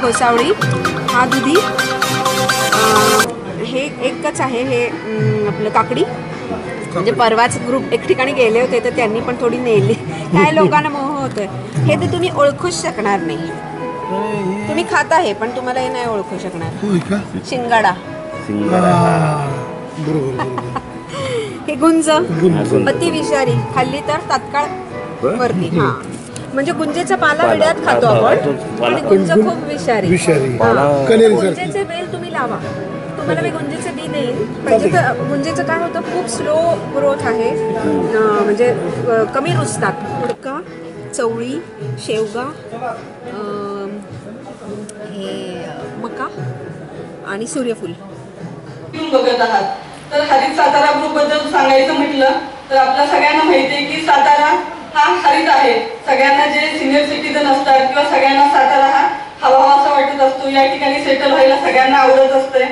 घोसावळी, हा दुधी, हे एकच आहे हे आपलं काकडी. म्हणजे परवाच ग्रुप एक ठिकाणी गेले होते तर त्यांनी पण थोडी नेली. काय लोकांना मोह होतोय. हे तर तुम्ही ओळखूच शकणार नाही. तुम्ही खाता हे पण तुम्हाला हे नाही ओळखू शकणार. शिंगाडा. हे गुंज अति विषारी, खाल्ली तर तात्काळ वरती. हा म्हणजे गुंजेचा पाला विड्यात खातो आपण आणि गुंज खूप विषारी. गुंजेचे बेल तुम्ही लावा, तुम्हाला मी गुंजेचे बी देईन. म्हणजे गुंजेचं काय होतं, खूप स्लो ग्रोथ आहे, म्हणजे कमी रुजतात. हुडका, चवळी, शेवगा, हे मका आणि सूर्यफूल बघत आहात. तर हरित सातारा ग्रुप बद्दल सांगायचं म्हटलं तर आपल्या सगळ्यांना माहिती आहे की सातारा हा हरित आहे. सगळ्यांना जे सिनियर सिटीजन असतात किंवा सगळ्यांना सातारा हा हवासा वाटत असतो. या ठिकाणी सेटल व्हायला सगळ्यांना आवडत असते.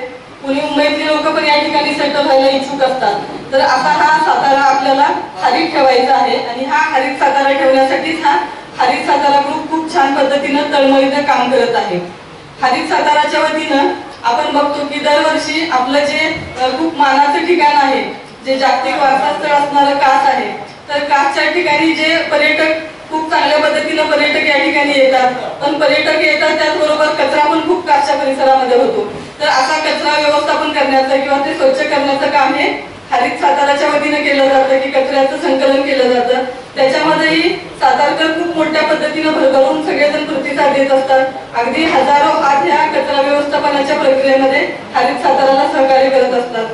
पुणे मुंबईतले लोक पण या ठिकाणी सेटल व्हायला इच्छुक असतात. तर असा हा सातारा आपल्याला हरित ठेवायचा आहे आणि हा हरित सातारा ठेवण्यासाठीच हा हरित सातारा ग्रुप खूप छान पद्धतीनं तळमळीनं काम करत आहे. हरित साताराच्या वतीनं आपण बघतो की दरवर्षी आपलं जे खूप मानाचं ठिकाण आहे, जे जागतिक वारसा स्थळ असणारं कास आहे, तर कासच्या ठिकाणी जे पर्यटक खूप चांगल्या पद्धतीनं पर्यटक या ठिकाणी येतात. पण पर्यटक येतात त्याचबरोबर कचरा पण खूप कासच्या परिसरामध्ये होतो. तर असा कचरा व्यवस्थापन करण्याचं किंवा ते स्वच्छ करण्याचं काम हे हरित साताराच्या वतीनं केलं जातं की कचऱ्याचं संकलन केलं जातं. त्याच्यामध्येही सातारकर खूप मोठ्या पद्धतीनं भरभरून सगळेजण प्रतिसाद देत असतात. अगदी हजारो हात ह्या कचरा व्यवस्थापनाच्या प्रक्रियेमध्ये हरित साताराला सहकार्य करत असतात.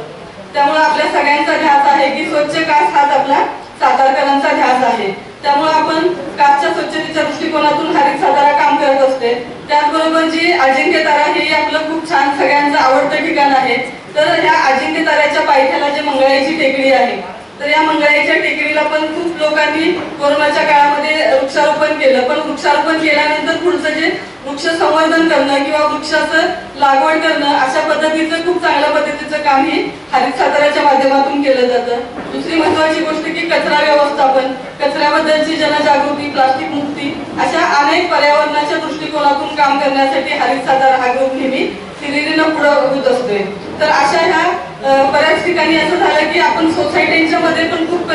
त्यामुळे आपल्या सगळ्यांचा ध्यास आहे की स्वच्छ कास हाच आपला सातारकरांचा ध्यास आहे. त्यामुळे आपण कासच्या स्वच्छतेच्या दृष्टिकोनातून हरित सातारा काम करत असते. त्याचबरोबर जी अजिंक्यतारा हे आपलं खूप छान सगळ्यांचं आवडतं ठिकाण आहे. तर ह्या अजिंक्यताऱ्याच्या पायथ्याला जे मंगळाईची टेकडी आहे, तर या मंगळाईच्या टेकडीला पण खूप लोकांनी कोरोनाच्या काळामध्ये वृक्षारोपण केलं. पण वृक्षारोपण केल्यानंतर पुढचं जे वृक्ष संवर्धन करणं किंवा वृक्षाचं लागवड करणं अशा पद्धतीचं खूप चांगल्या पद्धतीचं काम हे हरित साताराच्या माध्यमातून केलं जातं. दुसरी महत्वाची गोष्ट की कचरा व्यवस्थापन, कचऱ्याबद्दलची जनजागृती, प्लास्टिक मुक्ती अशा अनेक पर्यावरणाच्या दृष्टिकोनातून काम करण्यासाठी हरित सातारा हा ग्रुप नेहमी तिरीनं पुढे होत असतोय. तर अशा ह्या बऱ्याच ठिकाणी असं झालं की आपण सोसायटीच्या मध्ये पण खूप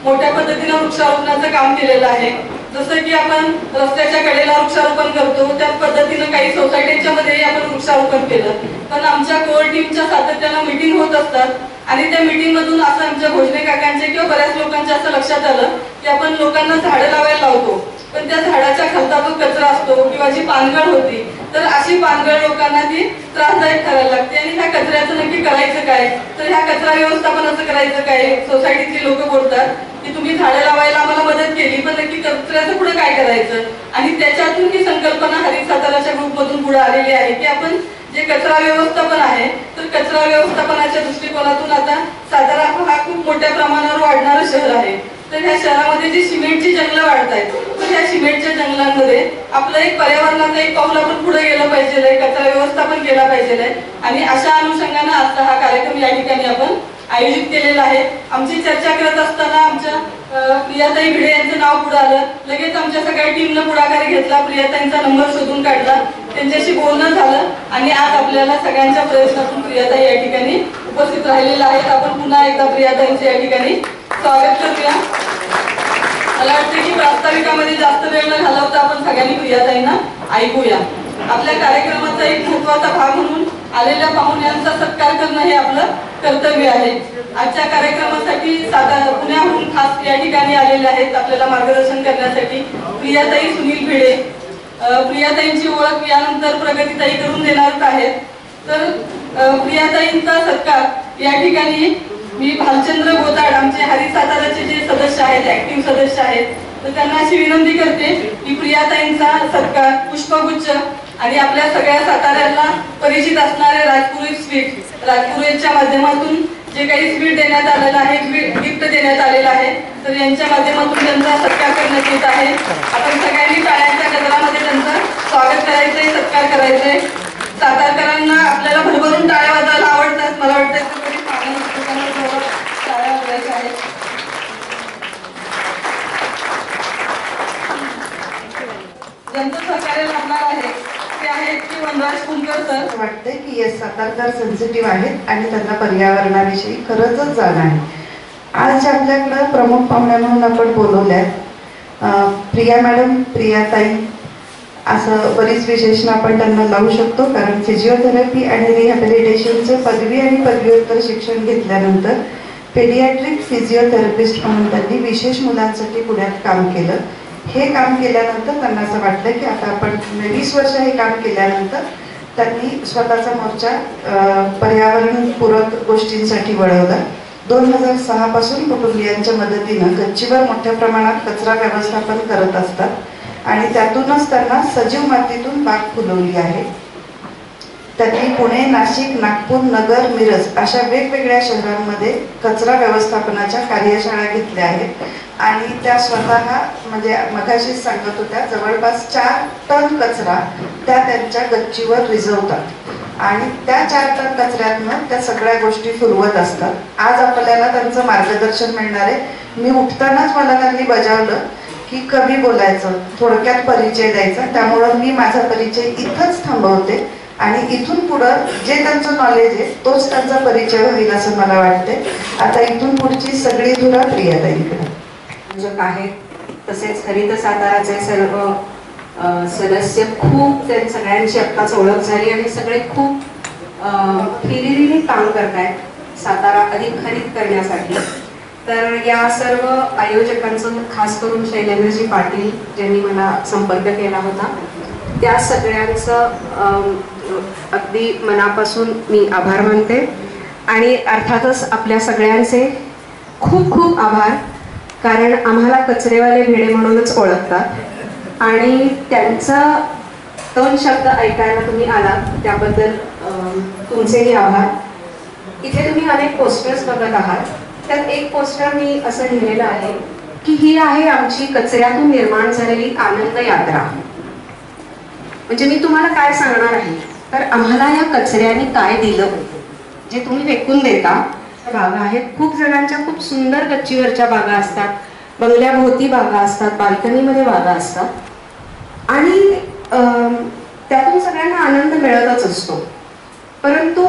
मोठ्या पद्धतीनं वृक्षारोपणाचं काम केलेलं आहे. जसं की आपण रस्त्याच्या कडेला वृक्षारोपण करतो त्याच पद्धतीनं काही सोसायटीच्या मध्येही आपण वृक्षारोपण केलं. पण आमच्या कोर टीमच्या सातत्यानं मीटिंग होत असतात आणि त्या मीटिंग मधून असं आमच्या भोजने काकांचे किंवा बऱ्याच लोकांच्या असं लक्षात आलं की आपण लोकांना झाडं लावायला लावतो, पण त्या झाडाच्या खालचा जो कचरा असतो किंवा जी पानगळ होती, तर अशी पानगळ लोकांना ती त्रासदायक ठरायला लागते. आणि ह्या कचऱ्याचं नक्की करायचं काय, तर ह्या कचरा व्यवस्थापनाचं करायचं काय. सोसायटीतली लोक बोलतात की तुम्ही झाडं लावायला आम्हाला मदत केली, पण नक्की कचऱ्याचं पुढे काय करायचं. आणि त्याच्यातून ही संकल्पना हरित साताराच्या ग्रुपमधून पुढे आलेली आहे की आपण जे कचरा व्यवस्थापन आहे, तर कचरा व्यवस्थापनाच्या दृष्टिकोनातून आता सातारा हा खूप मोठ्या प्रमाणावर वाढणारं शहर आहे. तर ह्या शहरामध्ये जी सिमेंटची जंगलं वाढत आहेत, तर ह्या सिमेंटच्या जंगलांमध्ये आपलं एक पर्यावरणाचं एक पाऊल आपण पुढे गेलं पाहिजे, कचरा व्यवस्थापन केला पाहिजे. आणि अशा अनुषंगाने आजचा हा कार्यक्रम या ठिकाणी आपण आयोजित केलेला आहे. आमची चर्चा करत असताना आमच्या प्रियाताई भिडे यांचं नाव पुढे आलं. लगेच आमच्या सगळ्या टीमनं पुढाकार घेतला, प्रियाताईंचा नंबर शोधून काढला, त्यांच्याशी बोलणं झालं आणि आज आपल्याला सगळ्यांच्या प्रयत्नातून प्रियाताई या ठिकाणी उपस्थित राहिलेल्या आहेत. आपण पुन्हा एकदा प्रियाताईंचं या ठिकाणी स्वागत करूया. मला वाटतं की प्रास्ताविकामध्ये जास्त वेळ न घालवता आपण सगळ्यांनी प्रियाताईंना ऐकूया. आपल्या कार्यक्रमाचा एक महत्त्वाचा भाग म्हणून आलेल्या पाहुण्यांचा सत्कार करणं हे आपलं कर्तव्य आहे. आजच्या कार्यक्रमासाठी पुण्याहून खास या ठिकाणी आलेले आहेत आपल्याला मार्गदर्शन करण्यासाठी प्रियाताई सुनील भिडे. प्रियाताईंची ओळख यानंतर प्रगतीताई करून देणारच आहेत. तर प्रियाताईंचा सत्कार या ठिकाणी मी भालचंद्र गोताड आमचे हरित साताराचे जे सदस्य आहेत, ऍक्टिव्ह सदस्य आहेत, तर त्यांना अशी विनंती करते की प्रियाताईंचा सत्कार पुष्पगुच्छ आणि आपल्या सगळ्या साताऱ्याला परिचित असणारे राजपुरी स्वीट, राजपुरीच्या माध्यमातून जे काही स्वीट देण्यात आलेलं आहे, गिफ्ट देण्यात आलेलं आहे, तर यांच्या माध्यमातून त्यांचा सत्कार करण्यात येत आहे. आपण सगळ्यांनी टाळ्यांच्या गजरामध्ये त्यांचं स्वागत करायचंय, सत्कार करायचंय. सातारकरांना आपल्याला भरभरून टाळ्या वाजवायला आवडतात. मला वाटतं टाळ्या वाजवायच्या आहेत. ज्यांचं सहकार्य लाभणार आहे ते आहेत की येस, सातारकर सेन्सिटिव्ह आहेत आणि त्यांना पर्यावरणाविषयी खरंच जाण आहे. आज आपल्याकडं प्रमुख पाहुण्या म्हणून आपण बोलवल्यात प्रिया मॅडम, प्रियाताई, असं बरीच विशेषणं आपण त्यांना लावू शकतो, कारण फिजिओथेरपी आणि रिहॅबिलिटेशनचे पदवी आणि पदव्युत्तर शिक्षण घेतल्यानंतर पेडियाट्रिक फिजिओथेरपिस्ट म्हणून त्यांनी विशेष मुलांसाठी पुण्यात काम केलं. हे काम केल्यानंतर त्यांना असं वाटलं की आता आपण 20 वर्ष हे काम केल्यानंतर त्यांनी स्वतःचा मोर्चा पर्यावरणपूरक गोष्टींसाठी वळवला. 2006 पासून कुटुंबियांच्या मदतीनं गच्चीवर मोठ्या प्रमाणात कचरा व्यवस्थापन करत असतात आणि त्यातूनच त्यांना सजीव मातीतून बाग फुलवली आहे. त्यांनी पुणे, नाशिक, नागपूर, नगर, मिरज अशा वेगवेगळ्या शहरांमध्ये कचरा व्यवस्थापनाच्या कार्यशाळा घेतल्या आहेत आणि त्या स्वतः म्हणजे मगाशीच सांगत होत्या, जवळपास 4 टन कचरा त्या त्यांच्या गच्चीवर रिझवतात आणि त्या 4 टन कचऱ्यातनं त्या सगळ्या गोष्टी फुलवत असतात. आज आपल्याला त्यांचं मार्गदर्शन मिळणार आहे. मी उठतानाच मला त्यांनी बजावलं की कमी बोलायचं, थोडक्यात परिचय द्यायचा, त्यामुळं मी माझा परिचय इथंच थांबवते आणि इथून पुढं जे त्यांचं नॉलेज आहे तोच त्यांचा परिचय होईल असं मला वाटते. आता इथून पुढची सगळी धुरा प्रियाताईंकडे आहे. तसेच हरित साताराचे सर्व सदस्य खूप त्या सगळ्यांची आत्ताच ओळख झाली आणि सगळे खूप हिरिरीने काम करतायत सातारा अधिक हरित करण्यासाठी. तर या सर्व आयोजकांचं खास करून शैलेंद्रजी पाटील ज्यांनी मला संपर्क केला होता त्या सगळ्यांचं अगदी मनापासून मी आभार मानते आणि अर्थातच आपल्या सगळ्यांचे खूप खूप आभार, कारण आम्हाला कचरेवाले भेडे म्हणूनच ओळखतात आणि त्यांचा 2 शब्द ऐकायला तुम्ही आलात त्याबद्दल तुमचेही आभार. इथे तुम्ही अनेक पोस्टर्स बघत आहात. त्यात एक पोस्टर मी असं लिहिलेलं आहे की ही आहे आमची कचऱ्यातून निर्माण झालेली आनंद यात्रा. म्हणजे मी तुम्हाला काय सांगणार आहे तर आम्हाला या कचऱ्याने काय दिलं जे तुम्ही फेकून देता. बागा आहेत, खूप जणांच्या खूप सुंदर गच्चीवरच्या बागा असतात, बंगल्याभोवती बागा असतात, बाल्कनीमध्ये बागा असतात आणि त्यातून सगळ्यांना आनंद मिळतच असतो. परंतु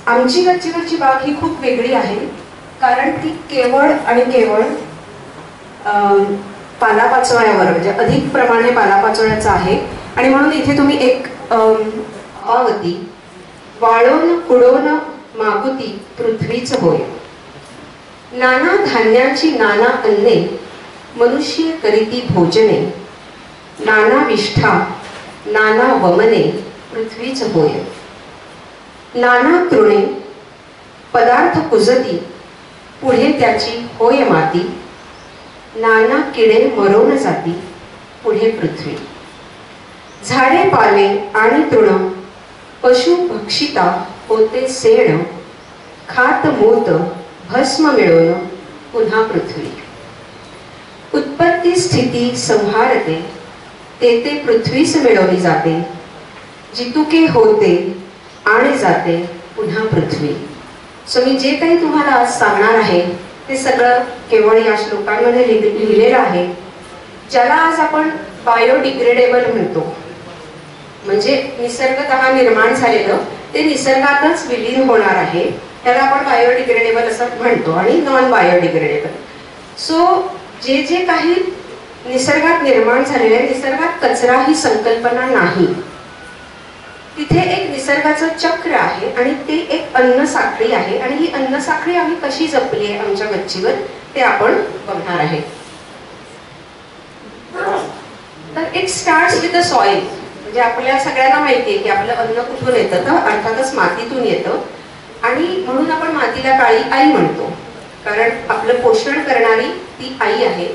आमची गच्चीवरची बाग ही खूप वेगळी आहे, कारण ती केवळ आणि केवळ पालापाचोळ्यावर म्हणजे अधिक प्रमाणे पालापाचोळ्याचं आहे आणि म्हणून इथे तुम्ही एक अवती वाळून उडवून मागुती पृथ्वीच होय, नाना धान्याची नाना अन्ने मनुष्य करीती भोजने, नाना विष्ठा नाना वमने पृथ्वीच होय, नाना तृणे पदार्थ कुजती पुढे त्याची होय माती, नाना किडे मरोन जाती पुढे पृथ्वी, झाडे पाले आणि तृण पशु भक्षिता होते सेण, खात मूत भस्म मिळवून पुन्हा पृथ्वी, उत्पत्ती स्थिती संहारते ते पृथ्वीस मिळवली जाते, जितुके होते आणि जाते पुन्हा पृथ्वी. सो मी जे काही तुम्हाला आज सांगणार आहे ते सगळं केवळ या श्लोकांमध्ये लिहिलेलं आहे, ज्याला आज आपण बायोडिग्रेडेबल म्हणतो. म्हणजे निसर्गतः निर्माण झालेलं ते निसर्गातच विलीन होणार आहे, त्याला आपण बायोडिग्रेडेबल असं म्हणतो आणि नॉन बायोडिग्रेडेबल. सो जे जे काही निसर्गात निर्माण झालेलं आहे, निसर्गात कचरा ही संकल्पना नाही, तिथे एक निसर्गाचं चक्र आहे आणि ते एक अन्न साखळी आहे आणि ही अन्न साखळी आम्ही कशी जपली आहे आमच्या गच्चीवर ते आपण बघणार आहे. तर it starts with the soil. म्हणजे आपल्या सगळ्यांना माहिती आहे की आपलं अन्न कुठून येतं तर अर्थातच मातीतून येतं आणि म्हणून आपण मातीला काळी आई म्हणतो, कारण आपलं पोषण करणारी ती आई आहे.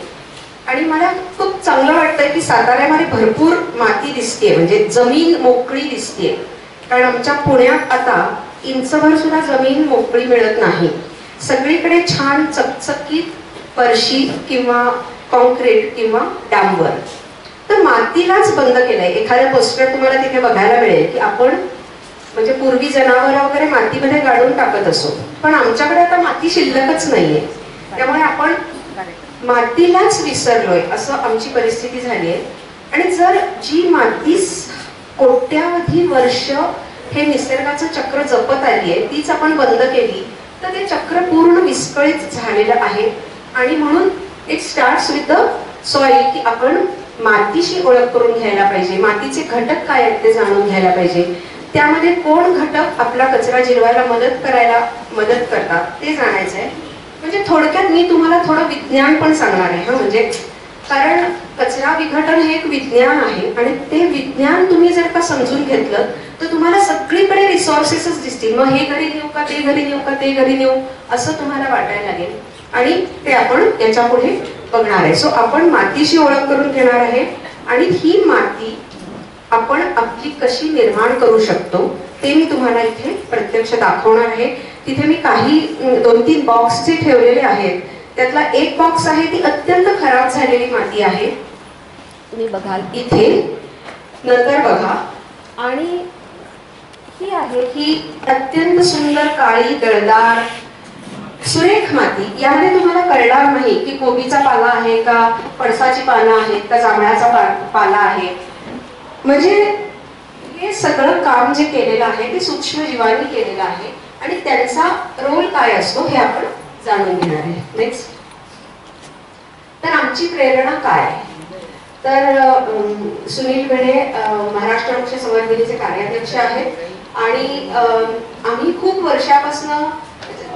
आणि मला खूप चांगलं वाटतंय की साताऱ्यामध्ये भरपूर माती दिसतेय, म्हणजे जमीन मोकळी दिसतेय, कारण आमच्या पुण्यात आता इंचभर सुद्धा जमीन मोकळी मिळत नाही. सगळीकडे छान चकचकीत फरशी किंवा कॉन्क्रीट किंवा डांबर. तर मातीलाच बंद केलंय. एखादं पोस्टर तुम्हाला तिथे बघायला मिळेल की आपण म्हणजे पूर्वी जनावरं वगैरे मातीमध्ये गाडून टाकत असो, पण आमच्याकडे आता माती शिल्लकच नाहीये, त्यामुळे आपण मातीलाच विसरलोय असं आमची परिस्थिती झाली आहे. आणि जर जी माती कोट्यावधी वर्ष हे निसर्गाचं चक्र जपत आली आहे, तीच आपण बंद केली तर ते चक्र पूर्ण विस्कळीत झालेलं आहे. आणि म्हणून it starts with the soil, की आपण मातीशी ओळख करून घ्यायला पाहिजे, मातीचे घटक काय आहेत ते जाणून घ्यायला पाहिजे, त्यामध्ये कोण घटक आपला कचरा जिरवायला मदत करतात ते जाणायचं आहे. म्हणजे थोडक्यात मी तुम्हाला थोडं विज्ञान पण सांगणार आहे म्हणजे, कारण कचरा विघटन हे एक विज्ञान आहे आणि ते विज्ञान तुम्ही जर का समजून घेतलं तर तुम्हाला सगळीकडे रिसोर्सेसच दिसतील. मग हे घरी नेऊ का, ते घरी नेऊ का, ते घरी नेऊ असं तुम्हाला वाटायला लागेल आणि ते आपण याच्या पुढे बघणार आहे. सो आपण मातीशी ओळख करून घेणार आहे आणि ही माती आपण आपली कशी निर्माण करू शकतो ते मी तुम्हाला इथे प्रत्यक्ष दाखवणार आहे. तिथे मी काही 2-3 बॉक्स जे ठेवलेले आहेत त्यातला एक बॉक्स आहे ती अत्यंत खराब झालेली माती आहे, तुम्ही बघाल इथे, नंतर बघा. आणि ही आहे ही अत्यंत सुंदर काळी दळदार सुरेख माती. यामध्ये तुम्हाला कळणार नाही की कोबीचा पाला आहे का, पळसाची पानं आहेत का, जांभळाचा पाला आहे. म्हणजे हे सगळं काम जे केलेलं आहे ते सूक्ष्म जीवांनी केलेलं आहे आणि त्यांचा रोल काय असतो हे आपण जाणून घेणार आहे. नेक्स्ट. तर आमची प्रेरणा काय आहे, तर सुनील भिडे महाराष्ट्र वृक्ष संवर्धनीचे कार्याध्यक्ष आहेत आणि आम्ही खूप वर्षापासून,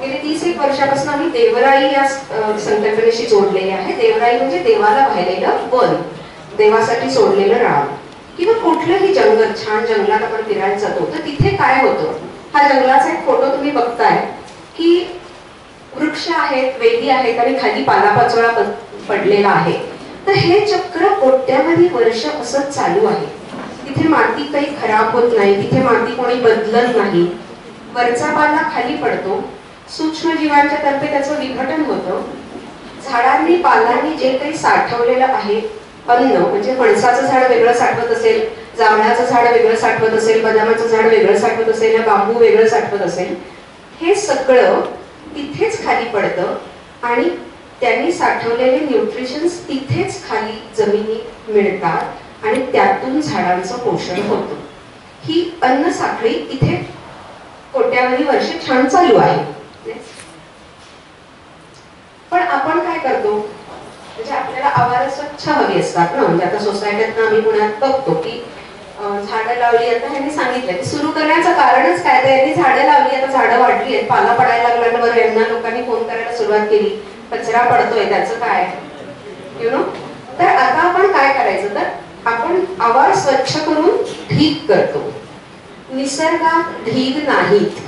गेले 30-1 वर्षापासून आम्ही देवराई या संकल्पनेशी जोडलेले आहे. देवराई म्हणजे देवाला वाहिलेलं वन, देवासाठी सोडलेलं राम किंवा कुठलंही जंगल. छान जंगलात आपण फिरायला जातो तर तिथे काय होतं, हा जंगलाचा एक फोटो तुम्ही बघताय की वृक्ष आहेत, वेली आहेत आणि खाली पालापाचोळा पडलेला आहे. तर हे चक्र कोट्यावधी वर्ष असंच चालू आहे. तिथे माती काही खराब होत नाही, तिथे माती कोणी बदलत नाही, वरचा पाला खाली पडतो, सूक्ष्म जीवांच्या तर्फे त्याचं विघटन होतं. झाडांनी पालांनी जे काही साठवलेलं आहे अन्न, म्हणजे फणसाचं झाड वेगळं साठवत असेल, जांभळाचं झाड वेगळं साठवत असेल, बदामाचं झाड वेगळं साठवत असेल, बांबू वेगळं साठवत असेल, हे सगळं तिथेच खाली पडतं आणि त्यांनी साठवलेले न्यूट्रिशन्स तिथेच खाली जमिनीत मिळतात आणि त्यातून झाडांचं पोषण होतं. ही अन्न साखळी इथे कोट्यावधी वर्ष छान चालू आहे. पण आपण काय करतो, म्हणजे आपल्याला आवार स्वच्छ हवी असतात ना. म्हणजे आता सोसायटीत आम्ही पुण्यात बघतो की झाडं लावली. आता ह्यांनी सांगितलं की सुरू करण्याचं कारणच काय, तर यांनी झाडं लावली, आता झाडं वाढली आहेत, पाला पडायला लागला, बरं यांना लोकांनी फोन करायला सुरुवात केली, कचरा पडतोय त्याचं काय यु नो. तर आता आपण काय करायचं, तर आपण आवार स्वच्छ करून ढीग करतो. निसर्गात ढीग नाहीत,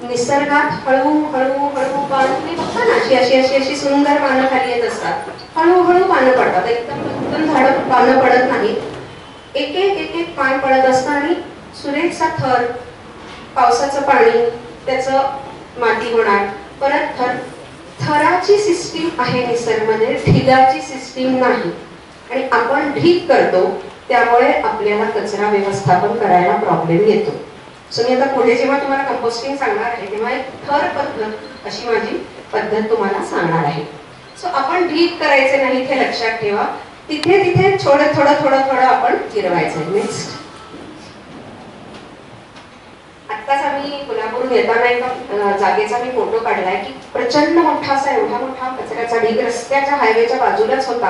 निसर्गात हळूहळू पानं, तुम्ही बघता ना अशी सुंदर पानं खाली येत असतात, हळूहळू पानं पडतात, एकदम झाडं पानं पडत नाहीत, एक एक पान पडत असतं आणि सुरेखसा थर, पावसाचं पाणी, त्याचं माती होणार, परत थराची सिस्टीम आहे निसर्गामध्ये, ढिगाची सिस्टीम नाही. आणि आपण ढीग करतो त्यामुळे आपल्याला कचरा व्यवस्थापन करायला प्रॉब्लेम येतो. सो मी आता पुढे जेव्हा तुम्हाला कंपोस्टिंग सांगणार आहे तेव्हा एक थर पद्धत अशी माझी पद्धत तुम्हाला सांगणार आहे. सो आपण ढीग करायचे नाही हे लक्षात ठेवा. तिथे तिथे थोडं आपण जिरवायचं. नेक्स्ट. आत्ताच आम्ही कोल्हापूरून येताना एका जागेचा मी फोटो काढलाय की प्रचंड मोठा असा एवढा मोठा कचऱ्याचा ढीग रस्त्याच्या हायवेच्या बाजूलाच होता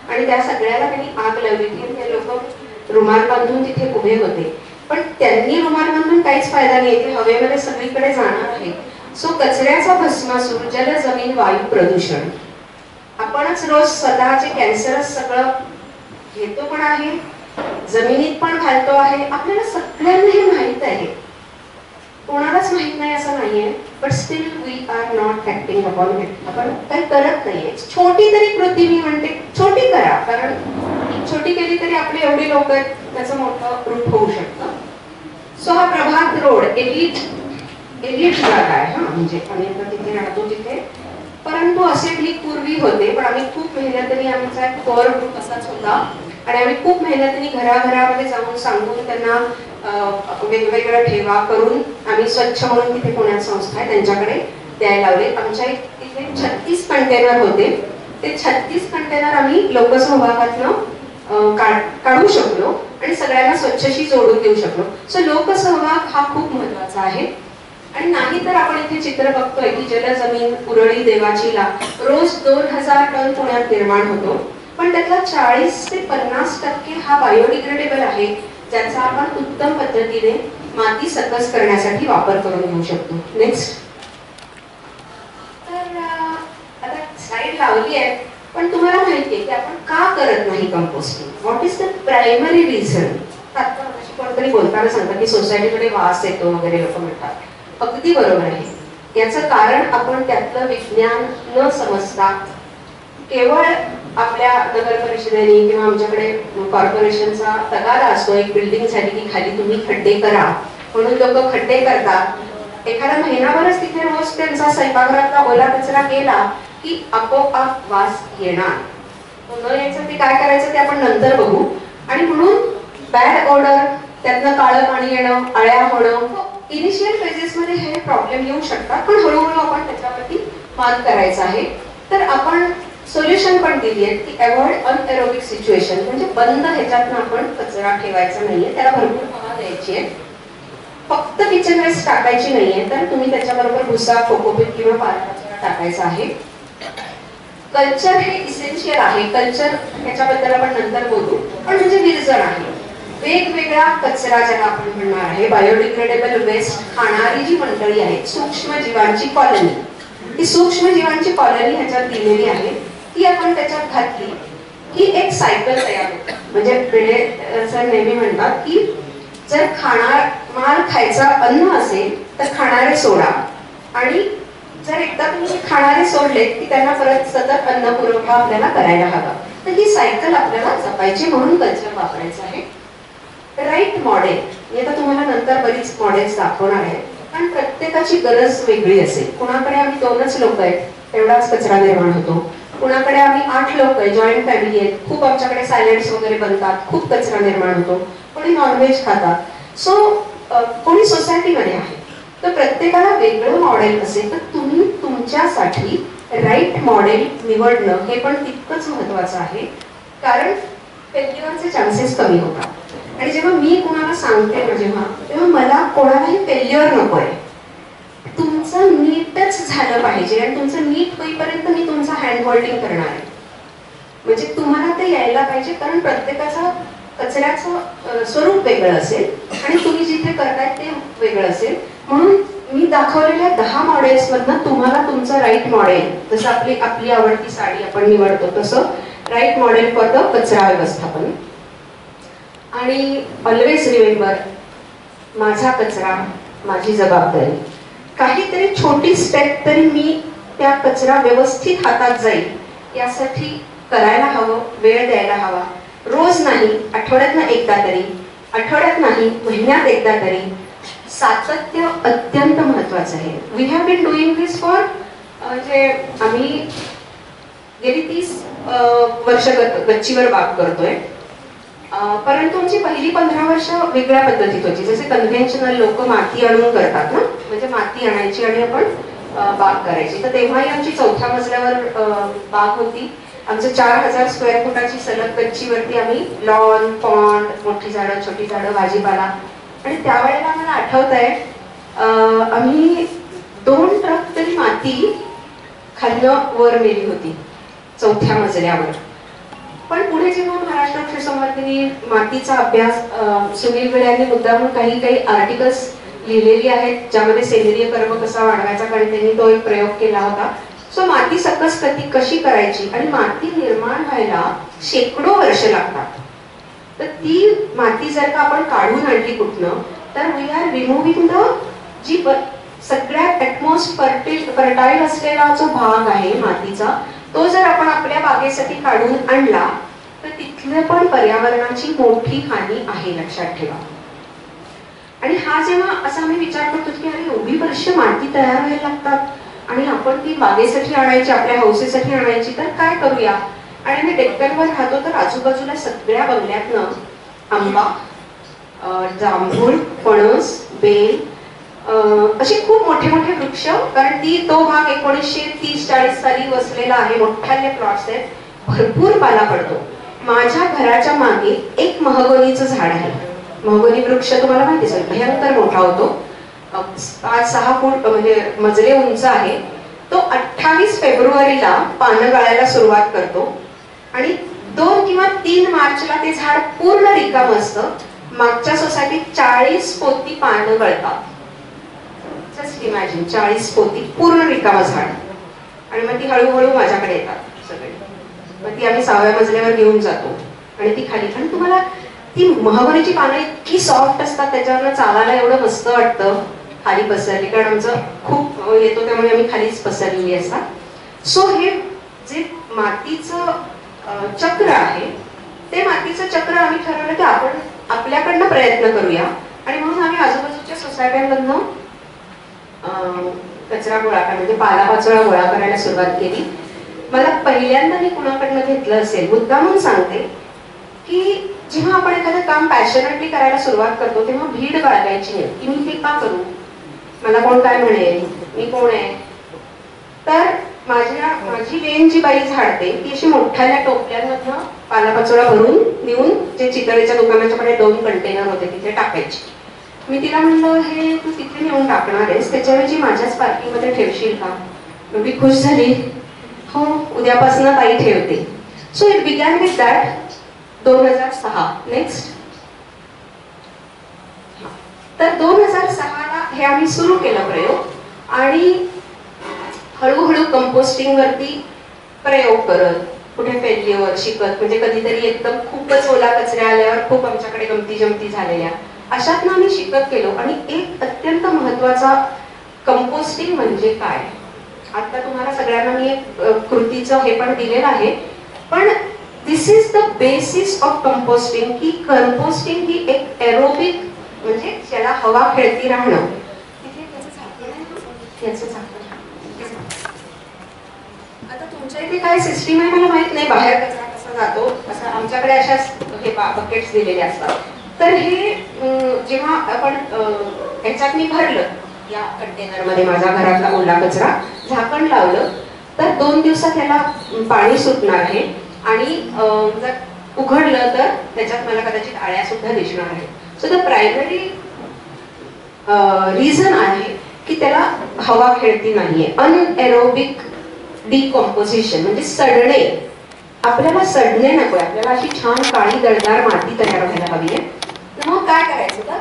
आणि त्या सगळ्याला त्यांनी आग लावली होती. ते लोक रुमाल बांधून तिथे उभे होते, पण त्यांनी रुमाल बांधून काहीच फायदा नाही, ते हवेमध्ये सगळीकडे जाणार आहे. सो कचऱ्याचा भस्मासूर, जल, जमीन, वायू प्रदूषण, आपणच रोज स्वतःचे कॅन्सरस सगळं घेतो पण आहे, जमिनीत पण घालतो आहे. आपल्याला सगळ्यांना हे माहित आहे, कोणालाच माहित नाही असं नाहीये, but still we are not acting upon it. आपण काही करत नाहीये. छोटी तरी कृती मी म्हणते छोटी करा, कारण छोटी केली तरी आपले एवढे लोक आहेत, त्याचं मोठं रूप होऊ शकतं. सो हा प्रभात रोड एलिट जागा आहे हा, म्हणजे आम्ही आता तिथे राहतो तिथे. परंतु असे ढीग पूर्वी होते, पण आम्ही खूप मेहनतीने, आमचा एक कोर ग्रुप असाच होता आणि आम्ही खूप मेहनतीने घराघरामध्ये जाऊन सांगून त्यांना वेगवेगळं ठेवा करून आम्ही स्वच्छ म्हणून तिथे पुण्यात संस्था आहे त्यांच्याकडे द्यायला लावले. आमच्या तिथे 36 कंटेनर होते. ते 36 कंटेनर आम्ही लोकसहभागातनं काढू शकलो आणि सगळ्यांना स्वच्छशी जोडून देऊ शकलो. सो लोकसहभाग हा खूप महत्वाचा आहे. आणि नाही तर आपण इथे चित्र बघतोय की जलजमीन उरळी देवाचीला रोज 2000 टन पुण्यात निर्माण होतो, पण त्यातला 40 ते 50% हा बायोडिग्रेडेबल आहे, ज्याचा आपण उत्तम पद्धतीने माती सकस करण्यासाठी वापर करून घेऊ शकतो. नेक्स्ट. तर आता स्लाइड लावली आहे, पण तुम्हाला माहिती आहे की आपण का करत नाही composting? What is the primary reason? कोणतरी बोलताना सांगतात की सोसायटीकडे वास येतो वगैरे, लोक म्हणतात. अगदी बरोबर आहे. याचं कारण आपण त्यातलं विज्ञान न समजता केवळ आपल्या नगर परिषदेने किंवा आमच्याकडे कॉर्पोरेशनचा तगादा असतो एक बिल्डिंगसाठी की खाली तुम्ही खड्डे करा, म्हणून लोक खड्डे करतात. एखादा महिनाभरच तिथे रोज त्यांचा स्वयंपाकघरातला ओला कचरा गेला की आपोआप वास येणार. न यायचं ते काय करायचं ते आपण नंतर बघू. आणि म्हणून बॅड ऑर्डर, त्यातनं काळं पाणी येणं, अळ्या होणं, इनिशियल फेजेस मध्ये हे प्रॉब्लेम येऊ शकतात, पण हळूहळू आपण त्याच्यावरती मात करायचं आहे. तर आपण सोल्युशन पण दिली आहे की अवॉइड अनएरोबिक सिच्युएशन, म्हणजे बंद ह्याच्यातनं आपण कचरा ठेवायचा नाहीये, त्याला भरपूर हवा द्यायची आहे. फक्त किचन वेस्ट टाकायची नाहीये, तर तुम्ही त्याच्याबरोबर भुसा, कोकोपीट किंवा पाला कचरा टाकायचा आहे. कल्चर हे इसेन्शियल आहे. कल्चर ह्याच्याबद्दल आपण नंतर बोलू, पण म्हणजे विरजण आहे. वेगवेगळा कचरा ज्याला आपण म्हणणार आहे, बायोडिग्रेडेबल वेस्ट खाणारी जी मंडळी आहे, सूक्ष्म जीवांची कॉलनी, ही सूक्ष्म जीवांची कॉलनी ह्याच्यात दिलेली आहे, ती आपण त्याच्यात घातली की एक सायकल तयार होते. म्हणजे पिढे सर नेहमी म्हणतात की जर माल खायचा अन्न असेल तर खाणारे सोडा, आणि जर एकदा तुम्ही खाणारे सोडले की त्यांना परत सतत अन्न पुरवठा आपल्याला करायला हवा. तर ही सायकल आपल्याला जपायची, म्हणून कल्चर वापरायचं आहे. राईट मॉडेल, मी आता तुम्हाला नंतर बरीच मॉडेल्स दाखवणार आहे, पण प्रत्येकाची गरज वेगळी असेल. कुणाकडे आम्ही 2च लोक आहेत, तेवढाच कचरा निर्माण होतो. कुणाकडे आम्ही 8 लोक आहे, जॉईंट फॅमिली आहेत, खूप आमच्याकडे सॅलड्स वगैरे बनतात, खूप कचरा निर्माण होतो. कोणी नॉनव्हेज खातात. सो कोणी सोसायटीमध्ये आहे, तर प्रत्येकाला वेगळं मॉडेल असेल तर तुम्ही तुमच्यासाठी राईट मॉडेल निवडणं हे पण तितकंच महत्वाचं आहे, कारण फेल्युअरचे चान्सेस कमी होतात. आणि जेव्हा मी कोणाला सांगते ना तेव्हा मला कोणालाही फेल्युअर नकोय. तुमचं नीटच झालं पाहिजे, आणि तुमचं नीट होईपर्यंत मी तुमचं हँड होल्डिंग करणार आहे. म्हणजे तुम्हाला ते यायला पाहिजे, कारण प्रत्येकाचं कचऱ्याचं स्वरूप वेगळं असेल आणि तुम्ही जिथे करताय ते वेगळं असेल. म्हणून मी दाखवलेल्या 10 मॉडेल्स मधनं तुम्हाला तुमचं राईट मॉडेल, जसं आपली आवडती साडी आपण निवडतो तसं राईट मॉडेल फॉर द कचरा व्यवस्थापन. आणि ऑलवेज रिमेंबर, माझा कचरा माझी जबाबदारी. काहीतरी छोटी स्टेप तरी मी त्या कचरा व्यवस्थित हातात जाईल यासाठी करायला हवं, वेळ द्यायला हवा. रोज नाही, आठवड्यातनं एकदा तरी, आठवड्यात नाही महिन्यात एकदा तरी. सातत्य अत्यंत महत्वाचं आहे. We have been doing this for, म्हणजे आम्ही गेली 30 वर्ष गच्चीवर बाग करतोय. परंतु आमची पहिली 15 वर्ष वेगळ्या पद्धतीत होती. जसे कन्व्हेन्शनल लोक माती आणून करतात ना, म्हणजे माती आणायची आणि आपण बाग करायची. तर तेव्हाही आमची 4थ्या मजल्यावर बाग होती. आमचं 4000 स्क्वेअर फुटाची सलग गच्चीवरती आम्ही लॉन, पॉन्ड, मोठी झाडं, छोटी झाडं, भाजीपाला. आणि त्यावेळेला मला आठवत आहे आम्ही 2 ट्रक तरी माती खाल्लं वर नेली होती 4थ्या मजल्यावर. पण पुढे जेव्हा महाराष्ट्र वृक्षसंवर्धनी मातीचा अभ्यास सुनील भिडे यांनी मुद्दामून काही आर्टिकल्स लिहिलेली आहेत ज्यामध्ये सेंद्रिय कर्म कसा वाढवायचा, कारण त्यांनी तो एक प्रयोग केला होता. सो माती सकस कशी करायची, आणि माती निर्माण व्हायला शेकडो वर्ष लागतात. तर ती माती जर का आपण काढून आणली कुठनं, तर वी आर रिमुव्हिंग द जी सगळ्यात ॲटमोस्ट फर्टाईल असलेला जो भाग आहे मातीचा, तो जर आपण आपल्या बागेसाठी काढून आणला तर तिथले पण पर्यावरणाची मोठी हानी आहे, लक्षात ठेवा. आणि हा जेव्हा असा आम्ही विचार करतो की अरे एवढी वर्ष माती तयार व्हायला लागतात आणि आपण ती बागेसाठी आणायची, आपल्या हौसेसाठी आणायची, तर काय करूया. आणि मी डेक्कनवर राहतो, तर आजूबाजूला सगळ्या बंगल्यातनं आंबा, जांभूळ, फणस, बेल असे खूप मोठे मोठे वृक्ष, कारण तो भाग 1930-40 साली वसलेला आहे, मोठ्याले प्लॉट्स आहेत, भरपूर पाला पडतो. माझ्या घराच्या मागे एक महोगनीचं झाड आहे. महोगनी वृक्ष तुम्हाला माहिती असेल, भयंकर मोठा होतो, 5-6 फूट म्हणजे मजले उंच आहे. तो 28 फेब्रुवारीला पानं गळायला सुरुवात करतो आणि 2 किंवा 3 मार्चला ते झाड पूर्ण रिकाम असतं. मागच्या सोसायटीत 40 पोती पानं गळतात. जस्ट इमॅजिन, 40 पोती पूर्ण रिकाम झाड. आणि मग ती हळूहळू माझ्याकडे येतात सगळे. मग ती आम्ही 6व्या मजल्यावर घेऊन जातो आणि ती खाली. आणि तुम्हाला ती महागनीची पानं इतकी सॉफ्ट असतात, त्याच्यावर चालायला एवढं मस्त वाटतं खाली पसरली, कारण आमचं खूप येतो त्यामुळे आम्ही खालीच पसरलेली असतात. सो हे जे मातीचं चक्र आहे, ते मातीचं चक्र आम्ही ठरवलं की आपण आपल्याकडनं प्रयत्न करूया. आणि म्हणून आम्ही आजूबाजूच्या सोसायट्यांमधनं कचरा गोळा करा, म्हणजे पालापाचोळा गोळा करायला सुरुवात केली. मला पहिल्यांदा मी कुणाकडनं घेतलं असेल, मुद्दामून सांगते की जेव्हा आपण एखादं काम पॅशनेटली करायला सुरुवात करतो तेव्हा भीड बाळगायची नाही की मी हे का करू, मला कोण काय म्हणेल, मी कोण आहे. तर माझी लेन जी बाई झाडते ती अशी मोठ्या टोपल्यांमधनं पालापाचोळा भरून नेऊन जे चितळेच्या दुकानाच्याकडे 2 कंटेनर होते तिथे टाकायची. मी तिला म्हणलं, हे तू तिथे नेऊन टाकणार आहेस, त्याच्याऐवजी माझ्याच पार्किंगमध्ये ठेवशील का? मी खुश झाली, हो उद्यापासून ताई ठेवते. So it begin with that. 2006 next. तर 2006ला हे आम्ही सुरू केलं प्रयोग आणि हळूहळू कंपोस्टिंग वरती प्रयोग करत, कुठे फेल्युअर शिकत, म्हणजे कधीतरी एकदम खूपच ओला कचरा आल्यावर खूप आमच्याकडे गमती जमती झालेल्या, अशातनं आम्ही शिकत गेलो. आणि एक अत्यंत महत्वाचा, कंपोस्टिंग म्हणजे काय, आता तुम्हाला सगळ्यांना मी एक कृतीचं हे पण दिलेलं आहे, पण this is the basis of composting. की कंपोस्टिंग ही एक एरोबिक, म्हणजे ज्याला हवा खेळती राहणं. आता तुमच्या इथे काय सिस्टीम आहे मला माहित नाही, बाहेर कचरा कसा जातो, असं आमच्याकडे अशा हे बकेट्स दिलेले असतात. तर हे जेव्हा आपण ह्याच्यात मी भरलं, या कंटेनरमध्ये माझ्या घरातला ओला कचरा झाकण लावलं, तर 2 दिवसात त्याला पाणी सुटणार आहे आणि जर उघडलं तर त्याच्यात मला कदाचित आळ्या सुद्धा दिसणार आहेत. सो द प्रायमरी रिझन आहे की त्याला हवा खेळती नाहीये. अनएरोबिक डिकॉम्पोजिशन म्हणजे सडणे. आपल्याला सडणे नको, आपल्याला अशी छान काळी दळदार माती तयार व्हायला हवी आहे. मग काय करायचं, तर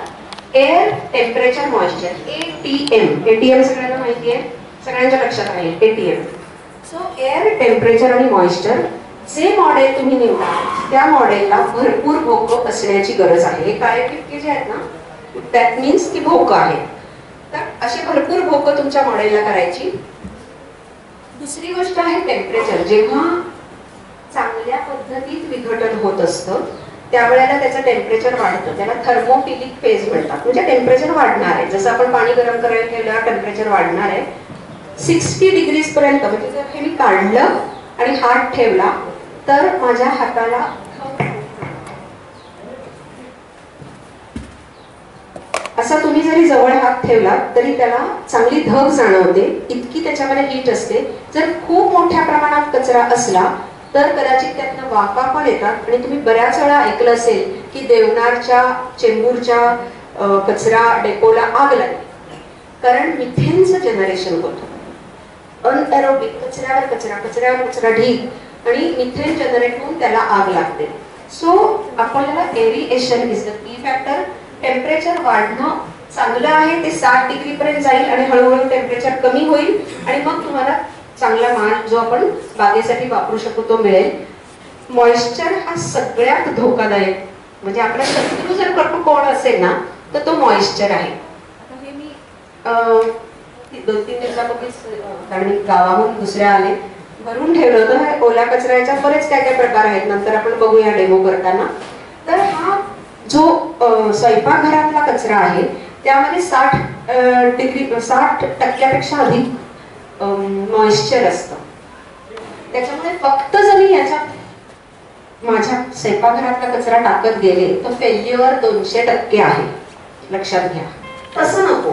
एअर टेम्परेचर मॉइश्चर, ATM सगळ्यांना माहिती आहे, सगळ्यांच्या लक्षात आहे ATM. सो एअर टेम्परेचर आणि मॉइश्चर, जे मॉडेल तुम्ही निवडा त्या मॉडेलला भरपूर भोकं असण्याची गरज आहे. हे काळे ठिपके जे आहेत ना, दॅट मीन्स की भोकं आहे. तर अशी भरपूर भोकं तुमच्या मॉडेलला करायची. दुसरी गोष्ट आहे टेम्परेचर. जेव्हा चांगल्या पद्धतीत विघटन होत असतं त्यावेळेला त्याचं टेम्परेचर वाढतं, त्याला थर्मोफिलिक फेज म्हणतात. म्हणजे टेम्परेचर वाढणार आहे, जसं आपण पाणी गरम करायला ठेवल्यावर टेम्परेचर वाढणार आहे 60 डिग्रीज पर्यंत. म्हणजे जर हे मी काढलं आणि हात ठेवला तर माझ्या हाताला असा तुम्ही जरी जवळ हात ठेवला तरी त्याला चांगली धग जाणवते, इतकी त्याच्यामध्ये हीट असते. जर खूप मोठ्या प्रमाणात कचरा असला तर कदाचित त्यातनं वाफा पण येतात. आणि तुम्ही बऱ्याच वेळा ऐकलं असेल की देवनारच्या चेंबूरच्या कचरा डेपोला आग लागली, कारण मिथेनचं जनरेशन होतं. अनएरोबिक कचऱ्यावर कचरा, कचऱ्यावर कचरा ढीग आणि मिथेन जनरेट होऊन त्याला आग लागते. सो आपल्याला aeration is the key factor. Temperature वाढणं चांगलं आहे, ते 60 डिग्री पर्यंत जाईल आणि हळूहळू टेम्परेचर कमी होईल आणि मग तुम्हाला चांगला माल जो आपण बागेसाठी वापरू शकतो तो मिळेल. मॉइश्चर हा सगळ्यात धोकादायक, म्हणजे आपला शत्रू जर कोण असेल ना तर तो मॉइश्चर आहे. आता हे मी 2-3 दिवसापूर्वीच, कारण मी गावाहून दुसऱ्या आले, भरून ठेवलं होतं. ओला कचऱ्याच्या बरेच काय काय प्रकार आहेत, नंतर आपण बघूया डेमो करताना. तर हा जो स्वयंपाकघरातला कचरा आहे त्यामध्ये 60% अधिक मॉइश्चर असतं. त्याच्यामुळे फक्त जर मी याच्यात माझ्या स्वयंपाकघरातला कचरा टाकत गेले तर फेल्युअर 200% आहे, लक्षात घ्या. तसं नको,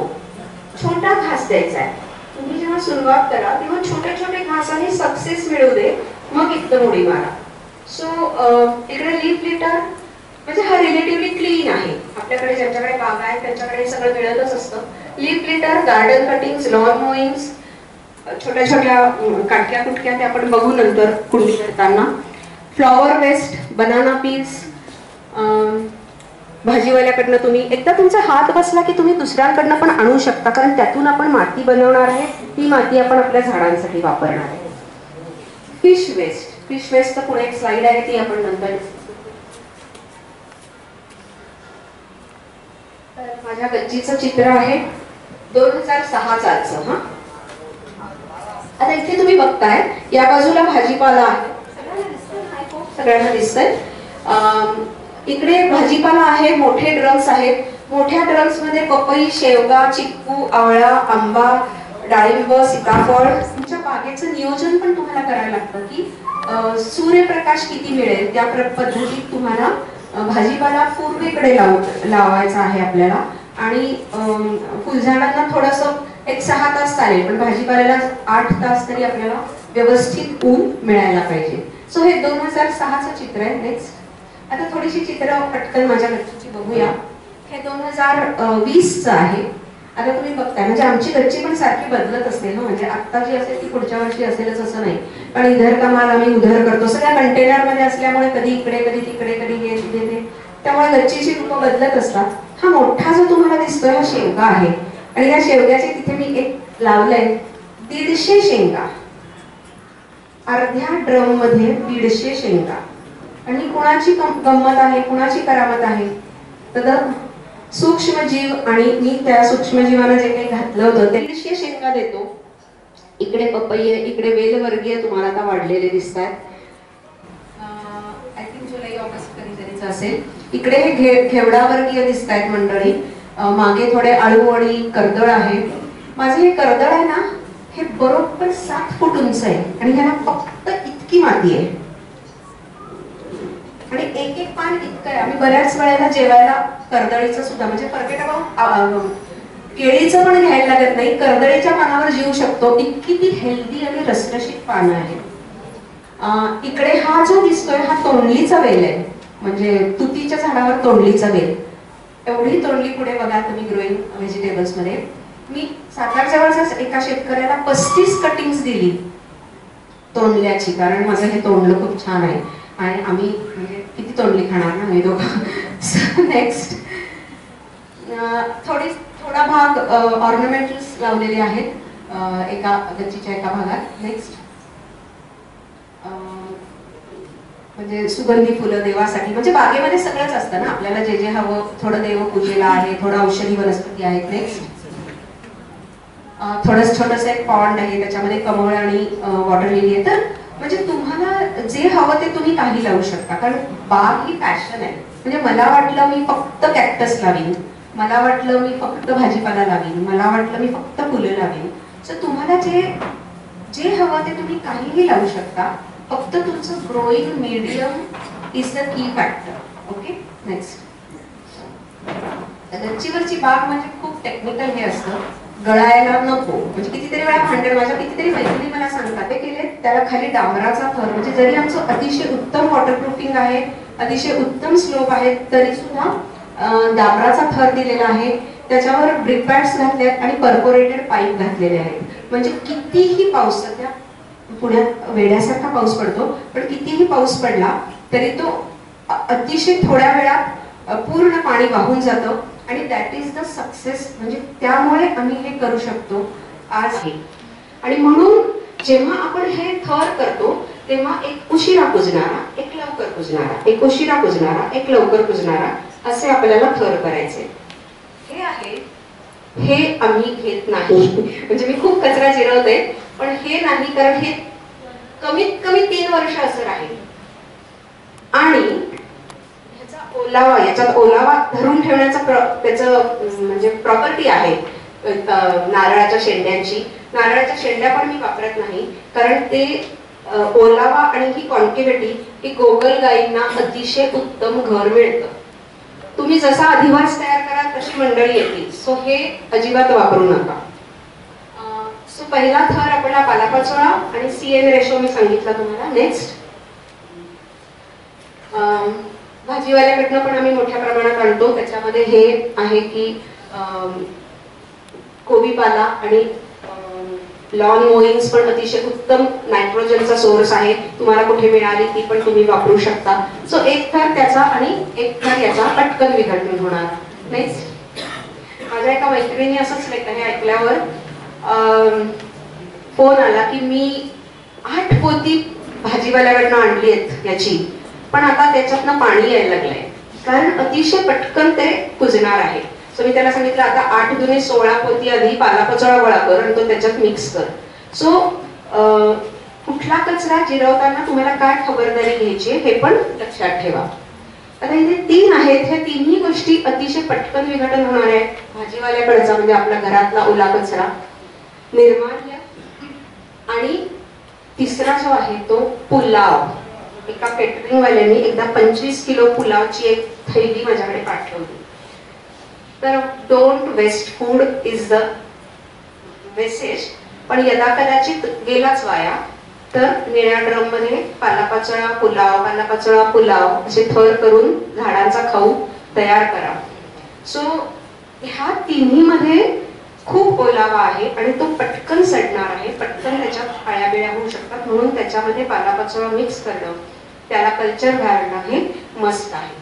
छोटा घास द्यायचा आहे. तुम्ही जेव्हा सुरुवात करा तेव्हा छोटे छोटे घासाने सक्सेस मिळू दे, मग एकदम उडी मारा. सो इकडे लीफ लिटर म्हणजे हा रिलेटिव्हली क्लीन आहे. आपल्याकडे ज्यांच्याकडे बागा आहेत त्यांच्याकडे सगळं मिळतच असतं. Leaf litter, garden cuttings, lawn mowings, छोट्या छोट्या काटक्या कुटक्या त्या आपण बघू नंतर कुंडी करताना. फ्लॉवर वेस्ट, बनाना पीस, भाजीवाल्याकडनं तुम्ही एकदा तुमचा हात बसला की तुम्ही दुसऱ्यांकडनं पण आणू शकता, कारण त्यातून आपण माती बनवणार आहे. ती माती आपण आपल्या झाडांसाठी वापरणार आहे. फिश वेस्ट, फिश वेस्ट तर पुढे एक स्लाइड आहे ती आपण नंतर. तर माझ्या गच्चीचं चित्र आहे 2006चं. हा आता इथे तुम्ही बघताय या बाजूला भाजीपाला आहे, सगळ्यांना दिसतंय. इकडे भाजीपाला आहे, मोठे ड्रम्स आहेत. मोठ्या ड्रम्स मध्ये पपई, शेवगा, चिक्कू, आवळा, आंबा, डाळिंब, सीताफळ. तुमच्या बागेचं नियोजन पण तुम्हाला करायला लागतं की सूर्यप्रकाश किती मिळेल त्या पद्धतीत तुम्हाला भाजीपाला पूर्वेकडे लावायचा आहे आपल्याला. आणि फुलझाडांना थोडंसं एक 6 तास चालेल, पण भाजीपाल्याला 8 तास तरी आपल्याला व्यवस्थित ऊन मिळायला पाहिजे. सो हे 2006चं चित्र आहे. नेक्स्ट आता थोडीशी चित्र पटकन माझ्या गच्चीची बघूया. हे 2020चं आहे. आता तुम्ही बघताय म्हणजे आमची गच्ची पण सारखी बदलत असते ना, म्हणजे आत्ता जी असेल ती पुढच्या वर्षी असेलच असं नाही. पण इधर का माल आम्ही उधर करतो, सगळ्या कंटेनर मध्ये असल्यामुळे कधी इकडे कधी तिकडे कधी हे तिथे ते, त्यामुळे गच्चीची रूपं बदलत असतात. हा मोठा जो तुम्हाला दिसतोय हा शेवगा आहे आणि या शेवग्याचे तिथे मी एक लावलंय 150 शेंगा. अर्ध्या ड्रम मध्ये 150 शेंगा. आणि कुणाची गंमत आहे, कुणाची करामत आहे तर सूक्ष्मजीव, आणि मी त्या सूक्ष्मजीवांना जे काही घातलं होतं ते 150 शेंगा देतो. इकडे पपई आहे, इकडे वेलवर्गीय तुम्हाला आता वाढलेले दिसत आहेत. आय थिंक जुलै ऑगस्ट कधीतरीच असेल. इकडे हे घेवडावर्गीय दिसत आहेत मंडळी. मागे थोडे आळू आणि कर्दळ आहे. माझे हे कर्दळ आहे ना, हे बरोबर 7 फूट उंच आहे आणि ह्याला फक्त इतकी माती आहे आणि एक एक पान इतकं आहे. आम्ही बऱ्याच वेळेला जेवायला कर्दळीचं सुद्धा म्हणजे केळीचं पण घ्यायला लागत नाही, कर्दळीच्या पानावर जीव शकतो, इतकी ती हेल्दी आणि रसरशीत पानं आहेत. इकडे हा जो दिसतोय हा तोंडलीचा वेल आहे, म्हणजे तुतीच्या झाडावर तोंडलीचा वेल. एवढी तोंडली पुढे बघा तुम्ही ग्रोईंग व्हेजिटेबल्स मध्ये. मी सातार जवळच एका शेतकऱ्याला 35 कटिंग्स दिली तोंडल्याची, कारण माझं हे तोंडलं खूप छान आहे आणि आम्ही म्हणजे किती तोंडली खाणार ना मी दोघं. नेक्स्ट थोडा भाग ऑर्नामेंटल्स लावलेले आहेत एका गच्चीच्या एका भागात. नेक्स्ट म्हणजे सुगंधी फुलं देवासाठी, म्हणजे बागेमध्ये सगळंच असतं ना आपल्याला जे जे हवं. थोडं देवपूजेला आहे, थोडं औषधी वनस्पती आहेत. नेक्स्ट थोडंसं छोटंसं एक पॉन्ड आहे, त्याच्यामध्ये कमळ आणि वॉटर लिली आहे. तर म्हणजे तुम्हाला जे हवं ते तुम्ही काही लावू शकता, कारण बाग ही पॅशन आहे. म्हणजे मला वाटलं मी फक्त कॅक्टस लावीन, मला वाटलं मी फक्त भाजीपाला लावीन, मला वाटलं मी फक्त फुलं लावीन. सो तुम्हाला जे हवं ते तुम्ही काहीही लावू शकता. फक्त तुमचं growing medium is the key factor. Okay. Next गच्चीवरची बाग म्हणजे खूप टेक्निकल हे असतं, गळायला नको. म्हणजे कितीतरी वेळा भांडण, माझ्या कितीतरी मैत्रिणी मला सांगतात ते केले, त्याला खाली डांबराचा थर, म्हणजे जरी आमचं अतिशय उत्तम वॉटरप्रूफिंग आहे, अतिशय उत्तम स्लोप आहे, तरी सुद्धा डांबराचा थर दिलेला आहे. त्याच्यावर ब्रिक पॅड्स घातले आहेत आणि परपोरेटेड पाईप घातलेले आहेत. म्हणजे कितीही पाऊस, सध्या पुण्यात वेड्यासारखा पाऊस पडतो, पण कितीही पाऊस पडला तरी तो अतिशय थोड्या वेळात पूर्ण पाणी वाहून जातं आणि दॅट इज द सक्सेस. म्हणजे त्यामुळे आम्ही हे करू शकतो आज हे. आणि म्हणून जेव्हा आपण हे थर करतो तेव्हा एक उशिरा कुजणारा, एक लवकर कुजणारा, एक उशिरा कुजणारा, एक लवकर कुजणारा, असे आपल्याला थर करायचे. हे आहे, हे आम्ही घेत नाही. म्हणजे मी खूप कचरा जिरवते, पण हे नाही, कारण हे कमीत कमी 3 वर्ष असं राहील. आणि ह्याचा ओलावा, याच्यात ओलावा धरून ठेवण्याचा त्याचं म्हणजे प्रॉपर्टी आहे नारळाच्या शेंड्यांची. नारळाच्या शेंड्या पण मी वापरत नाही, कारण ते ओलावा आणि ही कॉन्टिव्हिटी ही गोगल गायींना अतिशय उत्तम घर मिळतं. तुम्ही जसा अधिवास तयार कराल तशी मंडळी येतील. सो हे अजिबात वापरू नका. सो पहिला थर आपला पालापाचोळा आणि CN रेशो मी सांगितला तुम्हाला. नेक्स्ट भाजीवाल्याकडनं पण आम्ही मोठ्या प्रमाणात आणतो. त्याच्यामध्ये हे आहे की कोबीपाला आणि लॉन मोईन्स पण अतिशय उत्तम नायट्रोजनचा सोर्स आहे. तुम्हाला कुठे मिळाली ती पण तुम्ही वापरू शकता. सो एक थर त्याचा आणि एक थर याचा पटकन विघटन होणार. नेक्स्ट, माझ्या एका मैत्रिणी असंच हे ऐकल्यावर फोन आला की मी 8 पोती भाजीवाल्याकडनं आणली आहेत याची, पण आता त्याच्यातनं पाणी यायला लागलंय कारण अतिशय पटकन ते कुजणार आहे. सो मी त्याला सांगितलं आता 8 दुने 16 पोती आधी पालापाचोळा गोळा कर आणि तो त्याच्यात मिक्स कर. सो कुठला कचरा जिरवताना तुम्हाला काय खबरदारी घ्यायची हे पण लक्षात ठेवा. आता इथे 3 आहेत. ह्या तिन्ही गोष्टी अतिशय पटकन विघटन होणार आहेत. भाजीवाल्याकडचा म्हणजे आपल्या घरातला ओला कचरा, निर्माल्य, आणि तिसरा जो आहे तो पुलाव. एका केटरिंग वाल्याने एकदा 25 किलो पुलावची एक थैली माझ्याकडे पाठवली. तर don't waste food is the message. पण यदा कदाचित गेलाच वाया तर निळ्या ड्रम मध्ये पालापाचोळा पुलाव असे थर करून झाडांचा खाऊ तयार करा. सो ह्या तिन्ही मध्ये खूप ओलावा आहे आणि तो पटकन सडणार आहे, पटकन त्याच्यात आळ्याबिळ्या होऊ शकतात. म्हणून त्याच्यामध्ये पालापाचोळा मिक्स करणं, त्याला कल्चर घालणं हे मस्त आहे.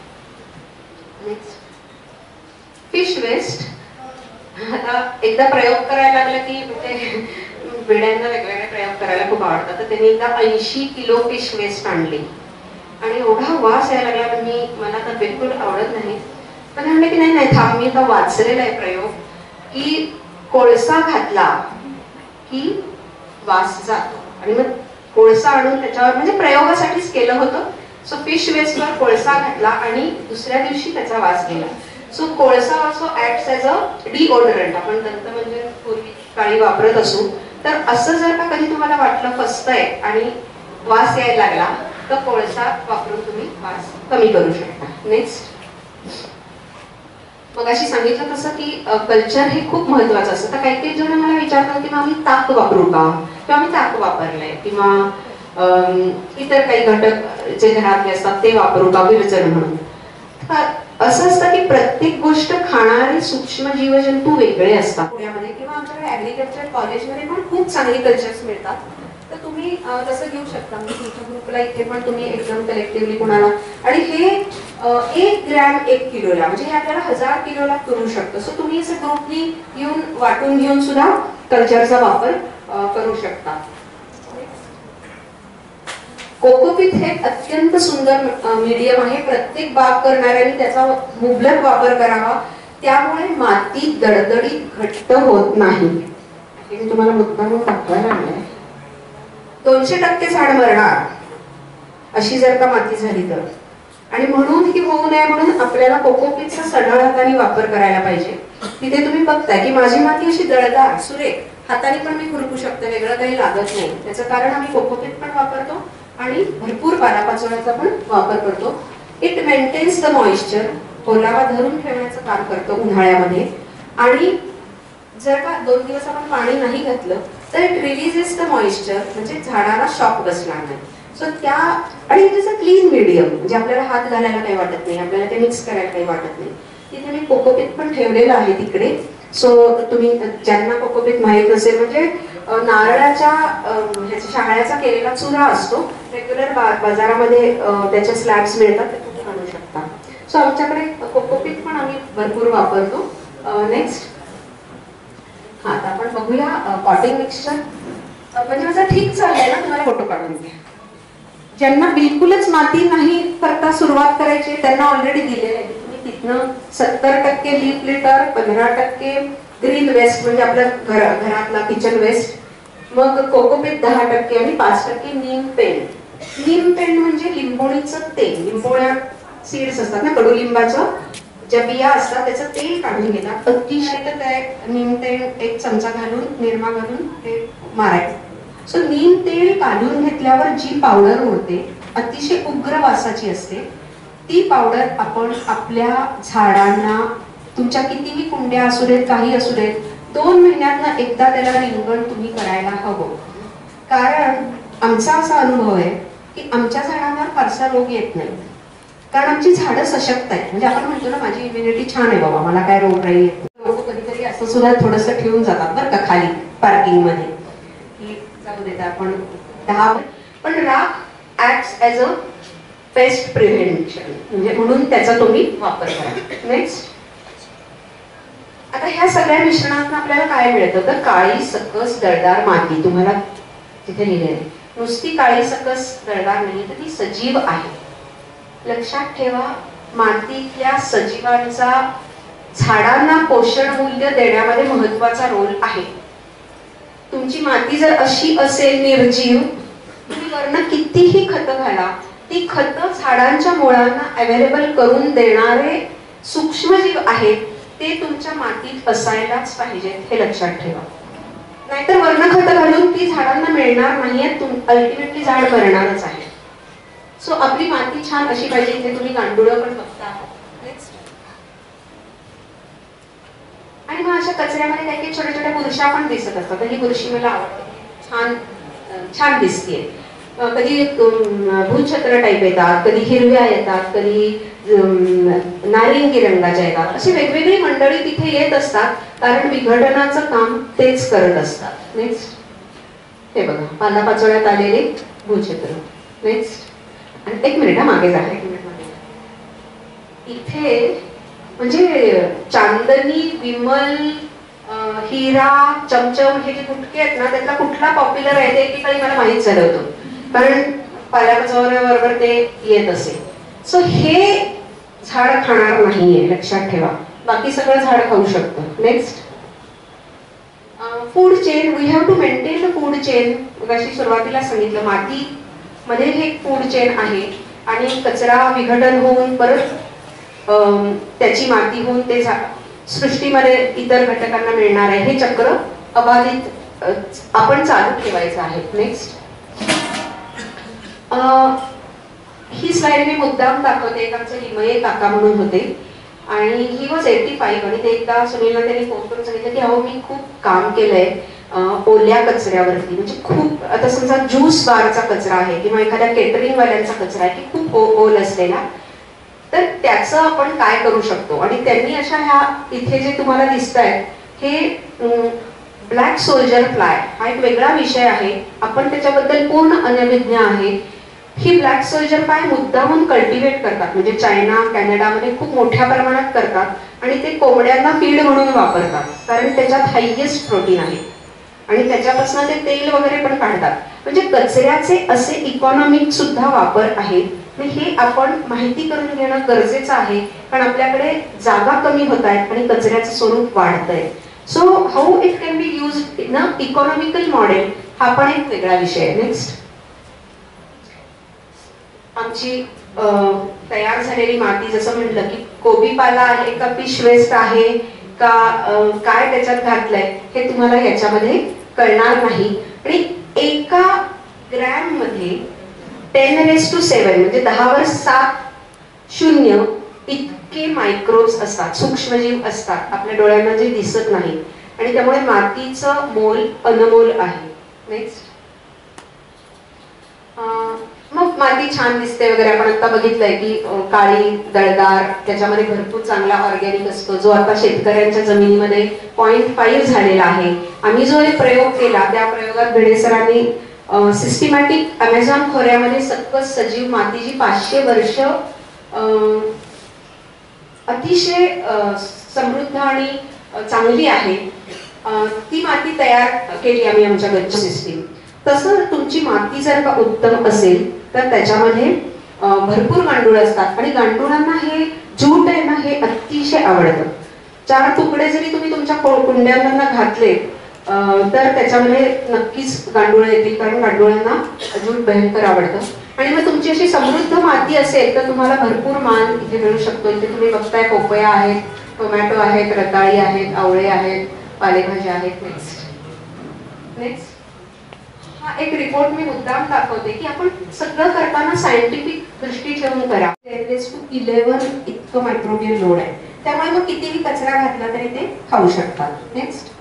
Next, fish waste. आता एकदा प्रयोग करायला लागला की म्हणजे वेड्यांना वेगवेगळे प्रयोग करायला खूप आवडतात. तर त्यांनी एकदा 80 किलो फिश वेस्ट आणली आणि एवढा वास यायला लागला मला तर बिलकुल आवडत नाही. पण म्हणले की नाही थांब, मी आता वाचलेला आहे प्रयोग की कोळसा घातला की वास जातो. आणि मग कोळसा आणून त्याच्यावर म्हणजे प्रयोगासाठीच केलं होतं. सो फिश वेस्टवर कोळसा घातला आणि दुसऱ्या दिवशी त्याचा वास गेला. सो कोळसा also acts as a deodorant. आपण दंत म्हणजे पूर्वी काळी वापरत असू. तर असं जर का कधी तुम्हाला वाटलं फसतंय आणि वास यायला लागला तर कोळसा वापरून तुम्ही वास कमी करू शकता. नेक्स्ट, मग अशी सांगितलं तसं की कल्चर हे खूप महत्वाचं असतं. तर काही काही जण मला विचारतात की आम्ही ताक वापरू का, किंवा आम्ही ताक वापरलंय, किंवा इतर काही घटक जे घरातले असतात ते वापरू का विरजण म्हणून. असं असतं की प्रत्येक गोष्ट खाणारे सूक्ष्म जीवजंतू वेगळे असतात. पुण्यामध्ये किंवा आमच्याकडे ॲग्रिकल्चर कॉलेजमध्ये पण खूप चांगली कल्चर्स मिळतात. तर तुम्ही तसं घेऊ शकता. म्हणजे तुमच्या ग्रुपला इथे पण तुम्ही एकदम कलेक्टिव्हली कुणाला, आणि हे 1 ग्रॅम 1 किलोला म्हणजे हे आपल्याला 1000 किलोला करू शकतो. सो तुम्ही असं ग्रुपनी येऊन वाटून घेऊन सुद्धा कल्चरचा वापर करू शकता. कोकोपीट हे अत्यंत सुंदर मीडियम आहे. प्रत्येक बाग करणाऱ्यांनी त्याचा मुबलक वापर करावा. त्यामुळे माती दडदडीत घट्ट होत नाही. हे मी तुम्हाला मुद्दाम दाखवायला आणलंय. 200% झाड मरणार अशी जर का माती झाली तर. आणि म्हणून ही होऊ नये म्हणून आपल्याला कोकोपीटचा सढळ हाताने वापर करायला पाहिजे. तिथे तुम्ही बघताय की माझी माती अशी दळदार सुरेख, हाताने पण मी खुरपू शकते, वेगळं काही लागत नाही. त्याचं कारण आम्ही कोकोपीट पण वापरतो आणि भरपूर पालापाचोळ्याचा पण वापर करतो. इट मेंटेन्स द मॉइश्चर, ओलावा धरून ठेवण्याचं काम करतो उन्हाळ्यामध्ये. आणि जर का 2 दिवस आपण पाणी नाही घातलं तर इट रिलीजेस द मॉइश्चर, म्हणजे झाडाला शॉक बसणार नाही. सो त्या, आणि it is a clean medium, म्हणजे आपल्याला हात घालायला काही वाटत नाही, आपल्याला ते मिक्स करायला काही वाटत नाही. तिथे मी कोकोपीट पण ठेवलेलं आहे तिकडे. सो तुम्ही ज्यांना कोकोपीट माहीत नसेल, म्हणजे नारळाच्या शाळ्याचा केलेला चुरा असतो, रेग्युलर बाजारामध्ये त्याचे स्लॅब्स मिळतात, ते तुम्ही आणू शकता. सो आमच्याकडे कोकोपीट पण आम्ही भरपूर वापरतो. नेक्स्ट, आता आपण बघूया पॉटिंग मिक्सचर. म्हणजे माझा ठीक चाललंय ना, तुम्हाला फोटो काढून घ्या. ज्यांना बिलकुलच माती नाही करता सुरुवात करायची त्यांना ऑलरेडी दिलेलं आहे. तुम्ही तिथनं 70% लीफ लिटर, 15% ग्रीन वेस्ट म्हणजे आपल्या घरातला किचन वेस्ट, मग कोकोपीट 10% आणि 5% नीम पेंट. नीम पेंट म्हणजे लिंबोणीचं तेल. लिंबोण्या सीड्स असतात ना, कडुलिंबाचं ज्या बिया असतात त्याचं तेल काढून घेतात. अतिशय ते नीम तेल 1 चमचा घालून, निरमा घालून ते मारायचं. सो नीम तेल काढून घेतल्यावर जी पावडर उरते अतिशय उग्र वासाची असते, ती पावडर आपण आपल्या झाडांना, तुमच्या कितीही कुंड्या असू देत, काही असू देत, 2 महिन्यातनं एकदा त्याला रिंगण तुम्ही करायला हवं. कारण आमचा असा अनुभव आहे की आमच्या झाडांवर फारसा रोग येत नाही. कारण आमची झाडं सशक्त आहेत. म्हणजे आपण म्हणतो ना माझी इम्युनिटी छान आहे बाबा, मला काय रोग नाही येत. लोक कधीतरी असं सुद्धा थोडंसं ठेवून जातात बरं का खाली पार्किंग मध्ये की जाऊ देतात आपण 10. पण राख acts as a paste prevention, म्हणजे म्हणून त्याचा तुम्ही वापर करा. नेक्स्ट, आता ह्या सगळ्या मिश्रणातून आपल्याला काय मिळतं तर काळी सकस दळदार माती. तुम्हाला तिथे लिहिलेलं आहे, नुसती काळी सकस दळदार नाही तर ती सजीव आहे. लक्षात ठेवा, मातीतल्या सजीवांचा झाडांना पोषण मूल्य देण्यामध्ये महत्वाचा रोल आहे. तुमची माती जर अशी असेल निर्जीव, तुम्ही वरनं कितीही खतं घाला, ती खतं झाडांच्या मुळांना अवेलेबल करून देणारे सूक्ष्मजीव आहेत, ते तुमच्या मातीत असायलाच पाहिजेत, हे लक्षात ठेवा. नाहीतर वर्ण खतं घालून ती झाडांना मिळणार नाहीये, अल्टिमेटली झाड मरणारच आहे. सो आपली माती छान अशी पाहिजे. इथे तुम्ही गांडुळं पण बघता. नेक्स्ट, आणि मग अशा कचऱ्यामध्ये काही काही छोट्या छोट्या बुरशा पण दिसत असतात. ही बुरशी मला आवडते, छान छान दिसते. कधी भूछत्र टाईप येतात, कधी हिरव्या येतात, कधी नारिंगी रंगाच्या येतात. अशी वेगवेगळी मंडळी तिथे येत असतात, कारण विघटनाचं काम तेच करत असतात. नेक्स्ट, हे बघा पालापाचोळ्यात आलेले भूछत्र. नेक्स्ट, आणि एक मिनिट मागे जा, एक मिनिट मागे जा. इथे म्हणजे चांदनी, विमल, हिरा, चमचम हे जे गुटके आहेत ना, त्यातला कुठला पॉप्युलर आहे ते एकेकाळी मला माहीत झालं होतं, कारण पाल्यापाचोळ्याबरोबर ते येत असेल. सो हे झाड खाणार नाहीये, लक्षात ठेवा. बाकी सगळं झाड खाऊ शकतं. Next, food chain. We have to maintain the food chain. अशी सुरुवातीला सांगितलं, माती मध्ये हे फूड चेन आहे, आणि कचरा विघटन होऊन परत त्याची माती होऊन ते सृष्टीमध्ये इतर घटकांना मिळणार आहे. हे चक्र अबाधित आपण चालू ठेवायचं आहे. नेक्स्ट, ही स्लाइड मी मुद्दाम दाखवते. एक आमचे लिमये काका म्हणून होते, आणि ही वॉज 85. आणि ते एकदा सुनीलला त्यांनी फोन करून सांगितलं की अहो मी खूप काम केलंय ओल्या कचऱ्यावरती. म्हणजे खूप, आता समजा ज्यूस बारचा कचरा आहे किंवा एखाद्या केटरिंग वाल्यांचा कचरा आहे की खूप ओल असलेला, तर त्याचं आपण काय करू शकतो. आणि त्यांनी अशा ह्या इथे जे तुम्हाला दिसत आहेत हे ब्लॅक सोल्जर फ्लाय हा एक वेगळा विषय आहे, आपण त्याच्याबद्दल पूर्ण अनभिज्ञ आहे. ही ब्लॅक सोल्जर फ्लाय मुद्दामून कल्टिवेट करतात, म्हणजे चायना, कॅनडामध्ये खूप मोठ्या प्रमाणात करतात, आणि ते कोंबड्यांना फीड म्हणून वापरतात, कारण त्याच्यात हायेस्ट प्रोटीन आहे, आणि त्याच्यापासून ते तेल वगैरे पण काढतात. म्हणजे कचऱ्याचे असे इकॉनॉमिक सुद्धा वापर आहेत. हे आपण माहिती करून घेणं गरजेचं आहे, कारण आपल्याकडे जागा कमी होत आहेत आणि कचऱ्याचं स्वरूप वाढतंय. So how it can be use in a economical model हा पण एक वेगळा विषय आहे. नेक्स्ट, आमची तयार झालेली माती, जसं म्हटलं की कोबीपाला आहे का फिश वेस्ट आहे का काय त्याच्यात घातलंय हे तुम्हाला याच्यामध्ये कळणार नाही. आणि एका ग्रॅम मध्ये 10⁻⁷ म्हणजे 10⁻⁷ इतके मायक्रोब्स असतात, सूक्ष्मजीव असतात, आपल्या डोळ्यांना जे दिसत नाही, आणि त्यामुळे मातीचं मोल अनमोल आहे. नेक्स्ट, मग माती छान दिसते वगैरे. आपण आता बघितलंय की काळी दळदार, त्याच्यामध्ये भरपूर चांगला ऑर्गॅनिक असतो, जो आता शेतकऱ्यांच्या जमिनीमध्ये 0.5 झालेला आहे. आम्ही जो एक प्रयोग केला त्या प्रयोगात भिडे सरांनी सिस्टमॅटिक अमेझॉन खोऱ्यामध्ये सकस सजीव माती जी 500 वर्ष अतिशय समृद्ध आणि चांगली आहे, ती माती तयार केली आम्ही आमच्या गच्च सिस्टीम. तसं तुमची माती जर का उत्तम असेल तर त्याच्यामध्ये भरपूर गांडूळ असतात, आणि गांडुळांना हे जूट आहे ना हे अतिशय आवडतं. 4 तुकडे जरी तुम्ही तुमच्या कुंड्यांना घातले तर त्याच्यामध्ये नक्कीच गांडूळ येतील, कारण गांडुळांना जूट भयंकर आवडतं. आणि मग तुमची अशी समृद्ध माती असेल तर तुम्हाला भरपूर माल इथे मिळू शकतो. इथे तुम्ही बघताय पोपया आहेत, टोमॅटो आहेत, रताळी आहेत, आवळे आहेत, पालेभाज्या आहेत. नेक्स्ट, हा एक रिपोर्ट मी मुद्दाम दाखवते की आपण सगळं करताना सायंटिफिक दृष्टी ठेवून करा. 10⁻11 इतकं मायक्रोबियल लोड आहे, त्यामुळे मग कितीही कचरा घातला तरी ते खाऊ शकतात. नेक्स्ट,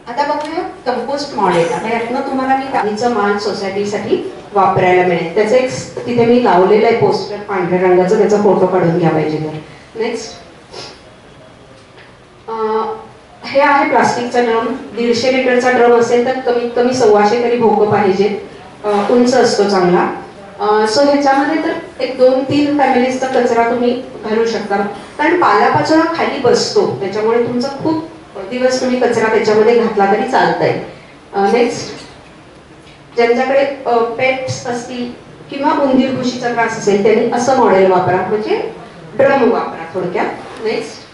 आता बघूया कंपोस्ट मॉडेल. आता यातनं तुम्हाला मी काहीचं माल सोसायटीसाठी वापरायला मिळेल. त्याचं एक तिथे मी लावलेलं आहे पोस्टर पांढऱ्या रंगाचं, त्याचा फोटो काढून घ्या पाहिजे तर. नेक्स्ट हे आहे प्लास्टिकचा ड्रम. 150 लिटरचा ड्रम असेल तर कमीत कमी 125 तरी भोकं पाहिजे. उंच असतो चांगला. सो ह्याच्यामध्ये तर एक 2-3 फॅमिलीजचा कचरा तुम्ही घालू शकता, कारण पालापाचोळा खाली बसतो, त्याच्यामुळे तुमचा खूप दिवस तुम्ही कचरा त्याच्यामध्ये घातला तरी चालतंय. नेक्स्ट ज्यांच्याकडे पेट्स असतील किंवा उंदीर घुशीचा त्रास असेल त्यांनी असं मॉडेल वापरा, म्हणजे ड्रम वापरा थोडक्यात. नेक्स्ट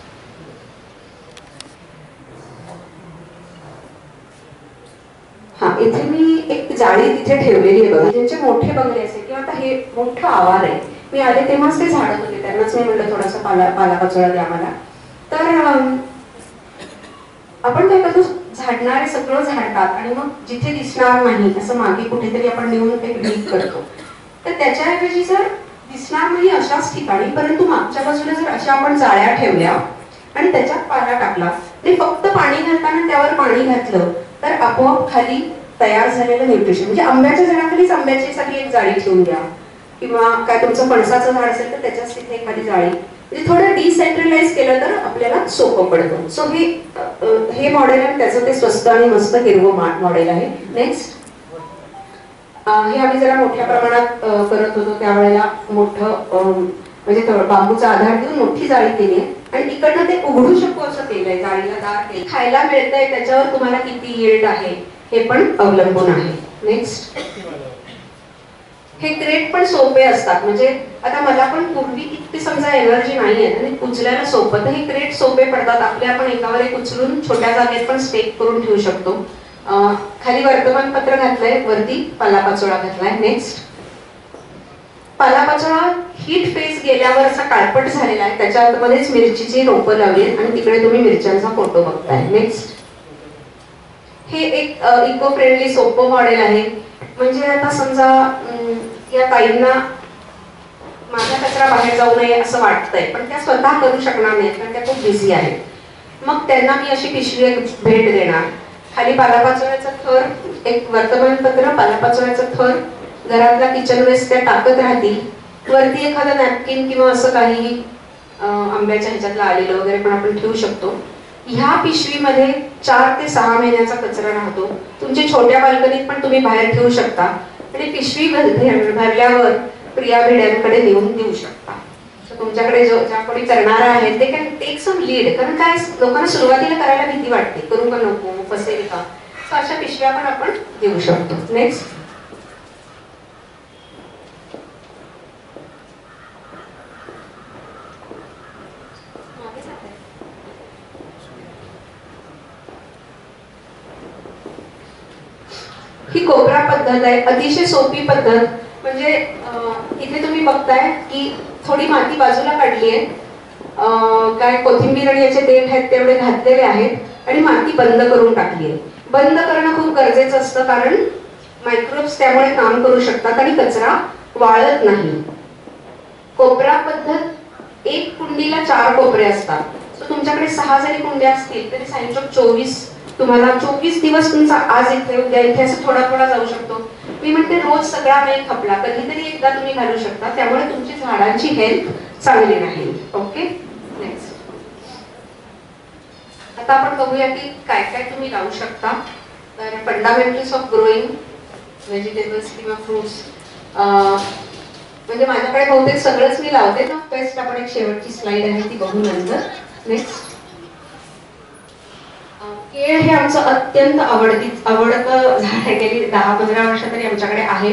इथे मी एक जाळी तिथे ठेवलेली आहे बघा. ज्यांचे मोठे बंगले असेल किंवा आता हे मोठं आवार आहे, मी आले तेव्हाच ते झाडत होते, त्यांनाच मी म्हटलं थोडासा पालापाचोळा द्या मला. तर आपण काय करतो, झाडणारे सगळं झाडतात आणि मग जिथे दिसणार नाही असं मागे कुठेतरी आपण नेऊन ते ढीक करतो. तर त्याच्याऐवजी जर दिसणार नाही अशाच ठिकाणी, परंतु मागच्या बाजूला जर अशा आपण जाळ्या ठेवल्या आणि त्याच्यात पाला टाकला आणि फक्त पाणी घालताना त्यावर पाणी घातलं तर आपोआप खाली तयार झालेलं न्यूट्रिशन, म्हणजे आंब्याच्या झाडाखालीच आंब्याची साठी एक जाळी ठेवून द्या, किंवा काय तुमचं फणसाचं झाड असेल तर त्याच्याच तिथे एखादी जाळी, म्हणजे थोडं डिसेंट्रलाइज केलं तर आपल्याला सोपं पडतं. सो हे मॉडेल आहे, त्याचं ते स्वस्त आणि मस्त हिरवं मॉडेल आहे. नेक्स्ट हे आम्ही जरा मोठ्या प्रमाणात करत होतो त्यावेळेला मोठं म्हणजे बांबूचा आधार देऊन मोठी जाळी केली आहे आणि तिकडनं ते उघडू शकू असं केलंय, जाळीला दार केलं. खायला मिळतंय त्याच्यावर तुम्हाला किती यील्ड आहे हे पण अवलंबून आहे. नेक्स्ट हे क्रेट पण सोपे असतात, म्हणजे आता मला पण पूर्वी इतकी समजा एनर्जी नाहीये आणि उचलायला सोपं, तर हे क्रेट सोपे पडतात. आपले आपण एकावर एक उचलून छोट्या जागेत पण स्टेक करून ठेवू शकतो. खाली वर्तमानपत्र घातलंय, वरती पालापाचोळा घातलाय. नेक्स्ट पालापाचोळा हीट फेस गेल्यावर असा काळपट झालेला आहे, त्याच्यामध्येच मिरचीची रोपं लावली आणि तिकडे तुम्ही मिरच्यांचा फोटो बघताय. नेक्स्ट हे एक इको फ्रेंडली सोपं मॉडेल आहे, म्हणजे आता समजा या ताईंना माझा कचरा बाहेर जाऊ नये असं वाटतंय, पण त्या स्वतः करू शकणार नाहीत कारण त्या खूप बिझी आहेत. मग त्यांना मी अशी पिशवी एक भेट देणार, खाली पालापाचोळ्याचं थर, एक वर्तमानपत्र, पालापाचोळ्याचं थर, घरातला किचन वेस्ट त्या टाकत राहतील, वरती एखादं नॅपकिन किंवा असं काही आंब्याच्या ह्याच्यातलं आलेलं वगैरे पण आपण ठेवू शकतो. ह्या पिशवीमध्ये 4 ते 6 महिन्याचा कचरा राहतो. तुमच्या छोट्या बाल्कनीत पण तुम्ही बाहेर ठेवू शकता आणि पिशवी भरल्यावर प्रिया भिड्यांकडे नेऊन देऊ शकता. तुमच्याकडे ज्या कोणी करणारा आहे ते कॅन टेक सम लीड, कारण काय लोकांना सुरुवातीला करायला भीती वाटते, करू का नको, फसेल का, तर अशा पिशव्या पण आपण देऊ शकतो. नेक्स्ट ही कोपरा पद्धत आहे, अतिशय सोपी पद्धत. म्हणजे इथे तुम्ही बघताय की थोडी माती बाजूला काढली आहे, काय कोथिंबीर आणि याचे देठ आहेत तेवढे घातलेले आहेत आणि माती बंद करून टाकली आहे. बंद करणं खूप गरजेचं असतं, कारण मायक्रोब्स त्यामुळे काम करू शकतात आणि कचरा वाळत नाही. कोपरा पद्धत, एक कुंडीला 4 कोपरे असतात. सो तुमच्याकडे 6 जरी कुंड्या असतील तरी 24 तुम्हाला 24 दिवस तुमचा आज इथे उद्या इथे असं थोडा थोडा जाऊ शकतो. मी म्हणते रोज सगळा नाही खपला, कधीतरी एकदा तुम्ही घालू शकता, त्यामुळे तुमची झाडांची हेल्थ चांगली राहील. ओके. नेक्स्ट आता आपण बघूया की काय काय तुम्ही लावू शकता. तर फंडामेंटल्स ऑफ ग्रोईंग व्हेजिटेबल्स किंवा फ्रुट्स, म्हणजे माझ्याकडे बहुतेक सगळंच मी लावते ना. बेस्ट आपण एक शेवटची स्लाइड आहे ती बघू नंतर. नेक्स्ट केळ हे आमचं अत्यंत आवडतं झाड आहे. गेली 10-15 वर्ष तरी आमच्याकडे आहे.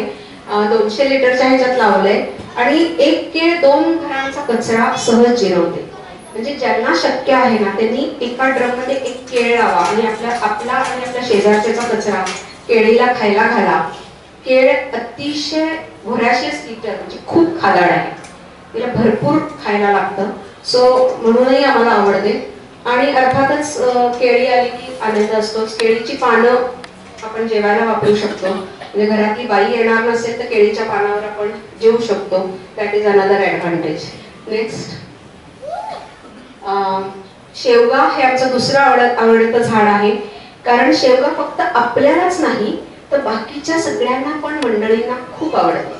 200 लिटरच्या ह्याच्यात लावलंय आणि एक केळ 2 घरांचा कचरा सहज जिरवते. म्हणजे ज्यांना शक्य आहे ना त्यांनी एका ड्रम मध्ये एक केळ लावा आणि आपला आणि आपल्या शेजारच्याचा कचरा केळीला खायला घाला. केळ अतिशय व्होरॅशियस ईटर, म्हणजे खूप खादाड आहे, तिला भरपूर खायला लागतं. सो म्हणूनही आम्हाला आवडते. आणि अर्थातच केळी आली की आनंद असतोच. केळीची पानं आपण जेवायला वापरू शकतो, म्हणजे घरातली बाई येणार नसेल तर केळीच्या पानावर आपण जेवू शकतो. That is another advantage. Next शेवगा हे आमचं दुसरं आवडतं झाड आहे, कारण शेवगा फक्त आपल्यालाच नाही तर बाकीच्या सगळ्यांना पण मंडळींना खूप आवडते.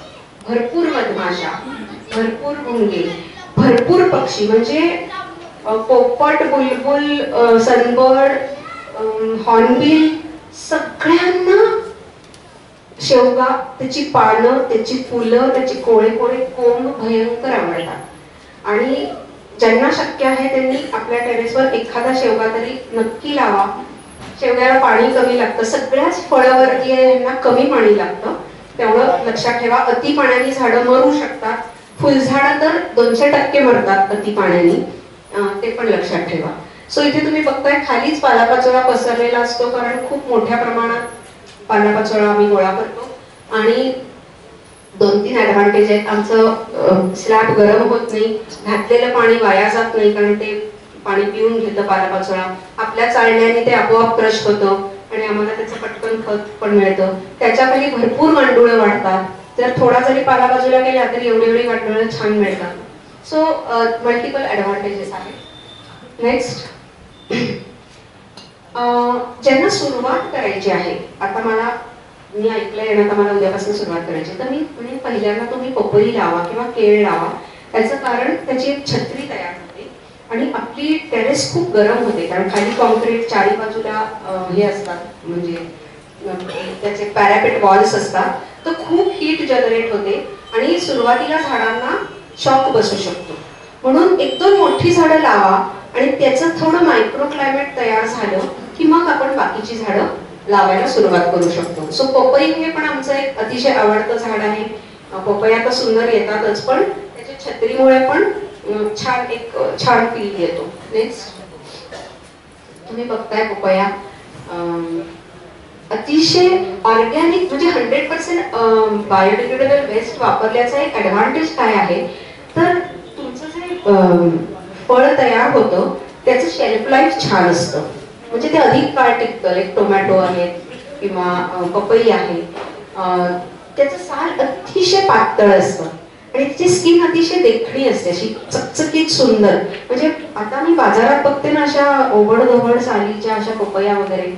भरपूर मधमाशा, भरपूर मुंगे, भरपूर पक्षी, म्हणजे पोपट, बुलबुल, सनबर्ड, हॉर्नबिल, सगळ्यांना शेवगा, त्याची पानं, त्याची फुलं, त्याची कोळे कोळे कोंब भयंकर आवडतात. आणि ज्यांना शक्य आहे त्यांनी आपल्या टेरेसवर एखादा शेवगा तरी नक्की लावा. शेवग्याला पाणी कमी लागतं, सगळ्याच फळावर्गीय यांना कमी पाणी लागतं, तेवढं लक्षात ठेवा. अति पाण्याने झाडं मरू शकतात. फुलझाडं तर 200% मरतात अति पाण्याने, ते पण लक्षात ठेवा. सो इथे तुम्ही बघताय खालीच पालापाचोळा पसरलेला असतो, कारण खूप मोठ्या प्रमाणात पालापाचोळा आम्ही गोळा करतो. आणि 2-3 ऍडव्हान्टेज आहेत. आमचं स्लॅब गरम होत नाही, घातलेलं पाणी वाया जात नाही, कारण ते पाणी पिऊन घेतं पालापाचोळा. आपल्या चालण्याने ते आपोआप क्रश होतं आणि आम्हाला त्याचं पटकन खत पण मिळतं. त्याच्याखाली भरपूर गांडुळं वाढतात. जर थोडा जरी पाला बाजूला केला तरी एवढी गांडुळं छान मिळतात. सो मल्टिपल ऍडव्हान्टेजेस आहेत. नेक्स्ट, ज्यांना सुरुवात करायची आहे, आता मी ऐकलंय ना, आता मला उद्यापासून सुरुवात करायची, तर मी पहिल्यांदा तुम्ही पपई लावा किंवा केळ लावा. त्याचं कारण त्याची एक छत्री तयार होते आणि आपली टेरेस खूप गरम होते, कारण खाली कॉन्क्रीट, चारी बाजूला हे असतात, म्हणजे त्याचे पॅरापेट वॉल्स असतात, तर खूप हीट जनरेट होते आणि सुरुवातीला झाडांना शॉक बसू शकतो. म्हणून 1-2 मोठी झाडं लावा आणि त्याचं थोडं मायक्रो क्लायमेट तयार झालं की मग आपण बाकीची झाडं लावायला सुरुवात करू शकतो. सो पपई हे पण आमचं एक अतिशय आवडतं झाड आहे. पपया तर सुंदर येतातच, पण त्याच्या छत्रीमुळे पण छान फील येतो. नेक्स्ट, तुम्ही बघताय पपया अतिशय ऑर्गॅनिक, म्हणजे 100% बायोडिग्रेडेबल वेस्ट वापरल्याचा एक ऍडव्हान्टेज काय आहे, तर तुमचं जे फळ तयार होतं त्याचं शेल्फ लाईफ छान असतं, म्हणजे ते अधिक काळ टिकतं. एक टोमॅटो आहे किंवा पपई आहे, त्याचं साल अतिशय पातळ असतं आणि त्याची स्किन अतिशय देखणी असते, अशी चकचकीत सुंदर. म्हणजे आता मी बाजारात बघते ना अशा ओबड-धोबड सालीच्या अशा पपया वगैरे,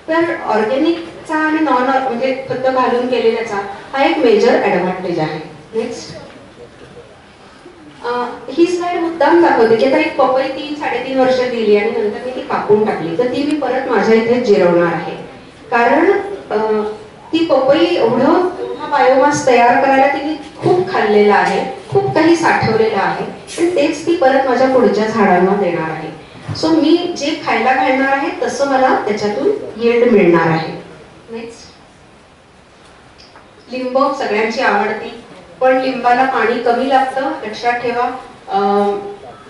तर ऑर्गॅनिकचा आणि नॉन म्हणजे खत घालून केलेल्याचा हा एक मेजर ऍडव्हान्टेज आहे. नेक्स्ट, ही स्लाइड मुद्दाम दाखवते की आता एक पपई 3-3.5 वर्ष दिली आणि नंतर मी ती कापून टाकली, तर ती मी परत माझ्या इथे जिरवणार आहे, कारण ती पपई एवढा बायोमास तयार करायला तिने खूप खाल्लेला आहे, खूप काही साठवलेलं आहे आणि तेच ती परत माझ्या पुढच्या झाडांना देणार आहे. सो मी जे खायला घालणार आहे तसं मला त्याच्यातून यील्ड मिळणार आहे. नेक्स्ट, लिंब सगळ्यांची आवडती, पण लिंबाला पाणी कमी लागतं, लक्षात ठेवा.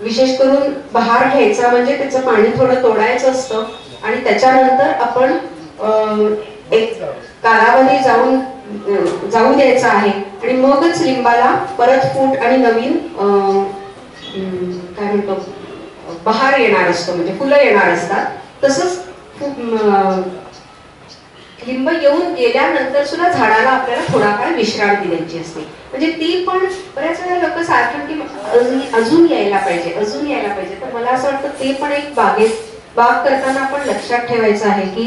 विशेष करून बहार घ्यायचा म्हणजे त्याचं पाणी थोडं तोडायचं असतं आणि त्याच्यानंतर आपण एक कालावधी जाऊ द्यायचा आहे आणि मगच लिंबाला परत फूट आणि नवीन काय म्हणतो बहार येणार असतो, म्हणजे फुलं येणार असतात. तसंच लिंब येऊन गेल्यानंतर सुद्धा झाडाला आपल्याला थोडा काळ विश्रांती द्यायची असते, म्हणजे ती पण बऱ्याच वेळा लोक सारखं की अजून यायला पाहिजे, अजून यायला पाहिजे. तर मला असं वाटतं ते पण एक बाग करताना आपण लक्षात ठेवायचं आहे की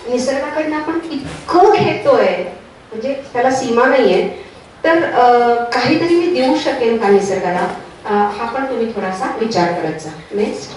निसर्गाकडनं आपण इतकं घेतोय, म्हणजे त्याला सीमा नाहीये, तर काहीतरी मी देऊ शकेन का निसर्गाला, हा पण तुम्ही थोडासा विचार करत जा. नेक्स्ट,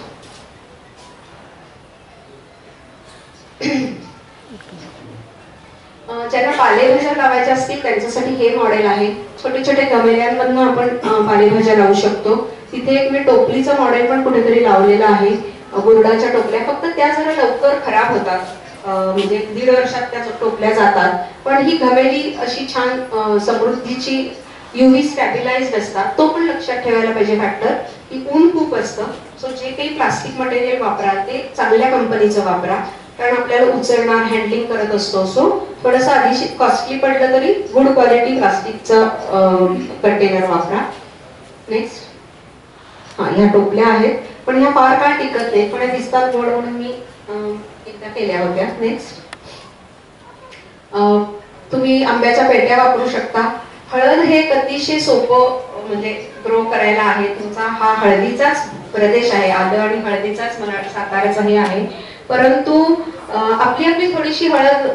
ज्यांना पालेभाज्या लावायच्या असतील त्यांच्यासाठी हे मॉडेल आहे. छोटे छोटे गमेल्यांमधून आपण पालेभाज्या लावू शकतो. तिथे एक मी टोपलीचं मॉडेल पण कुठेतरी लावलेलं आहे, गुरडाच्या टोपल्या. फक्त त्या जरा लवकर खराब होतात, म्हणजे 1.5 वर्षात त्या टोपल्या जातात, पण ही गमेली अशी छान समृद्धीची UV स्टॅबिलाइज्ड असतात. तो पण लक्षात ठेवायला पाहिजे फॅक्टर की ऊन खूप असतं. सो जे काही प्लास्टिक मटेरियल वापरा ते चांगल्या कंपनीचं वापरा, कारण आपल्याला उचलणार, हँडलिंग करत असतो. सो थोडंसं आधी कॉस्टली पडलं तरी गुड क्वालिटी प्लास्टिकचं कंटेनर वापरा. नेक्स्ट, ह्या टोपल्या आहेत पण ह्या फार काळ टिकत नाही, पण दिसतात गोड म्हणून मी एकदा केल्या होत्या. नेक्स्ट, तुम्ही आंब्याच्या पेट्या वापरू शकता. हळद हे एक अतिशय सोपं म्हणजे ग्रो करायला आहे. तुमचा हा हळदीचाच प्रदेश आहे, आलं आणि हळदीचाच मला साताऱ्याचा हे आहे, परंतु आपली आपली थोडीशी हळद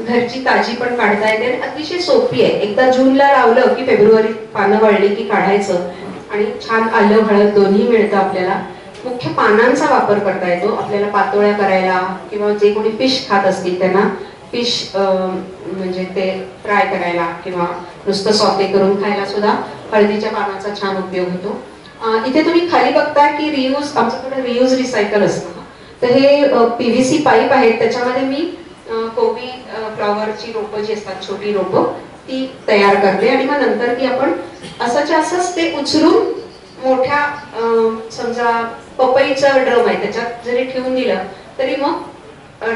घरची ताजी पण काढता येते आणि अतिशय सोपी आहे. एकदा जूनला लावलं की फेब्रुवारी पानं वळली की काढायचं आणि छान आलं हळद दोन्ही मिळतं आपल्याला. मुख्य पानांचा वापर करता येतो आपल्याला पातोळ्या करायला किंवा जे कोणी फिश खात असतील त्यांना फिश म्हणजे ते फ्राय करायला किंवा नुसतं सॉते करून खायला सुद्धा हळदीच्या पानाचा छान उपयोग होतो. इथे तुम्ही खाली बघता की रियूज, आमच्याकडे रियूज रिसायकल असतं. तर हे PVC पाईप आहेत, त्याच्यामध्ये मी कोबी फ्लॉवरची रोपं जी असतात छोटी रोपं ती तयार करते आणि मग नंतर ती आपण असंच्या असंच ते उचलून मोठ्या समजा पपईचं ड्रम आहे त्याच्यात जरी ठेवून दिलं तरी मग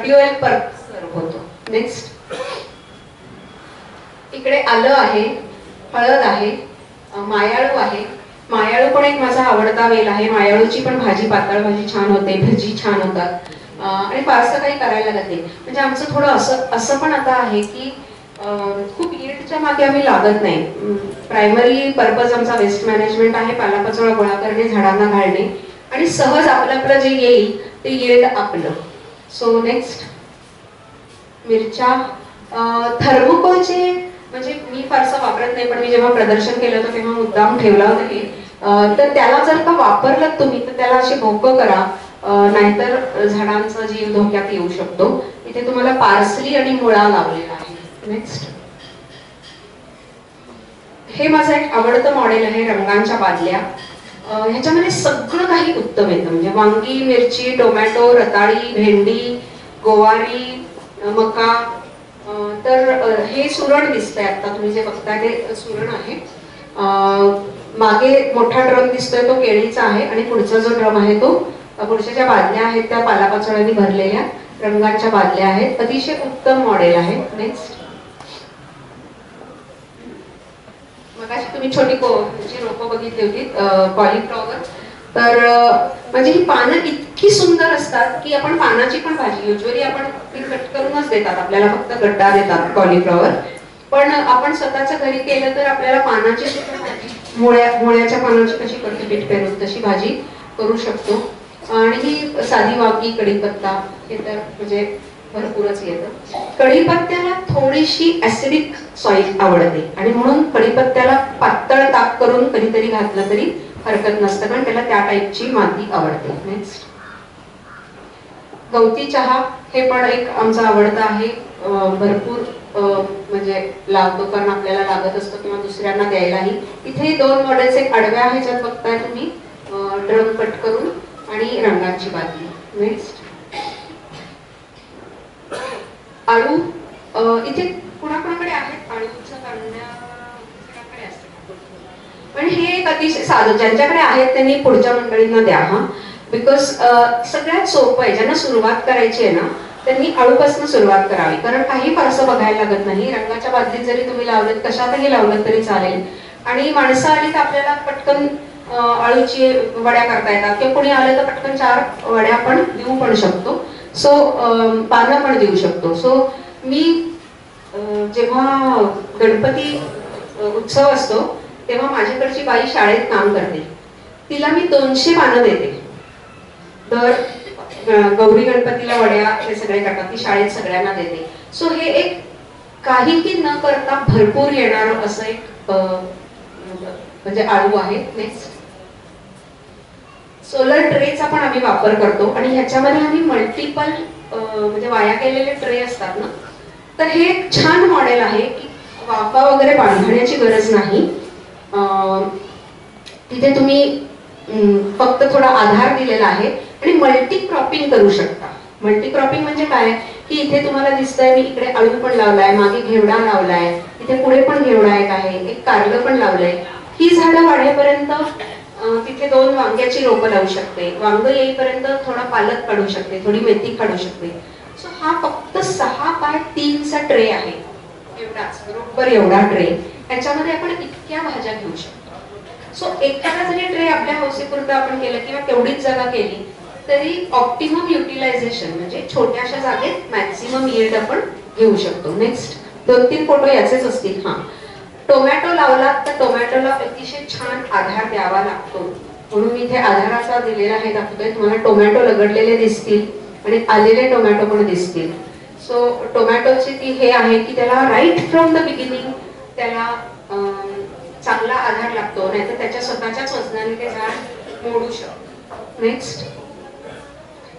ड्युएल पर्पज होतो. नेक्स्ट इकडे आलं आहे, हळद आहे, मायाळू आहे. मायाळू पण एक माझा आवडता वेल आहे. मायाळूची पण भाजी, पातळ भाजी छान होते, भजी छान होतात आणि फारसं काही करायला लागत नाही. म्हणजे आमचं थोडं असं पण आता आहे की खूप यील्डच्या मागे आम्ही लागत नाही. प्रायमरी पर्पज आमचा वेस्ट मॅनेजमेंट आहे, पालापाचोळा गोळा करणे, झाडांना घालणे आणि सहज आपलं जे येईल ते यील्ड आपलं. सो नेक्स्ट मिरच्या, थर्मोकोलचे म्हणजे मी फारसं वापरत नाही, पण मी जेव्हा प्रदर्शन केलं होतं तेव्हा मुद्दाम ठेवला होता की तर त्याला जर का वापरलं तुम्ही तर त्याला अशी भोकं करा, नाहीतर झाडांचा जीव धोक्यात येऊ शकतो. इथे तुम्हाला पार्सली आणि मुळा लावलेला आहे. नेक्स्ट हे माझं एक आवडतं मॉडेल आहे, रंगांच्या बादल्या. ह्याच्यामध्ये सगळं काही उत्तम येतं. म्हणजे वांगी, मिरची, टोमॅटो, रताळी, भेंडी, गोवारी, मका. तर हे सुरण दिसतंय आता तुम्ही जे बघताय ते सुरण आहे. मागे मोठा ड्रम दिसतोय तो केळीचा आहे आणि पुढचा जो ड्रम आहे तो पुढच्या ज्या बादल्या आहेत त्या पालापाचोळ्यांनी भरलेल्या रंगाच्या बादल्या आहेत. अतिशय उत्तम मॉडेल आहे. नेक्स्ट मगाशी तुम्ही छोटी जी रोपं बघितली होती कॉलीफ्लॉवर. तर म्हणजे ही पानं इतकी सुंदर असतात की आपण पानाची पण भाजी युजली आपण ती कट करूनच देतात, आपल्याला फक्त गड्डा देतात कॉलीफ्लॉवर. पण आपण स्वतःच्या घरी केलं तर आपल्याला पानाची सुद्धा भाजी, मुळ्याच्या पानाची कशी करतो पीठ पेरून तशी भाजी करू शकतो. आणि ही साधी वांगी, कढीपत्ता हे तर म्हणजे भरपूरच येतं. कढीपत्त्याला थोडीशी ऍसिडिक सॉइल आवडते आणि म्हणून कढीपत्त्याला पातळ ताक करून कधीतरी घातलं तरी हरकत नसतं, कारण त्याला त्या टाईपची माती आवडते. नेक्स्ट गवती चहा, हे पण एक आमचा आवडता आहे. भरपूर म्हणजे लावतो कारण आपल्याला लागत असतो किंवा दुसऱ्यांना द्यायलाही. इथे दोन मॉडेल्स, एक आडव्या आहे ज्यात बघताय तुम्ही ड्रम कट करून आणि रंगाची बादली. नेक्स्ट आळू, इथे कुणाकुणाकडे आहेत आळूच्या कांड्या, पण हे एक अतिशय साधं, ज्यांच्याकडे आहेत त्यांनी पुढच्या मंडळींना द्या हा. बिकॉज सगळ्यात सोपं आहे. ज्यांना सुरुवात करायची आहे ना त्यांनी आळूपासून सुरुवात करावी, कारण काही फारसं बघायला लागत नाही. रंगाच्या बादलीत जरी तुम्ही लावलेत, कशातही लावलं तरी चालेल. आणि माणसं आली तर आपल्याला पटकन आळूची वड्या करता येतात किंवा कोणी आलं तर पटकन 4 वड्या पण देऊ पण शकतो. सो पानं पण देऊ शकतो. सो मी जेव्हा गणपती उत्सव असतो तेव्हा माझ्याकडची बाई शाळेत काम करते, तिला मी 200 पानं देते. तर गौरी गणपतीला वड्या हे सगळे करतात, ती शाळेत सगळ्यांना देते. सो हे एक काहीही न करता भरपूर येणारं असं एक म्हणजे आळू आहे. नेक्स्ट सोलर ट्रेचा पण आम्ही वापर करतो आणि ह्याच्यामध्ये आम्ही मल्टिपल म्हणजे वाया केलेले ट्रे असतात ना, तर हे एक छान मॉडेल आहे की वाफा वगैरे बांधण्याची गरज नाही. तिथे तुम्ही फक्त थोडा आधार दिलेला आहे आणि मल्टी क्रॉपिंग करू शकता. मल्टी क्रॉपिंग म्हणजे काय की इथे तुम्हाला दिसतंय मी इकडे आळू पण लावलाय, मागे घेवडा लावलाय, इथे पुढे पण घेवडा एक आहे, एक कारलं पण लावलंय. ही झाडं वाढेपर्यंत तिथे 2 वांग्याची रोपं लावू शकते, वांग येईपर्यंत थोडा पालक काढू शकते, थोडी मेथी काढू शकते. सो हा फक्त 6x3चा ट्रे आहे, एवढाच बरोबर एवढा ट्रे. याच्यामध्ये आपण इतक्या भाज्या घेऊ शकतो. सो एखादा जरी ट्रे आपल्या हौसेपुरतं आपण केलं किंवा तेवढीच जागा केली तरी ऑप्टिमम युटिलायझेशन म्हणजे छोट्याशा जागेत मॅक्सिमम यील्ड आपण घेऊ शकतो. नेक्स्ट 2-3 फोटो याचेच असतील. हा, टोमॅटो लावलात तर टोमॅटोला अतिशय छान आधार द्यावा लागतो, म्हणून मी इथे आधाराचा दिलेला आहे दाखवतोय. तुम्हाला टोमॅटो लगडलेले दिसतील आणि आलेले टोमॅटो पण दिसतील. सो टोमॅटोची ती हे आहे की त्याला राईट फ्रॉम द बिगिनिंग त्याला चांगला आधार लागतो, नाहीतर त्याच्या स्वतःच्याच वजनाने ते झाड मोडू शकतो. नेक्स्ट.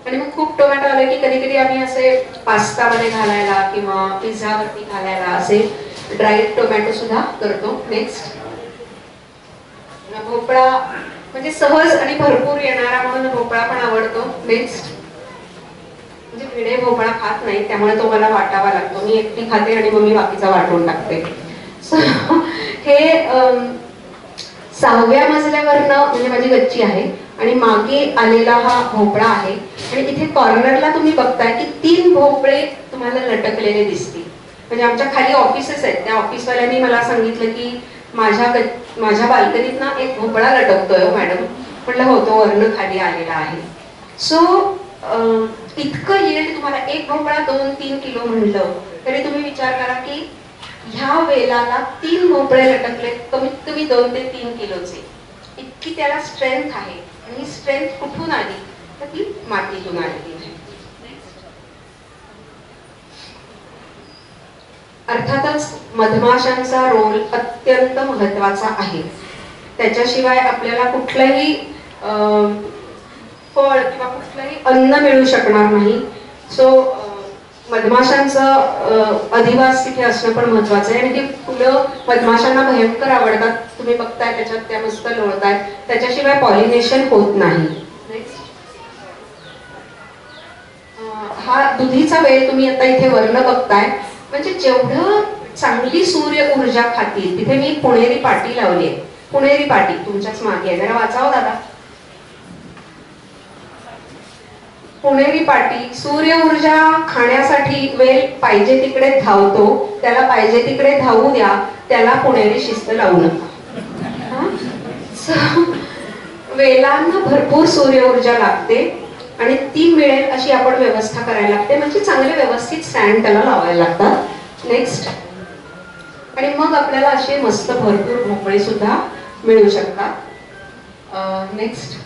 आणि मग खूप टोमॅटो आले की कधी कधी आम्ही असे पास्तामध्ये घालायला किंवा पिझ्झावरती घालायला असे ड्राईड टोमॅटो सुद्धा करतो. नेक्स्ट. भोपळा म्हणजे सहज आणि भरपूर येणारा म्हणून भोपळा पण आवडतो. नेक्स्ट. म्हणजे भिडे भोपळा खात नाही त्यामुळे तो मला वाटावा लागतो. मी एकटी खाते आणि मग मी बाकीचा वाटून टाकते. हे 6व्या मजल्यावरनं म्हणजे माझी गच्ची आहे आणि मागे आलेला हा भोपळा आहे आणि इथे कॉर्नरला तुम्ही बघताय की 3 भोपळे तुम्हाला लटकलेले दिसतील. म्हणजे आमच्या खाली ऑफिसेस आहेत, त्या ऑफिसवाल्यांनी मला सांगितलं की माझ्या बाल्कनीत ना एक भोपळा लटकतोय मॅडम. म्हटलं हो, तो वरनं खाली आलेला आहे. सो इतकं येईल तुम्हाला एक भोपळा 2-3 किलो म्हणलं तरी तुम्ही विचार करा की ह्या वेलाला 3 भोपळे लटकले कमीत कमी 2 ते 3 किलोचे. इतकी त्याला स्ट्रेंथ आहे. आणि ही स्ट्रेंथ कुठून आली तर ती मातीतून आलेली आहे. अर्थातच मधमाशांचा रोल अत्यंत महत्वाचा आहे. त्याच्याशिवाय आपल्याला कुठलंही फळ किंवा कुठलंही अन्न मिळू शकणार नाही. सो मधमाशांचं अधिवास तिथे असणं पण महत्वाचं आहे. आणि ती फुलं मधमाशांना भयंकर आवडतात. तुम्ही बघताय त्याच्यात त्या मस्त लोळतायत. त्याच्याशिवाय पॉलिनेशन होत नाही. हा दुधीचा वेल तुम्ही आता इथे वर्ण बघताय. म्हणजे जेवढं चांगली सूर्य ऊर्जा खातील, तिथे मी पुणेरी पाटी लावली आहे. पुणेरी पाटी तुमच्याच मागे आहे, जरा वाचावं दादा. पुणेरी पाटी सूर्य ऊर्जा खाण्यासाठी वेल पाहिजे तिकडे धावतो, त्याला पाहिजे तिकडे धावू द्या, त्याला पुणेरी शिस्त लावू नका. वेलांना भरपूर सूर्य ऊर्जा लागते आणि ती मिळेल अशी आपण व्यवस्था करायला लागते. म्हणजे चांगले व्यवस्थित स्टँड त्याला लावायला लागतात. नेक्स्ट. आणि मग आपल्याला असे मस्त भरपूर भोपळे सुद्धा मिळू शकतात. नेक्स्ट.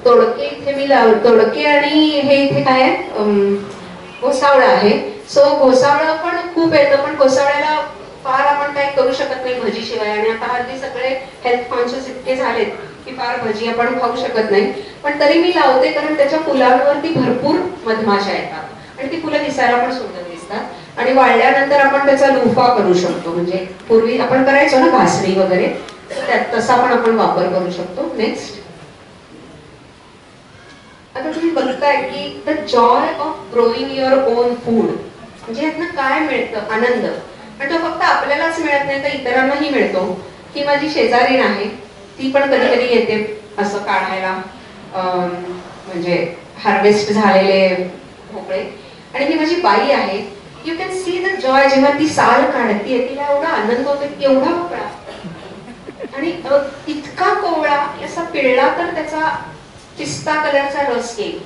तोडके इथे मी तोडके आणि हे इथे काय आहे, घोसावळं आहे. सो घोसावळं पण खूप येतं, पण घोसावळ्याला फार आपण काही करू शकत नाही भजीशिवाय. आणि आता हल्ली सगळे हेल्थ कॉन्शियस इतके झालेत की फार भजी आपण खाऊ शकत नाही. पण तरी मी लावते कारण त्याच्या फुलांवरती भरपूर मधमाशा येतात आणि ती फुलं दिसायला पण सुंदर दिसतात. आणि वाळल्यानंतर आपण त्याचा लुफा करू शकतो. म्हणजे पूर्वी आपण करायचो ना घासणी वगैरे, त्यात तसा पण आपण वापर करू शकतो. नेक्स्ट. आता तुम्ही बघताय की the Joy of growing your on food, म्हणजे यातनं काय मिळतं आनंद. आणि तो फक्त आपल्यालाच मिळत नाही तर इतरांनाही मिळतो. ही माझी शेजारीण आहे, ती पण कधी कधी येते असं काढायला, म्हणजे हार्वेस्ट झालेले भोपळे. आणि ही माझी बाई आहे. You can see the Joy. जेव्हा ती साल काढते तिला एवढा आनंद होतो की एवढा भोपळा आणि इतका कोवळा असा पिळला तर त्याचा पिस्ता कलरचा रस येईल,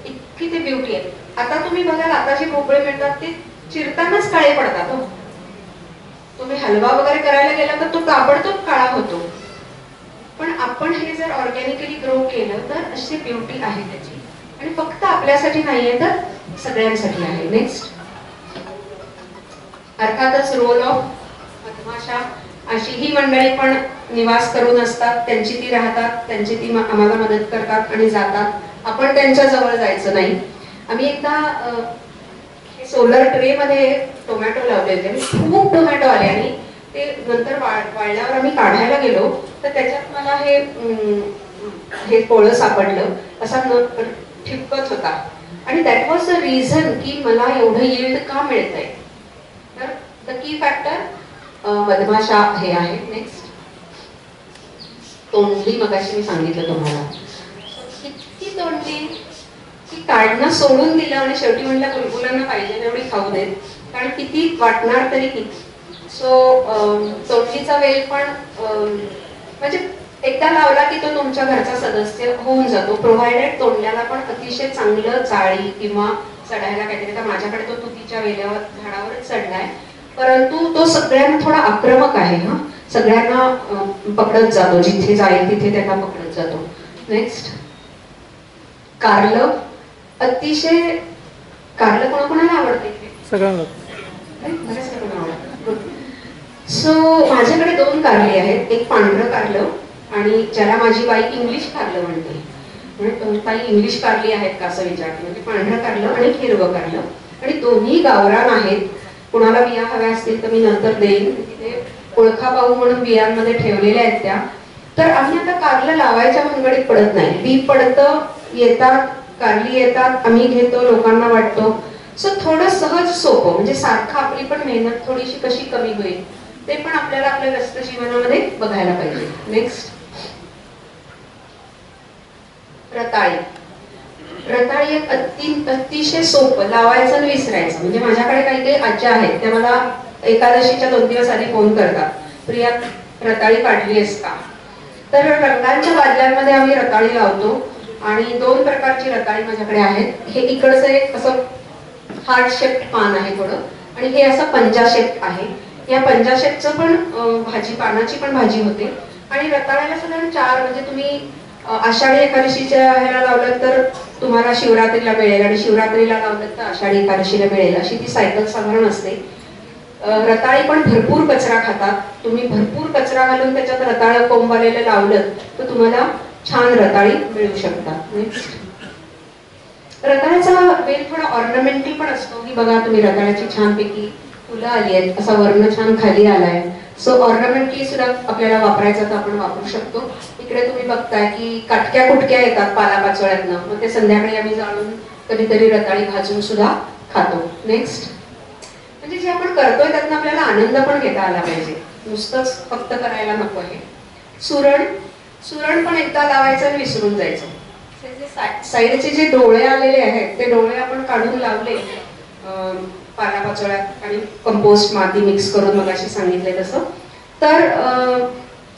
इतकी ते ब्युटी आहे. आता तुम्ही बघाल आता जे भोपळे मिळतात ते चिरतानाच काळे पडतात. हो, तुम्ही हलवा वगैरे करायला गेला तर तो ताबडतोब काळा होतो. पण आपण हे जर ऑर्गॅनिकली ग्रो केलं तर अशी ब्युटी आहे त्याची. आणि फक्त आपल्यासाठी नाहीये तर सगळ्यांसाठी आहे. नेक्स्ट. अर्थातच रोल ऑफ मधमाशा. अशी ही मंडळी पण निवास करून असतात, त्यांची ती राहतात, त्यांची ती आम्हाला मदत करतात आणि जातात. आपण त्यांच्या जवळ जायचं नाही. आम्ही एकदा सोलर ट्रे मध्ये टोमॅटो लावले होते. खूप टोमॅटो आले आणि ते नंतर वाळल्यावर आम्ही काढायला गेलो तर त्याच्यात मला हे पोळं सापडलं, असा ठिपकत होता. आणि दॅट वॉज द रिझन की मला एवढं यील्ड का मिळतंय. तर द की फॅक्टर मधमाशा हे आहे. नेक्स्ट. तोंडली मगाशी मी सांगितलं तुम्हाला, किती तोंडली की काढणं सोडून दिलं आणि शेवटी म्हणलं बुलबुलांना पाहिजे तेवढी खाऊ देत, कारण किती वाटणार तरी किती. सो तोंडलीचा वेल पण म्हणजे एकदा लावला की तो तुमच्या घरचा सदस्य होऊन जातो, प्रोव्हायडेड तोंडल्याला पण अतिशय चांगलं जाळी किंवा चढायला काहीतरी. तर माझ्याकडे तो तुतीच्या वेल्यावर झाडावरच चढलाय, परंतु तो सगळ्यांना थोडा आक्रमक आहे. हा, सगळ्यांना पकडत जातो, जिथे जाईल तिथे त्यांना पकडत जातो. नेक्स्ट. कारलं अतिशय, कारलं कोणाकोणाला आवडते? सगळ्यांना. सो माझ्याकडे 2 कारली आहेत, एक पांढरं कारलं आणि ज्याला माझी बाई इंग्लिश कारलं म्हणते. काही इंग्लिश कारली आहेत का असं विचारते, म्हणजे पांढरं कारलं आणि हिरवं कारलं, आणि दोन्ही गावरान आहेत. कुणाला बिया हव्या असतील तर मी नंतर देईन. तिथे ओळखा पाहू म्हणून बियांमध्ये ठेवलेल्या आहेत त्या. तर आम्ही आता कारलं लावायच्या भानगडीत पडत नाही. बी पडतं, येतात कारली येतात, आम्ही घेतो, लोकांना वाटतो. सो थोडं सहज सोपं, म्हणजे सारखं आपली पण मेहनत थोडीशी कशी कमी होईल ते पण आपल्याला आपल्या व्यस्त जीवनामध्ये बघायला पाहिजे. नेक्स्ट, रताळी. रताळी एक अतिशय सोपं, लावायचं आणि विसरायचं. म्हणजे माझ्याकडे काही काही आज्या आहेत, त्या मला एकादशीच्या 2 दिवस आधी फोन करतात, प्रिया रताळी काढली आहेस का? तर रंगांच्या बादल्यांमध्ये आम्ही रताळी लावतो आणि 2 प्रकारची रताळी माझ्याकडे आहेत. हे इकडचं एक असं हार्ट शेप्ड पान आहे थोडं, आणि हे असं पंजा शेप आहे. या पंजा शेपचं पण भाजी, पानाची पण भाजी होते. आणि रताळ्याला साधारण 4, म्हणजे तुम्ही आषाढी एकादशीच्या ह्याला लावलं तर तुम्हाला शिवरात्रीला मिळेल, आणि शिवरात्रीला लावलं तर आषाढी एकादशीला मिळेल, अशी ती सायकल साधारण असते. रताळी पण भरपूर कचरा खातात. तुम्ही भरपूर कचरा घालून त्याच्यात रताळं कोंब आलेलं लावलं तर तुम्हाला छान रताळी मिळू शकतात. नेक्स्ट, रताळ्याचा वेल थोडा ऑर्नामेंटल पण असतो, की बघा तुम्ही रताळ्याची छानपैकी फुलं आली आहेत, असा वर्ण छान खाली आलाय. सो ऑर्नामेंटली सुद्धा आपल्याला वापरायचं तर आपण वापरू शकतो. इकडे तुम्ही बघताय की काटक्या कुटक्या येतात पालापाचोळ्यातनं, मग ते संध्याकाळी आम्ही जाळून कधीतरी रताळी भाजून सुद्धा खातो. नेक्स्ट, म्हणजे जे आपण करतोय त्यातनं आपल्याला आनंद पण घेता आला पाहिजे, नुसतंच फक्त करायला नको आहे. सुरण. सुरण पण एकदा लावायचं आणि विसरून जायचं. साईडचे जे डोळे आलेले आहेत ते डोळे आपण काढून लावले पालापाचोळ्यात आणि कंपोस्ट माती मिक्स करून मगाशी सांगितले तसं, तर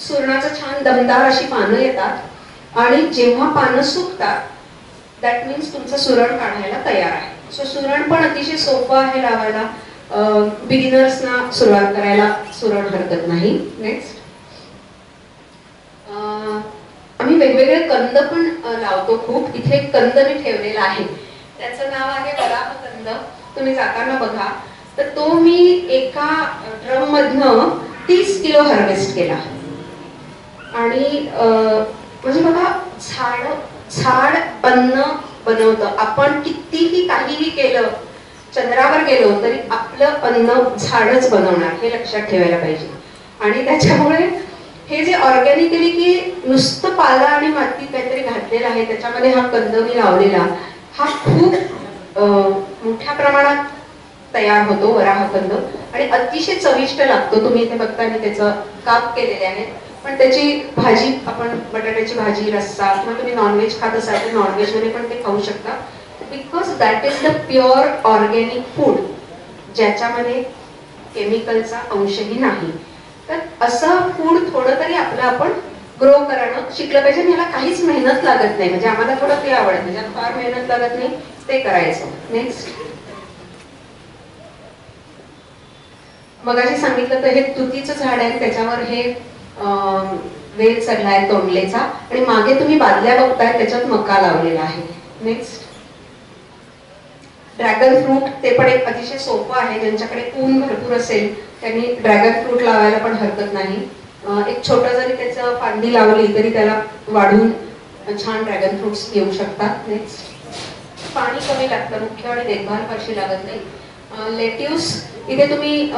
सुरणाचं छान दमदार अशी पानं येतात. आणि जेव्हा पानं सुकतात दॅट मीन्स तुमचं सुरण काढायला तयार आहे. सो सुरण पण अतिशय सोपं आहे लावायला. बिगिनर्सना सुरुवात करायला सुरण हरकत नाही. नेक्स्ट, आम्ही वेगवेगळे कंद पण लावतो खूप. इथे एक कंद मी ठेवलेला आहे, त्याचं नाव आहे वराहकंद. तुम्ही जाताना बघा, तर तो मी एका ड्रम मधनं 30 किलो हार्वेस्ट केला. आणि म्हणजे बघा, झाड अन्न बनवतं. आपण कितीही काहीही केलं, चंद्रावर गेलो तरी आपलं अन्न झाडच बनवणार, हे लक्षात ठेवायला पाहिजे. आणि त्याच्यामुळे हे जे ऑर्गॅनिकली की नुसतं पाला आणि माती काहीतरी घातलेलं आहे, त्याच्यामध्ये हा कंद मी लावलेला, हा खूप मोठ्या प्रमाणात तयार होतो वराहकंद, आणि अतिशय चविष्ट लागतो. तुम्ही इथे बघता मी त्याचं काप केलेले आहे. पण त्याची भाजी, आपण बटाट्याची भाजी, रस्सा, किंवा तुम्ही नॉनव्हेज खात असाल तर नॉनव्हेज मध्ये पण ते खाऊ शकता. Because that is the pure organic food, ज्याच्यामध्ये केमिकलचा अंशही नाही. तर असं फूड थोडं तरी आपलं आपण ग्रो करणं शिकलं पाहिजे. ह्याला काहीच मेहनत लागत नाही, म्हणजे आम्हाला थोडं ते आवडतं, ज्यात फार मेहनत लागत नाही ते करायचं. नेक्स्ट, मगाशी सांगितलं तर हे तुतीचं झाड आहे, त्याच्यावर हे वेल चढला आहे तोंडलेचा, आणि मागे तुम्ही बादल्या बघताय त्याच्यात मका लावलेला आहे. Next, dragon fruit. ते पण एक अतिशय सोपं आहे. ज्यांच्याकडे ऊन भरपूर असेल त्यांनी ड्रॅगन फ्रूट लावायला पण हरकत नाही. एक छोटं जरी त्याचं फांदी लावली तरी त्याला वाढून छान ड्रॅगन फ्रुट्स येऊ शकतात. नेक्स्ट, पाणी कमी लागतं मुख्य, आणि देखभाल फारशी लागत नाही. लेट्यूस. इथे तुम्ही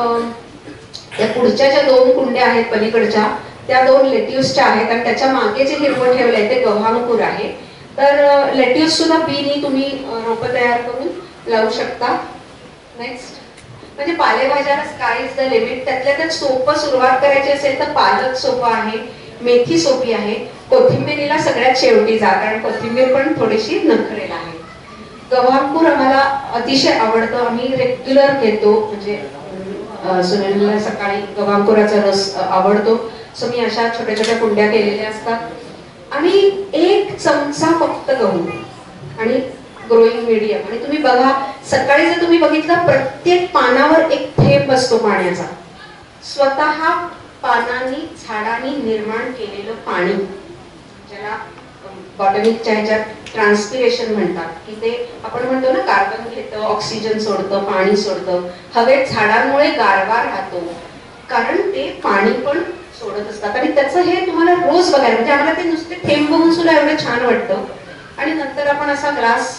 या पुढच्या ज्या 2 कुंड्या आहेत पलीकडच्या, त्या 2 लेट्यूसच्या आहेत, आणि त्याच्या मागे जे हिरवं ठेवलंय ते गव्हांकुर आहे. तर लेट्यूस सुद्धा बीनी तुम्ही रोपं तयार करून लावू शकता. नेक्स्ट, म्हणजे पालेभाज्या स्काय इज द लिमिट. त्यातल्या त्यात सोपं सुरुवात करायची असेल तर पालक सोपं आहे, मेथी सोपी आहे, कोथिंबिरीला सगळ्यात शेवटी जा, कारण कोथिंबीर पण थोडीशी नखरेल आहे. गव्हांकुर आम्हाला अतिशय आवडतं, आम्ही रेग्युलर घेतो. म्हणजे सुनीलला सकाळी गव्हांकुराचा रस आवडतो. सो मी अशा छोट्या छोट्या कुंड्या केलेल्या असतात, आणि 1 चमचा फक्त गहू आणि ग्रोईंग मीडियम. आणि तुम्ही बघा, सकाळी जर तुम्ही बघितलं प्रत्येक पानावर एक थेंब असतो पाण्याचा. स्वतः पानांनी, झाडांनी निर्माण केलेलं पाणी, ज्याला बॉटनिकच्या ह्याच्यात ट्रान्सपिरेशन म्हणतात, की ते आपण म्हणतो ना कार्बन घेतं, ऑक्सिजन सोडतं, पाणी सोडतं. हवेत झाडांमुळे गारवा राहतो कारण ते पाणी पण सोडत असतात. आणि त्याचं हे तुम्हाला रोज बघायला, म्हणजे आम्हाला ते नुसते थेंब बघून सुद्धा एवढं छान वाटतं. आणि नंतर आपण असा ग्लास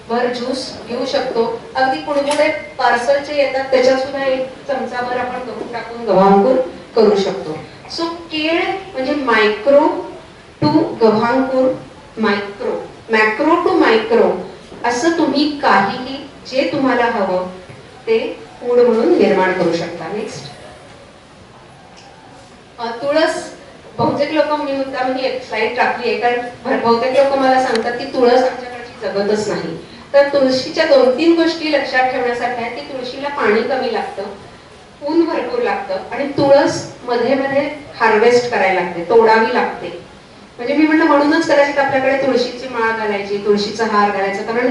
भर ज्यूस घेऊ शकतो. अगदी कुणकुणे पार्सलचे येतात त्याच्यात सुद्धा एक चमचाभर आपण गहू टाकून गव्हांकुर करू शकतो. सो केळ म्हणजे मायक्रो टू गव्हांकुर, मॅक्रो टू मायक्रो, असं तुम्ही काहीही जे तुम्हाला हवं ते फूड म्हणून निर्माण करू शकता. नेक्स्ट, तुळस. बहुतेक लोक, मी मुद्दाम ही एक स्लाइड टाकली आहे कारण बहुतेक लोक मला सांगतात की तुळस आमच्याकडची जगतच नाही. तर तुळशीच्या 2-3 गोष्टी लक्षात ठेवण्यासारख्या आहेत की तुळशीला पाणी कमी लागतं, ऊन भरपूर लागतं आणि तुळस मध्ये मध्ये हार्वेस्ट करायला लागते, तोडावी लागते. म्हणजे मी म्हणलं म्हणूनच कदाचित आपल्याकडे तुळशीची माळ घालायची, तुळशीचा हार घालायचा, कारण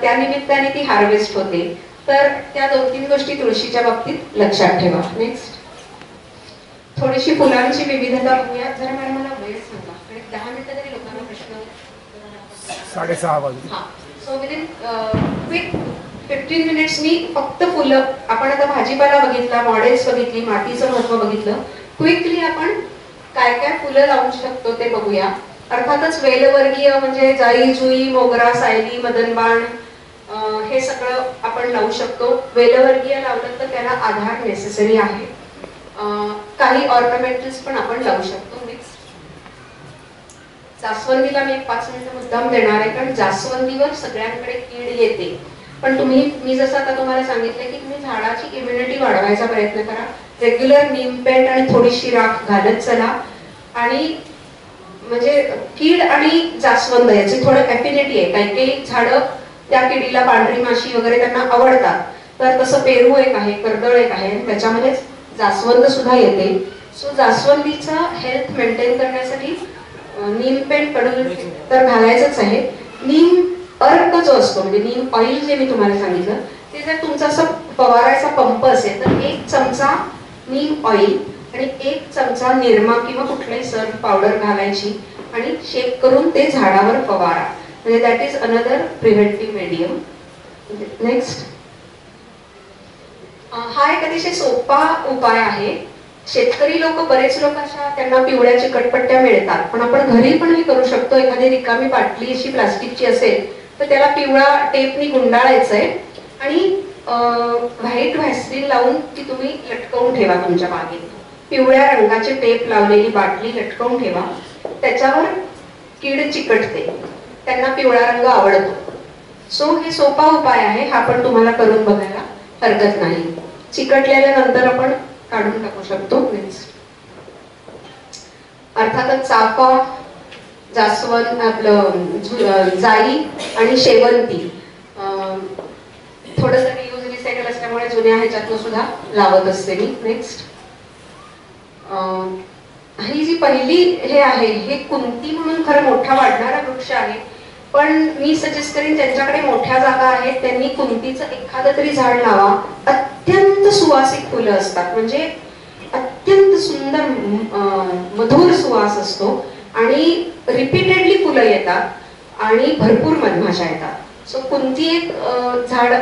त्या निमित्ताने ती हार्वेस्ट होते. तर त्या 2-3 गोष्टी तुळशीच्या बाबतीत लक्षात ठेवा. नेक्स्ट, थोडीशी फुलांची विविधता बघूया. जरा मला वेळ सांगा, 10 मिनिटं तरी लोकांना प्रश्न. 6:30 वाजले. हा, सो विदिन क्विक 15 मिनिट्सनी फक्त फुलं. आपण आता भाजीपाला बघितला, मॉडेल्स बघितली, मातीचं महत्व बघितलं. क्विकली आपण काय काय फुलं लावू शकतो ते बघूया. अर्थातच वेलवर्गीय म्हणजे जाई, जुई, मोगरा, सायली, मदनबाण हे सगळं आपण लावू शकतो. वेलवर्गीय लावलं तर त्याला आधार नेसेसरी आहे. काही ऑर्नामेंटल्स पण आपण लावू शकतो. नेक्स्ट, जास्वंदीला मी 5 मिनिटं मुद्दाम देणार आहे कारण जास्वंदीवर सगळ्यांकडे कीड येते. पण मी जसं आता तुम्हाला सांगितलं की तुम्ही झाडाची इम्युनिटी वाढवायचा प्रयत्न करा. रेग्युलर नीम पेंट आणि थोडीशी राख घालत चला. आणि म्हणजे कीड आणि जास्वंद याची थोडं ॲफिनिटी आहे. काही काही झाडं त्या किडीला, पांढरी माशी वगैरे त्यांना आवडतात. तर तसं पेरू एक आहे, कर्दळ एक आहे, त्याच्यामध्येच जास्वंद सुद्धा येते. सो जास्वंदीचा हेल्थ मेंटेन करण्यासाठी नीम पेंट कडून तर घालायचंच आहे. नीम अर्क जो असतो म्हणजे नीम ऑइल जे मी तुम्हाला सांगितलं ते जर तुमचा असं फवारायचा पंप असेल तर 1 चमचा नीम ऑइल आणि 1 चमचा निरमा किंवा कुठलाही सर्फ पावडर घालायची आणि शेक करून ते झाडावर फवारा. म्हणजे that is another preventive medium. Next, हा एक अतिशय सोपा उपाय आहे. शेतकरी लोक, बरेच लोक अशा त्यांना पिवळ्या चिकटपट्ट्या मिळतात, पण आपण घरी पण हे करू शकतो. एखादी रिकामी बाटली अशी प्लास्टिकची असेल तर त्याला पिवळा टेपनी गुंडाळायचंय आणि व्हाईट व्हॅसलीन लावून ती तुम्ही लटकवून ठेवा तुमच्या बागेत. पिवळ्या रंगाचे टेप लावलेली बाटली लटकवून ठेवा. त्याच्यावर कीड चिकटते, त्यांना पिवळा रंग आवडतो. सो हे सोपा उपाय आहे, हा पण तुम्हाला करून बघायला हरकत नाही. चिकटलेल्या नंतर आपण काढून टाकू शकतो. नेक्स्ट, अर्थातच चाफा, जास्वंद, आपलं जाई आणि शेवंती थोडंसं रियूज रिसायकल असल्यामुळे जुन्या ह्याच्यातनं सुद्धा लावत असते मी. नेक्स्ट, ही जी पहिली हे आहे हे कुंती म्हणून खरं मोठा वाढणारा वृक्ष आहे. पण मी सजेस्ट करेन ज्यांच्याकडे मोठ्या जागा आहेत त्यांनी कुंतीचं एखादं तरी झाड लावा. अत्यंत सुवासिक फुलं असतात, म्हणजे अत्यंत सुंदर मधुर सुवास असतो आणि रिपीटेडली फुलं येतात आणि भरपूर मधमाशा येतात. सो कुंती एक झाड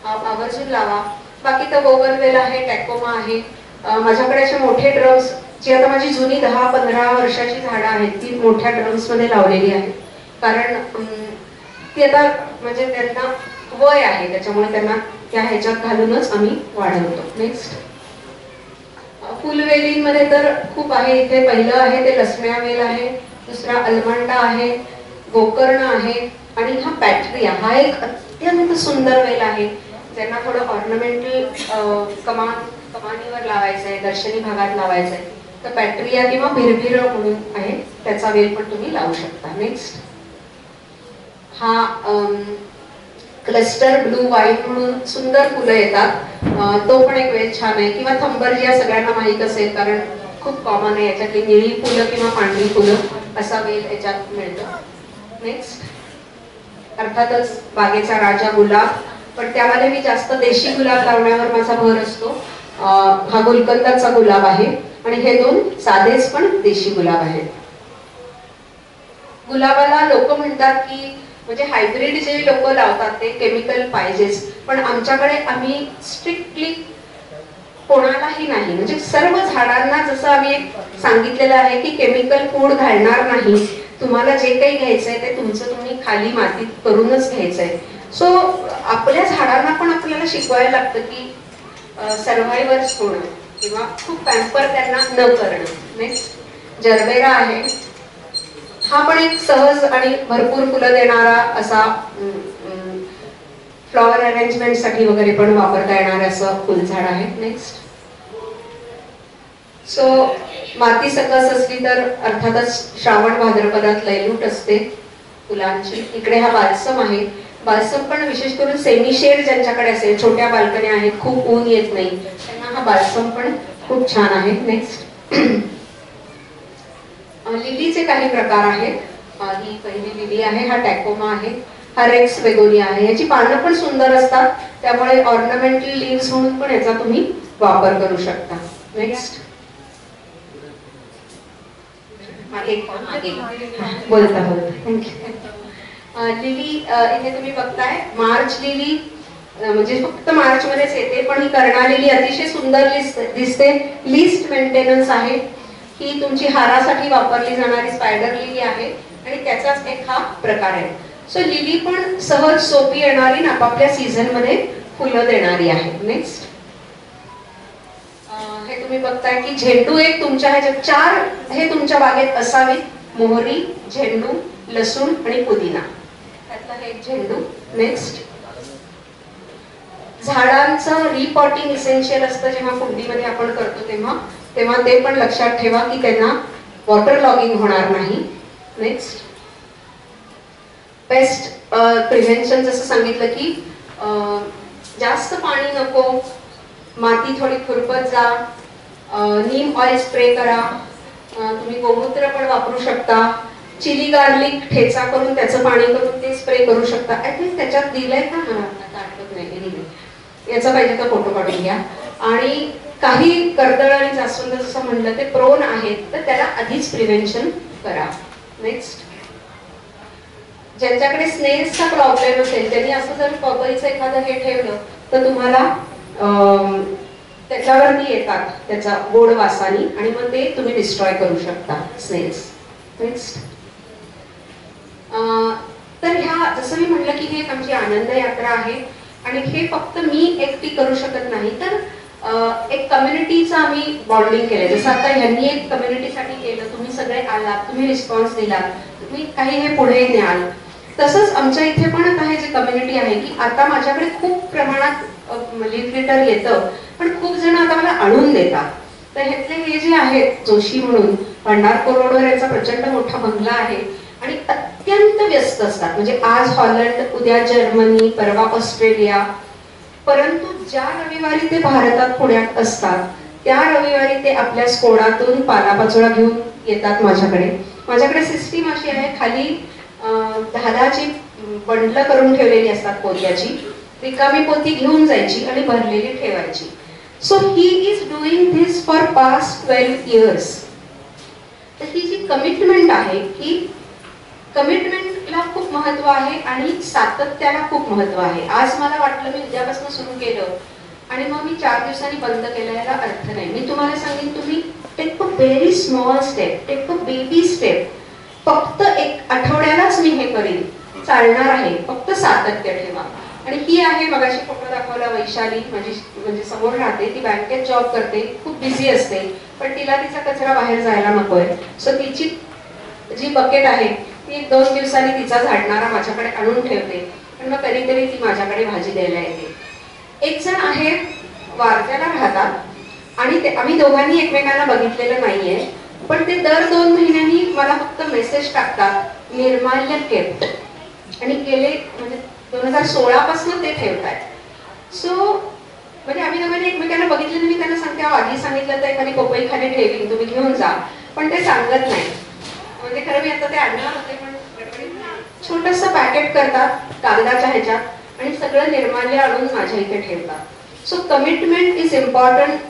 आवर्जून लावा. बाकी तर बोगनवेल आहे, टॅकोमा आहे. माझ्याकडे असे मोठे ड्रम्स, जी आता माझी जुनी 10-15 वर्षाची झाडं आहेत ती मोठ्या ड्रम्स मध्ये लावलेली आहेत. कारण ती आता म्हणजे त्यांना वय आहे त्याच्यामुळे त्यांना त्या ह्याच्यात घालूनच आम्ही वाढवतो. नेक्स्ट, फुलवेलींमध्ये तर खूप आहे. इथे पहिलं आहे ते लसम्या वेल आहे, दुसरा अलमंडा आहे, गोकर्ण आहे आणि हा पॅट्रिया, हा एक अत्यंत सुंदर वेल आहे. ज्यांना थोडं ऑर्नामेंटल कमानीवर लावायचं आहे, दर्शनी भागात लावायचं आहे तर पॅट्रिया किंवा भिरभिर म्हणून आहे, त्याचा वेल पण तुम्ही लावू शकता. नेक्स्ट, हा क्लस्टर ब्लू व्हाईट म्हणून सुंदर फुलं येतात, तो पण एक वेल छान आहे. किंवा थंबर्जिया सगळ्यांना माहीत असेल कारण खूप कॉमन आहे. याच्यातली निळी फुलं किंवा पांढरी फुलं असा वेल याच्यात मिळतं. नेक्स्ट, अर्थातच बागेचा राजा गुलाब, पण त्यामध्ये मी जास्त देशी गुलाब लावण्यावर माझा भर असतो. हा गुलकंदाचा गुलाब आहे आणि हे 2 साधेच पण देशी गुलाब आहेत. गुलाबाला लोक म्हणतात की म्हणजे हायब्रिड जे लोक लावतात ते केमिकल पाहिजेच, पण आमच्याकडे आम्ही स्ट्रिक्टली कोणालाही नाही, म्हणजे सर्व झाडांना जसं आम्ही एक सांगितलेलं आहे की केमिकल फूड घालणार नाही, तुम्हाला जे काही घ्यायचंय ते तुमचं तुम्ही खाली मातीत करूनच घ्यायचंय. सो आपल्या झाडांना पण आपल्याला शिकवायला लागतं की सर्व्हायव्हर्स होणं किंवा खूप पॅम्पर त्यांना न करणं. नेक्स्ट जरबेरा आहे, हा पण एक सहज आणि भरपूर फुलं देणारा असा फ्लॉवर अरेंजमेंट साठी वगैरे पण वापरता येणार असं फुलझाड आहे. नेक्स्ट सो माती सकस असली तर अर्थातच श्रावण भाद्रपदात लयलूट असते फुलांची. इकडे हा बाल्सम आहे, बाल्सम पण विशेष करून सेमी शेड ज्यांच्याकडे असेल, छोट्या बाल्कन्या आहेत, खूप ऊन येत नाही, त्यांना हा बाल्सम पण खूप छान आहे. नेक्स्ट लिलीचे काही प्रकार आहेत. ही पहिली लिली आहे, हा टॅकोमा आहे, हा रेक्स बेगोनिया आहे. याची पानं पण सुंदर असतात, त्यामुळे ऑर्नामेंटल लीव्स म्हणून पण याचा तुम्ही वापर करू शकता. नेक्स्ट बोलता बोलता थँक्यू. लिली इथे तुम्ही बघताय मार्च लिली, म्हणजे फक्त मार्च मध्येच येते, पण ही कर्णालिली अतिशय सुंदर दिसते. लिस्ट मेंटेनन्स आहे, ही तुमची हारासाठी वापरली जाणारी स्पायडर लिली आहे आणि त्याचाच एक हा प्रकार आहे. सो लिली पण सहज सोपी येणारी आणि आपापल्या सीझन मध्ये फुलं देणारी आहे. नेक्स्ट हे तुम्ही बघताय की झेंडू एक तुमच्या ह्याच्यात 4 हे तुमच्या बागेत असावी, मोहरी, झेंडू, लसूण आणि पुदिना, त्यातला हे एक झेंडू. नेक्स्ट झाडांचं रिपॉटिंग इसेन्शियल असतं जेव्हा कुंडीमध्ये आपण करतो तेव्हा ते पण लक्षात ठेवा की त्यांना वॉटर लॉगिंग होणार नाही. नेक्स्ट पेस्ट प्रिव्हेन्शन, जसं सांगितलं की जास्त पाणी नको, माती थोडी खुरपत जा, नीम ऑइल स्प्रे करा, तुम्ही गोमूत्र पण वापरू शकता, चिली गार्लिक ठेचा करून त्याचं पाणी करून ते स्प्रे करू शकता. ऍटलीस्ट त्याच्यात दिलंय का मला आठवत नाही, याचा पाहिजे तर फोटो काढून घ्या. आणि काही कर्दळ आणि जास्वंद जसं म्हणलं ते प्रोन आहेत, तर त्याला आधीच प्रिव्हेन्शन करा. नेक्स्ट ज्यांच्याकडे स्नेल्सचा प्रॉब्लेम असेल त्यांनी असं जर पपईचं एखादं हे ठेवलं तर तुम्हाला त्याच्यावरती येतात त्याचा गोड वासानी आणि मग ते तुम्ही डिस्ट्रॉय करू शकता स्नेल्स. नेक्स्ट तर ह्या जसं मी म्हटलं की ही एक आमची आनंद यात्रा आहे आणि हे फक्त मी एकटी करू शकत नाही, तर एक कम्युनिटीचं आम्ही बॉन्डिंग केलंय. जसं आता ह्यांनी एक कम्युनिटीसाठी केलं, तुम्ही सगळे आलात, तुम्ही रिस्पॉन्स दिलात, तुम्ही काही हे पुढे न्याल. तसंच आमच्या इथे पण आता हे जे कम्युनिटी आहे की आता माझ्याकडे खूप प्रमाणात लीफ लिटर येतं, पण खूप जण आता मला आणून देतात. तर ह्यातले हे जे आहेत जोशी म्हणून भंडारकर रोडवर यांचा प्रचंड मोठा बंगला आहे आणि अत्यंत व्यस्त असतात. म्हणजे आज हॉलंड, उद्या जर्मनी, परवा ऑस्ट्रेलिया, परंतु ज्या रविवारी ते भारतात पुण्यात असतात त्या रविवारी ते आपल्या स्कोडातून पालापाचोळा घेऊन येतात माझ्याकडे. माझ्याकडे सिस्टीम अशी आहे, खाली 10ची बंडलं करून ठेवलेली असतात पोत्याची, रिकामी पोती घेऊन जायची आणि भरलेली ठेवायची. So he is doing this for past 12 years. तर ही जी कमिटमेंट आहे ही कमिटमेंटला खूप महत्व आहे आणि सातत्याला खूप महत्व आहे. आज मला वाटलं मी उद्यापासून सुरू केलं आणि मग मी 4 दिवसांनी बंद केलं, याला अर्थ नाही. मी तुम्हाला सांगेन तुम्ही take a very small step, take a baby step. फक्त 1 आठवड्यालाच मी हे करीन, चालणार आहे, फक्त सातत्य ठेवा. आणि ही आहे, मगाशी फोटो दाखवला, वैशाली माझी म्हणजे समोर राहते, ती बँकेत जॉब करते, खूप बिझी असते, पण तिला तिचा कचरा बाहेर जायला नकोय. सो तिची जी बकेट आहे ती 2 दिवसांनी तिचा झाडणारा माझ्याकडे आणून ठेवते, पण मग कधीतरी ती माझ्याकडे भाजी द्यायला येते. एक जण आहे वारत्याला राहतात आणि ते आम्ही दोघांनी एकमेकांना बघितलेलं नाहीये, पण ते दर 2 महिन्यांनी मला फक्त मेसेज टाकतात निर्माल्य केप्ट, आणि गेले म्हणजे 2016 पासून ते ठेवतायत. सो म्हणजे आम्ही दोघांनी एकमेकांना बघितलं, मी त्यांना सांगते आधी सांगितलं तर एखादी पपई खाली ठेवीन, तुम्ही घेऊन जा, पण ते सांगत नाही. म्हणजे खरं मी आता ते आणणार होते पण छोटंसं पॅकेट करतात कागदाच्या ह्याच्यात आणि सगळं निर्माल्य आणून माझ्या इथे ठेवतात. So commitment is important.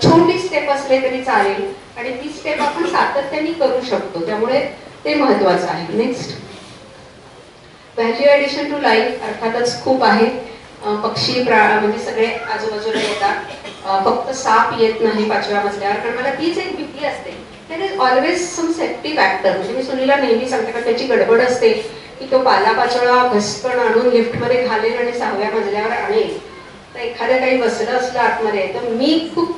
छोटी स्टेप असले तरी चालेल आणि ती स्टेप आपण सातत्याने करू शकतो. त्यामुळे ते महत्त्वाचं आहे. Next, value addition to life अर्थातच खूप आहे. पक्षी म्हणजे सगळे आजूबाजूला येतात. फक्त साप येत नाही 5व्या मजल्यावर, कारण मला तीच एक भीती असते. There is always some safety factor. म्हणजे मी सुनीला नेहमी सांगते, कारण त्याची गडबड असते की तो पालापाचोळा घसकण आणून लिफ्टमध्ये घालेल आणि 6व्या मजल्यावर आणेल. तर एखाद्या काही बसलं असलं आतमध्ये तर मी खूप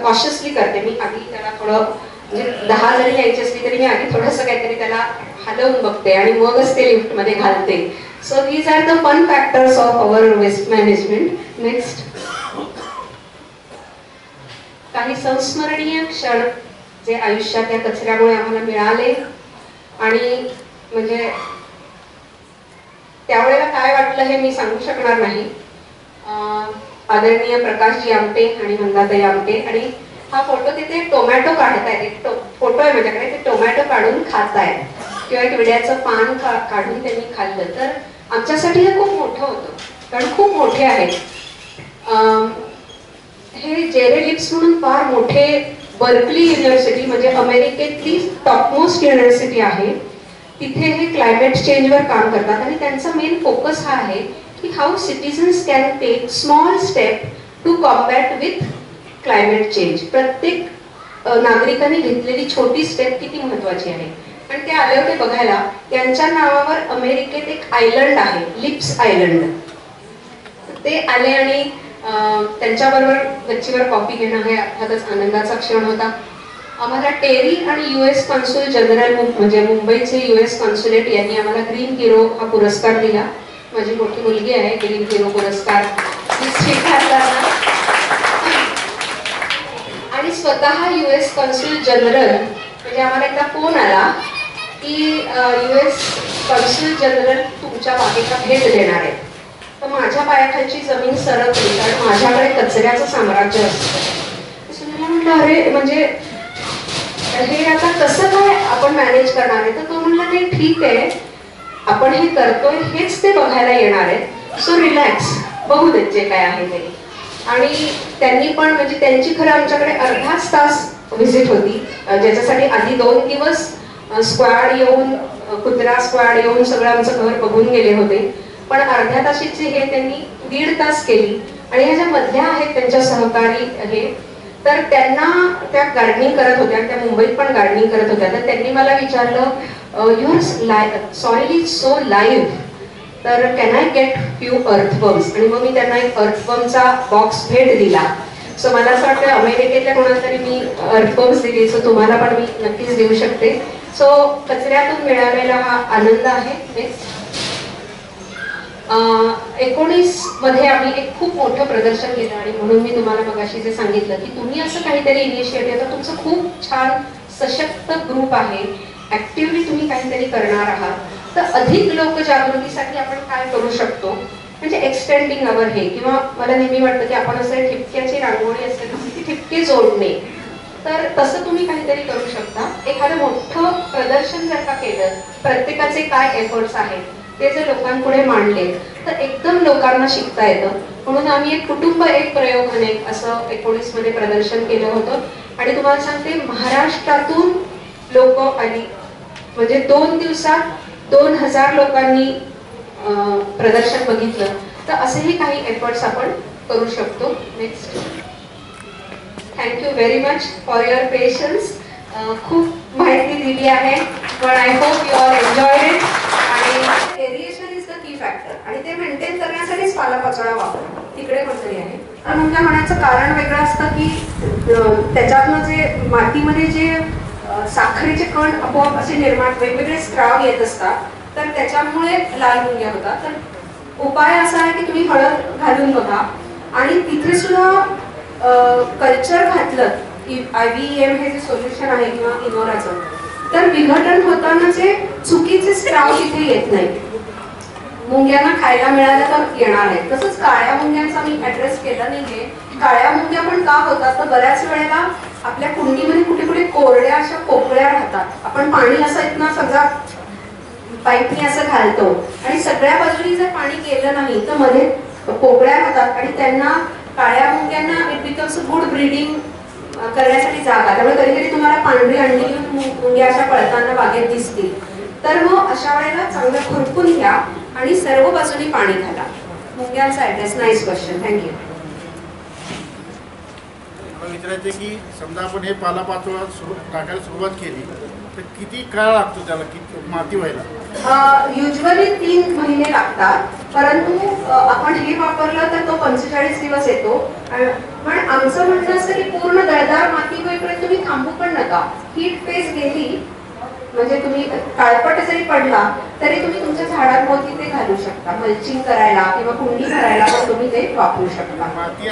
कॉशियसली करते. मी आधी त्याला थोडं, म्हणजे 10 जरी यायची असली तरी मी आधी थोडंसं काहीतरी त्याला हलवून बघते आणि मगच ते लिफ्टमध्ये घालते. So these are the fun factors of our waste management. Next, काही संस्मरणीय क्षण जे आयुष्यात या कचऱ्यामुळे आम्हाला मिळाले आणि म्हणजे त्यावेळेला काय वाटलं हे मी सांगू शकणार नाही. आदरणीय प्रकाशजी आमटे आणि मंदाताई आमटे, आणि हा फोटो तिथे टोमॅटो काढतायत. एक फोटो आहे माझ्याकडे, ते टोमॅटो काढून खातायत किंवा एक विड्याचं पान काढून त्यांनी खाल्लं. तर आमच्यासाठी हे खूप मोठं होतं, कारण खूप मोठे आहेत. हे जेरे लिप्स म्हणून फार मोठे बर्कली युनिव्हर्सिटी, म्हणजे अमेरिकेतली टॉपमोस्ट युनिव्हर्सिटी आहे. तिथे हे क्लायमेट चेंजवर काम करतात आणि त्यांचा मेन फोकस हा आहे की how citizens can take small step to combat with climate change. प्रत्येक नागरिकांनी घेतलेली छोटी स्टेप किती महत्वाची आहे. आणि ते आले होते बघायला. त्यांच्या नावावर अमेरिकेत एक आयलंड आहे, लिप्स आयलंड. ते आले आणि त्यांच्याबरोबर गच्चीवर कॉफी घेणं हे अर्थातच आनंदाचा क्षण होता. आम्हाला टेरी आणि US कॉन्सुल जनरल, म्हणजे मुंबईचे US कॉन्सुलेट यांनी आम्हाला ग्रीन हिरो हा पुरस्कार दिला. माझी मोठी मुलगी आहे ग्रीन हिरो पुरस्कार स्वीकारताना. आणि स्वतः US कॉन्सुल जनरल, म्हणजे आम्हाला एकदा फोन आला की US कॉन्सुल जनरल तुमच्या बागेला भेट देणार आहे. तर माझ्या पायाखालची जमीन सरकली, कारण माझ्याकडे कचऱ्याचं साम्राज्य असतं. सुनीला म्हटलं अरे म्हणजे हे आता कसं काय आपण मॅनेज करणार आहे. तर तो म्हणला नाही ठीक आहे, आपण हे करतोय हेच ते बघायला येणार आहेत, सो रिलॅक्स, बघू देत जे काय आहे ते. आणि त्यांनी पण, म्हणजे त्यांची खरं आमच्याकडे अर्धाच तास व्हिजिट होती, ज्याच्यासाठी आधी 2 दिवस स्क्वॅड येऊन, कुत्रा स्क्वॅड येऊन सगळं आमचं घर बघून गेले होते. पण अर्ध्या तासाची हे त्यांनी 1.5 तास केली. आणि ह्या ज्या मधल्या आहेत त्यांच्या सहकारी हे, तर त्यांना त्या गार्डनिंग करत होत्या, त्या मुंबईत पण गार्डनिंग करत होत्या. तर त्यांनी मला विचारलं your soil is so live, तर can I get few earthworms. आणि मग मी त्यांना एक अर्थवर्मचा बॉक्स भेट दिला. सो मला असं वाटतं अमेरिकेतल्या कोणाला तरी मी अर्थवर्म्स दिली, सो तुम्हाला पण मी नक्कीच देऊ शकते. सो कचऱ्यातून मिळालेला हा आनंद आहे. नेक्स्ट, 19 मध्ये आम्ही एक खूप मोठं प्रदर्शन केलं. आणि म्हणून मी तुम्हाला मगाशी जे सांगितलं की तुम्ही असं काहीतरी इनिशिएटिव्ह, आता तुमचं खूप छान सशक्त ग्रुप आहे, ऍक्टिव्हली तुम्ही काहीतरी करणार आहात, तर अधिक लोकजागृतीसाठी आपण काय करू शकतो, म्हणजे एक्सटेंडिंग अवर हे, किंवा मला नेहमी वाटतं की आपण असं ठिपक्याची रांगोळी असते ती ठिपके जोडणे, तर तसं तुम्ही काहीतरी करू शकता. एखादं मोठं प्रदर्शन जर का केलं, प्रत्येकाचे काय एफर्ट्स आहेत ते जर लोकांपुढे मांडले तर एकदम लोकांना शिकता येतं. म्हणून आम्ही एक कुटुंब एक प्रयोग अनेक असं 19 मध्ये प्रदर्शन केलं होतं. आणि तुम्हाला सांगते महाराष्ट्रातून लोक आली, म्हणजे 2 दिवसात 2000 लोकांनी प्रदर्शन बघितलं. तर असेही काही एफर्ट्स आपण करू शकतो. Next, thank you very much for your patience. खूप माहिती दिली आहे, पण I hope you all enjoyed it. आणि aeration is the key factor, आणि ते मेंटेन करण्यासाठीच पालापाचोळा वापर तिकडे कोणतरी आहे. मुंग्या होण्याचं कारण वेगळं असतं की त्याच्यातनं जे मातीमध्ये जे साखरेचे कण आपोआप असे निर्माण, वेगवेगळे स्त्राव येत असतात, तर त्याच्यामुळे लाल मुंग्या होतात. तर उपाय असा आहे की तुम्ही हळद घालून बघा, आणि तिथे सुद्धा कल्चर घातलं, IVEM हे जे सोल्युशन आहे किंवा इनोराचं, तर विघटन होताना जे चुकीचे स्त्राव तिथे येत नाही, मुंग्यांना खायला मिळालं तर येणार आहे. तसंच काळ्या मुंग्यांचा मी ऍड्रेस केला नाहीये. काळ्या मुंग्या पण का होतात, तर बऱ्याच वेळेला आपल्या कुंडीमध्ये कुठे कुठे कोरड्या अशा पोकळ्या राहतात. आपण पाणी असं इथनं समजा पाईपने असं घालतो आणि सगळ्या बाजूनी जर पाणी गेलं नाही तर मध्ये पोकळ्या राहतात, आणि त्यांना काळ्या मुंग्यांना it becomes a good breeding करण्यासाठी जागा, त्यामुळे कधी कधी तुम्हाला पांढरी अंडी मुंग्या अशा पळताना बागेत दिसतील. तर मग अशा वेळेला चांगलं खुरपून घ्या आणि सर्व बाजूनी पाणी घाला. मुंग्यांचा ऍड्रेस. Nice question, thank you. मला विचारायचे की समजा आपण हे पालापाचोळा टाकायला सुरुवात केली तर किती काळ लागतो त्याला किती माती व्हायला? युजली 3 महिने लागतात, परंतु आपण हे वापरलं तर तो 45 दिवस येतो. पण आमचं म्हणणं असतं की पूर्ण दळदार माती होईपर्यंत तुम्ही थांबू पण नका. हीट फेज गेली म्हणजे तुम्ही काळपट जरी पडला तरी तुम्ही तुमच्या झाडांभोवती ते घालू शकता. मल्चिंग करायला किंवा कुंडी भरायला पण तुम्ही ते वापरू शकता. माती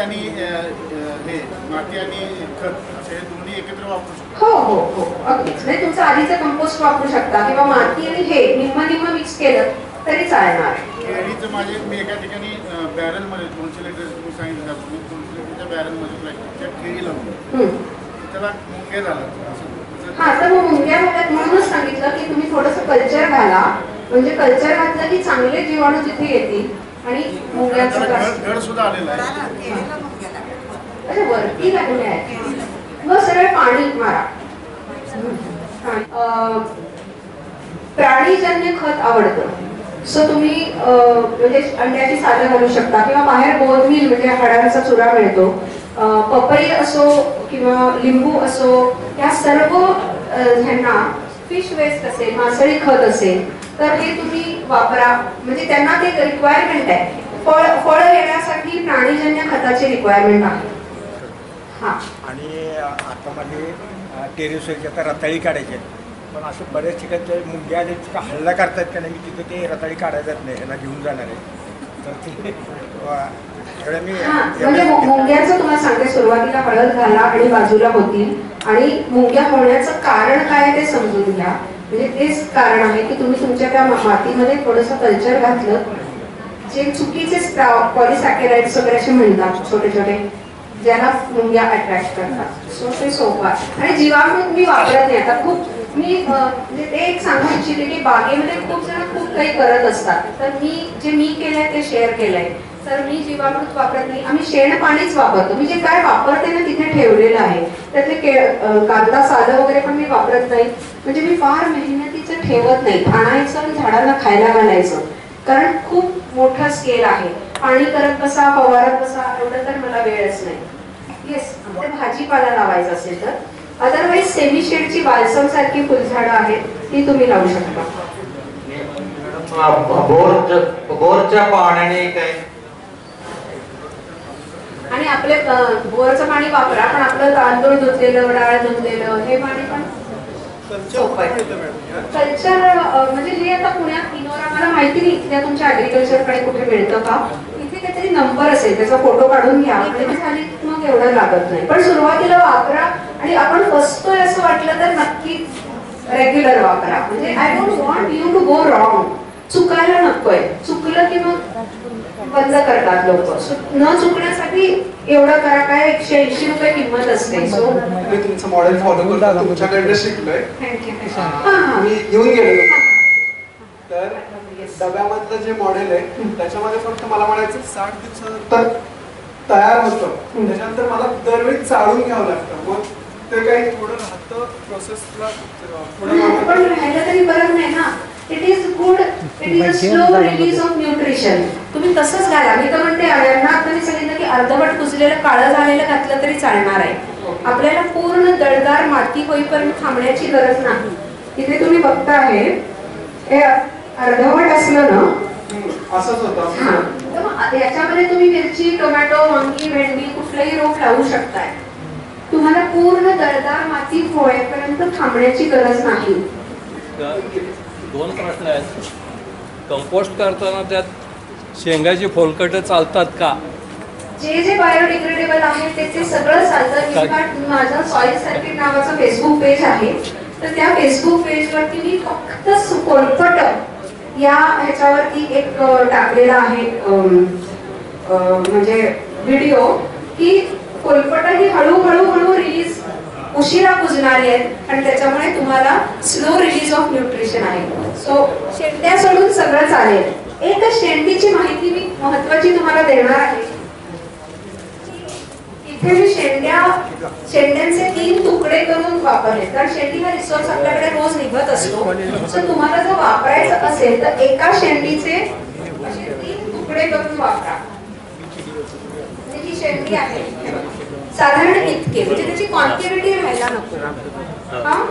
आणि खत असे दोन्ही एकत्र वापरू शकतो? हो हो हो, अगदीच. म्हणजे तुमचं आधीचं कंपोस्ट वापरू शकता किंवा माती आणि हे निम्म मिक्स केलं तरी चालणार. केळीचं माझे मी एका ठिकाणी बॅरलमध्ये 200 लिटर तुम्ही सांगितलं आपण 200 लिटरच्या बॅरलमध्ये प्लॅस्टिकच्या केळी लावून त्याला मुंग्या झाला. हा, तर मग मुंग्या भागात म्हणूनच सांगितलं की तुम्ही थोडंसं कल्चर घाला. म्हणजे कल्चर घातलं की चांगले जीवाणू तिथे येतील आणि मुंग्यांचा गड सुद्धा आलेला आहे. अरे वरती लागले आहेत. मग सरळ पाणी मारा. प्राणीजन्य खत आवडतं, सो तुम्ही म्हणजे अंड्याची सालं घालू शकता किंवा बाहेर बोनमील म्हणजे हाडांचा चुरा मिळतो. पपई असो किंवा लिंबू असो, या सर्व ह्यांना फिश वेस्ट असेल, मासळी खत असेल तर हे तुम्ही वापरा. म्हणजे त्यांना ते रिक्वायरमेंट आहे. फळ येण्यासाठी प्राणीजन्य खताची रिक्वायरमेंट आहे. हा, आणि आता मध्ये टेरेसवरची आता रताळी काढायची, पण असं बऱ्याच ठिकाणी ते मुंग्या आले का हल्ला करतात का नाही, मी तिथं ते रताळी काढायला जात नाही, ह्यांना घेऊन जाणार आहे. तर ते म्हणजे मुंग्याचं तुम्हाला सांगते, सुरुवातीला हळद घाला आणि बाजूला होतील. आणि मुंग्या होण्याचं कारण काय ते समजून घ्या. म्हणजे तेच कारण आहे की तुम्ही तुमच्या त्या मातीमध्ये थोडंसं कल्चर घातलं. जे चुकीचे पॉलिसॅकेराइड्स वगैरे असे म्हणतात छोटे छोटे, ज्याला मुंग्या अट्रॅक्ट करतात. सो ते सोपं आहे. आणि जीवाणू मी वापरत नाही आता खूप. मी म्हणजे ते एक सांगू इच्छिते की बागेमध्ये खूप जण खूप काही करत असतात, तर मी केलंय ते शेअर केलंय. तर मी जीवामृत वापरत नाही. आम्ही शेण पाणीच वापरतो. मी जे काय वापरते ना तिथे ठेवलेलं आहे. त्यातले कांदा साधं वगैरे पण मी वापरत नाही. म्हणजे मी फार मेहनतीचं ठेवत नाही. आणायचं आणि झाडांना खायला घालायचं, कारण खूप मोठा स्केल आहे. पाणी करत बसा, फवारत बसा, एवढं तर मला वेळच नाही. येस, ते भाजीपाला लावायचा असेल तर. अदरवाईज सेमी शेडची बाल्सम सारखी फुलझाडं आहेत, ती तुम्ही लावू शकता. बोरच्या पाण्याने काय? आणि आपले बोरचं पाणी वापरा, पण आपलं तांदूळ धुतलेलं, डाळ धुतलेलं हे पाणी पण कल्चर म्हणजे हे आता पुण्यात इनोरा, मला माहिती नाही इथल्या तुमच्या ऍग्रिकल्चरकडे कुठे मिळतं का. इथे काहीतरी नंबर असेल, त्याचा फोटो काढून घ्या आणि झाली मग एवढं लागत नाही. पण सुरुवातीला वापरा. आणि आपण फसतोय असं वाटलं तर नक्कीच रेग्युलर वापरा. म्हणजे I don't want you to go wrong. चुकायला नकोय. चुकलं की मग बंद करतात लोक. न चुकण्यासाठी एवढं करा. काय 180 रुपये किंमत असते. सो मी तुमचं मॉडेल फॉलो करतो, तुमच्याकडनं शिकलोय. थँक्यू. मी येऊन गेलेलो. तर डब्यामधलं जे मॉडेल आहे त्याच्यामध्ये फक्त मला म्हणायचं 60 दिवसानंतर तयार होतं. त्याच्यानंतर मला दरवेळी चाळून घ्यावं लागतं. मग ते काही थोडं राहतं प्रोसेसला पण राहिलं तरी बरं नाही ना. It is good. It is a slow release of nutrition. तुम्ही तसंच घाला. मी तर म्हणते यांना आता मी सांगितलं की अर्धवट कुजलेलं काळं झालेलं घातलं तरी चालणार आहे. आपल्याला पूर्ण दळदार माती होईपर्यंत थांबण्याची गरज नाही. इथे तुम्ही बघता आहे हे अर्धवट असलं ना असंच होतं. याच्यामध्ये तुम्ही मिरची, टोमॅटो, वांगी, भेंडी कुठलंही रोप लावू शकताय. तुम्हाला पूर्ण दळदार माती होईपर्यंत थांबण्याची गरज नाही. 2 प्रश्न आहेत. कंपोस्ट करताना त्यात शेंगाची फोलकट चालतात का? जे बायोडिग्रेडेबल आहे ते सगळं चालतं. इनफॅक्ट माझं सॉइल सर्किट नावाचं फेसबुक पेज आहे. तर त्या फेसबुक पेजवरती मी फक्त फोलकट या ह्याच्यावरती एक टाकलेला आहे म्हणजे व्हिडिओ की फोलकट ही हळूहळू रिलीज उशिरा कुजणारी आहेत आणि त्याच्यामुळे तुम्हाला स्लो रिलीज ऑफ न्यूट्रिशन आहे. सो शेंड्या सोडून सगळं चालेल. एकच शेंडीची माहिती मी महत्वाची तुम्हाला देणार आहे. इथे मी शेंड्यांचे 3 तुकडे करून वापरले, कारण शेंडी हा रिसोर्स आपल्याकडे रोज निघत असतो. तर तुम्हाला जर वापरायचं असेल तर एका शेंडीचे असे 3 तुकडे करून वापरा. ही शेंडी आहे साधारण इतके, म्हणजे त्याची क्वांटिटी राहायला नको. हा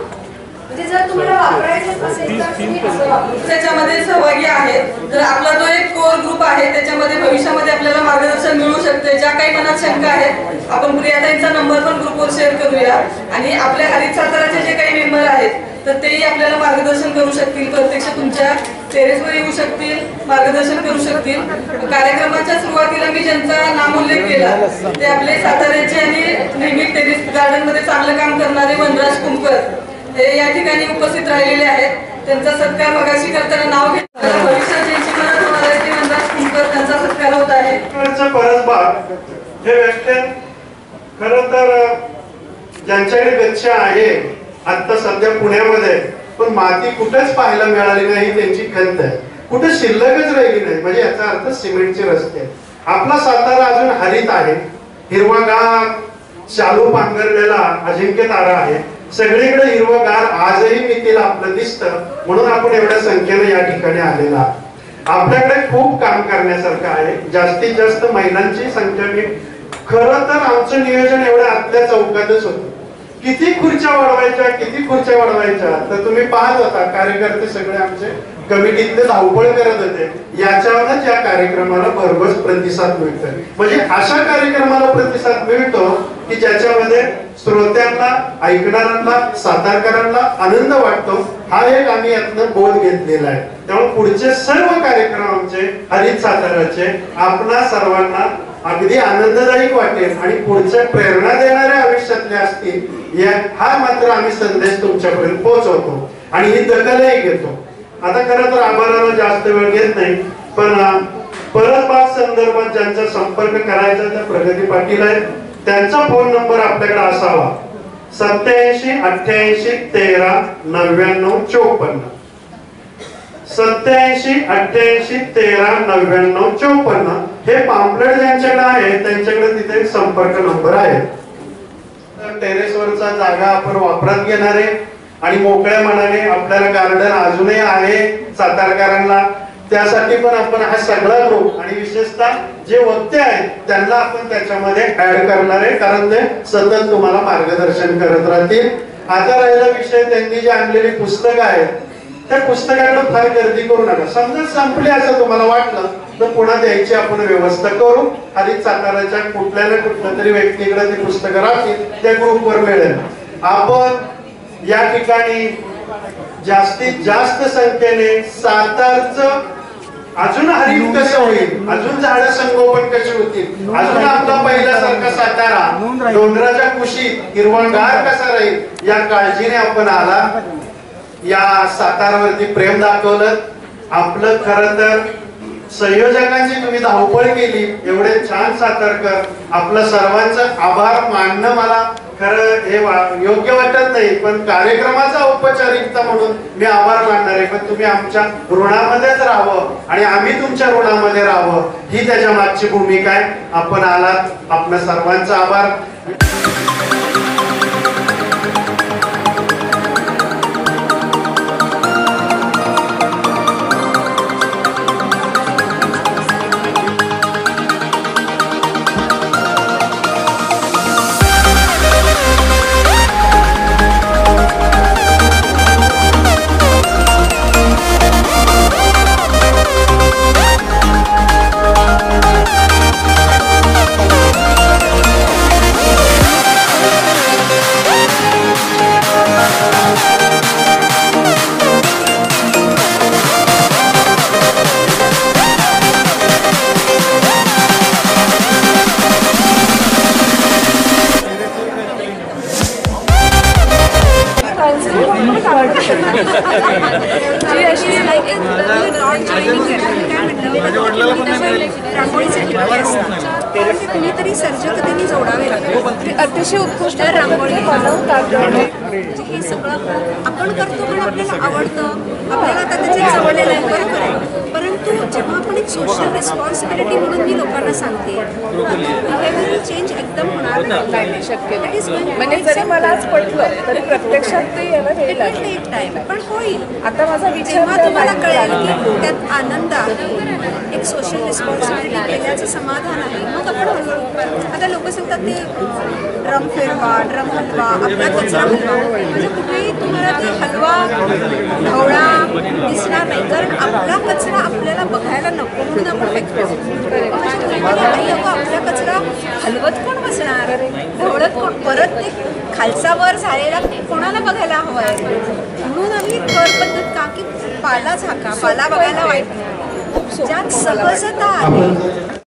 म्हणजे जर तुम्हाला वापरायचं असेल तर तुम्ही असं वापरू. त्याच्यामध्ये सहभागी आहेत. तर आपला तो एक कोर ग्रुप आहे, त्याच्यामध्ये भविष्यामध्ये आपल्याला मार्गदर्शन मिळू शकते. ज्या काही मनात शंका आहेत आपण प्रियाताईंचा नंबर पण ग्रुपवर शेअर करूया. आणि आपल्या हरित साताराचे जे काही मेंबर आहेत तर तेही आपल्याला मार्गदर्शन करू शकतील, प्रत्यक्ष तुमच्या टेरेसवर येऊ शकतील, मार्गदर्शन करू शकतील. कार्यक्रमाच्या सुरुवातीला मी ज्यांचा नामोल्लेख केला ते आपले साताऱ्याचे आणि नेहमी टेरेस गार्डन मध्ये चांगलं काम करणारे वनराज कुंकर हे या ठिकाणी उपस्थित राहिलेले आहेत. त्यांचा सत्कार मगाशी करताना नाव घेतलं, भविष्यात ज्यांची मदत होणार आहे ते वनराज कुंकर, त्यांचा सत्कार होत आहे. परसबाग हे व्याख्यान खरं तर ज्यांच्याकडे गच्छ आहे आता सध्या पुण्यामध्ये, पण माती कुठेच पाहायला मिळाली नाही त्यांची खंत आहे, कुठे शिल्लकच राहिली नाही. म्हणजे याचा अर्थ सिमेंटचे रस्ते. आपला सातारा अजून हरित आहे, हिरवागार शालू पांघरलेला अजिंक्य तारा आहे, सगळीकडे हिरवगार आजही मितीला आपलं दिसतं. म्हणून आपण एवढ्या संख्येने या ठिकाणी आलेला. आपल्याकडे खूप काम करण्यासारखं आहे. जास्तीत जास्त महिलांची संख्या मी खरं तर आमचं नियोजन एवढ्या आतल्या चौकातच होतं. किती खुर्च्या वाढवायच्या तर तुम्ही पाहत होता कार्यकर्ते सगळे आमचे कमिटीतले धावपळ करत होते. याच्यावरच या कार्यक्रमाला भरघोस प्रतिसाद मिळतोय. म्हणजे अशा कार्यक्रमाला प्रतिसाद मिळतो की ज्याच्यामध्ये श्रोत्यांना, ऐकणाऱ्यांना, सातारकरांना आनंद वाटतो. हा एक आम्ही यातनं बोध घेतलेला आहे. त्यामुळे पुढचे सर्व कार्यक्रम आमचे हरित साताराचे आपणा सर्वांना अगदी आनंददायक वाटेल आणि पुढच्या प्रेरणा देणाऱ्या आयुष्यातले असतील हा मात्र आम्ही संदेश तुमच्यापर्यंत पोहोचवतो आणि ही दखलही घेतो. आता खरं तर आभाराला जास्त वेळ घेत नाही, पण परसबाग संदर्भात ज्यांचा संपर्क करायचा त्या प्रगती पाटील आहेत. त्यांचा फोन नंबर आपल्याकडे असावा 87 88 13 99 54. 87 88 13 99 54 हे पॅम्पलेट ज्यांच्याकडे आहे त्यांच्याकडे तिथे संपर्क नंबर आहे. टेरेसवरचा जागा आपण वापरात घेणारे आणि मोकळ्या मनाने आपल्याला गार्डन अजूनही आहे सातारकरांना, त्यासाठी पण आपण हा सगळा ग्रुप आणि विशेषतः जे वक्ते आहेत त्यांना आपण त्याच्यामध्ये ऍड करणार आहे, कारण ते सतत तुम्हाला मार्गदर्शन करत राहतील. आता राहिला विषय त्यांनी जे आणलेली पुस्तकं आहेत त्या पुस्तकाकडे फार गर्दी करू नका. समजा संपले असं तुम्हाला वाटलं तर पुन्हा द्यायची आपण व्यवस्था करू. हरित साताराच्या कुठल्या ना कुठल्या तरी व्यक्तीकडे ती पुस्तकं राहतील, त्या ग्रुपवर मिळेल. आपण या ठिकाणी जास्तीत जास्त संख्येने सातारचं अजून हरित कसं होईल, अजून झाडं संगोपन कशी होतील, अजून आपला पहिल्यासारखा सातारा डोंगराच्या कुशीत हिरवागार कसा राहील या काळजीने आपण आला. या सातारावरती प्रेम दाखवलं. आपलं खरं तर संयोजकांची तुम्ही धावपळ केली, एवढे छान सातारकर, आपलं सर्वांचं आभार मानणं मला खरं हे योग्य वाटत नाही, पण कार्यक्रमाचा औपचारिकता म्हणून मी आभार मानणार आहे. पण तुम्ही आमच्या ऋणामध्येच राहावं आणि आम्ही तुमच्या ऋणामध्ये राहावं ही त्याच्या मागची भूमिका आहे. आपण आलात, आपल्या सर्वांचा आभार. जी अशी रांगोळीसाठी कुणीतरी सर्जकतेने जोडावे लागते. अतिशय उत्कृष्ट रांगोळी हे सगळं आपण करतो पण आपल्याला आवडतं, आपल्याला आता त्याचे जवळलेलं आहे, बरोबर आहे. परंतु परंतु जेव्हा आपण एक सोशल रिस्पॉन्सिबिलिटी म्हणून मी लोकांना सांगते बिहेवियरल चेंज एकदम होणार नाही शक्य म्हणजे जरी मला आज पटलं तरी प्रत्यक्षात ते यायला वेळ लागेल एक टाइम पण होईल. आता माझा विचार जेव्हा तुम्हाला कळेल की त्यात आनंद आहे, एक सोशल रिस्पॉन्सिबिलिटी केल्याचं समाधान आहे, मग आपण हळूहळू आता लोक सांगतात ते ड्रम फिरवा, ड्रम हलवा, आपला कचरा हलवा, म्हणजे कुठेही तुम्हाला ते हलवा ढवळा दिसणार नाही, कारण आपला कचरा आपल्याला बघायला नको म्हणून आपण फेकतो. म्हणजे आपला कचरा हलवत कोण बसणार, ढवळत कोण, परत ते खालचा वर झालेला कोणाला बघायला हवं आहे. म्हणून आम्ही थर पद्धत का की पाला झाका, पाला बघायला वाईट, ज्यात सहजता आहे.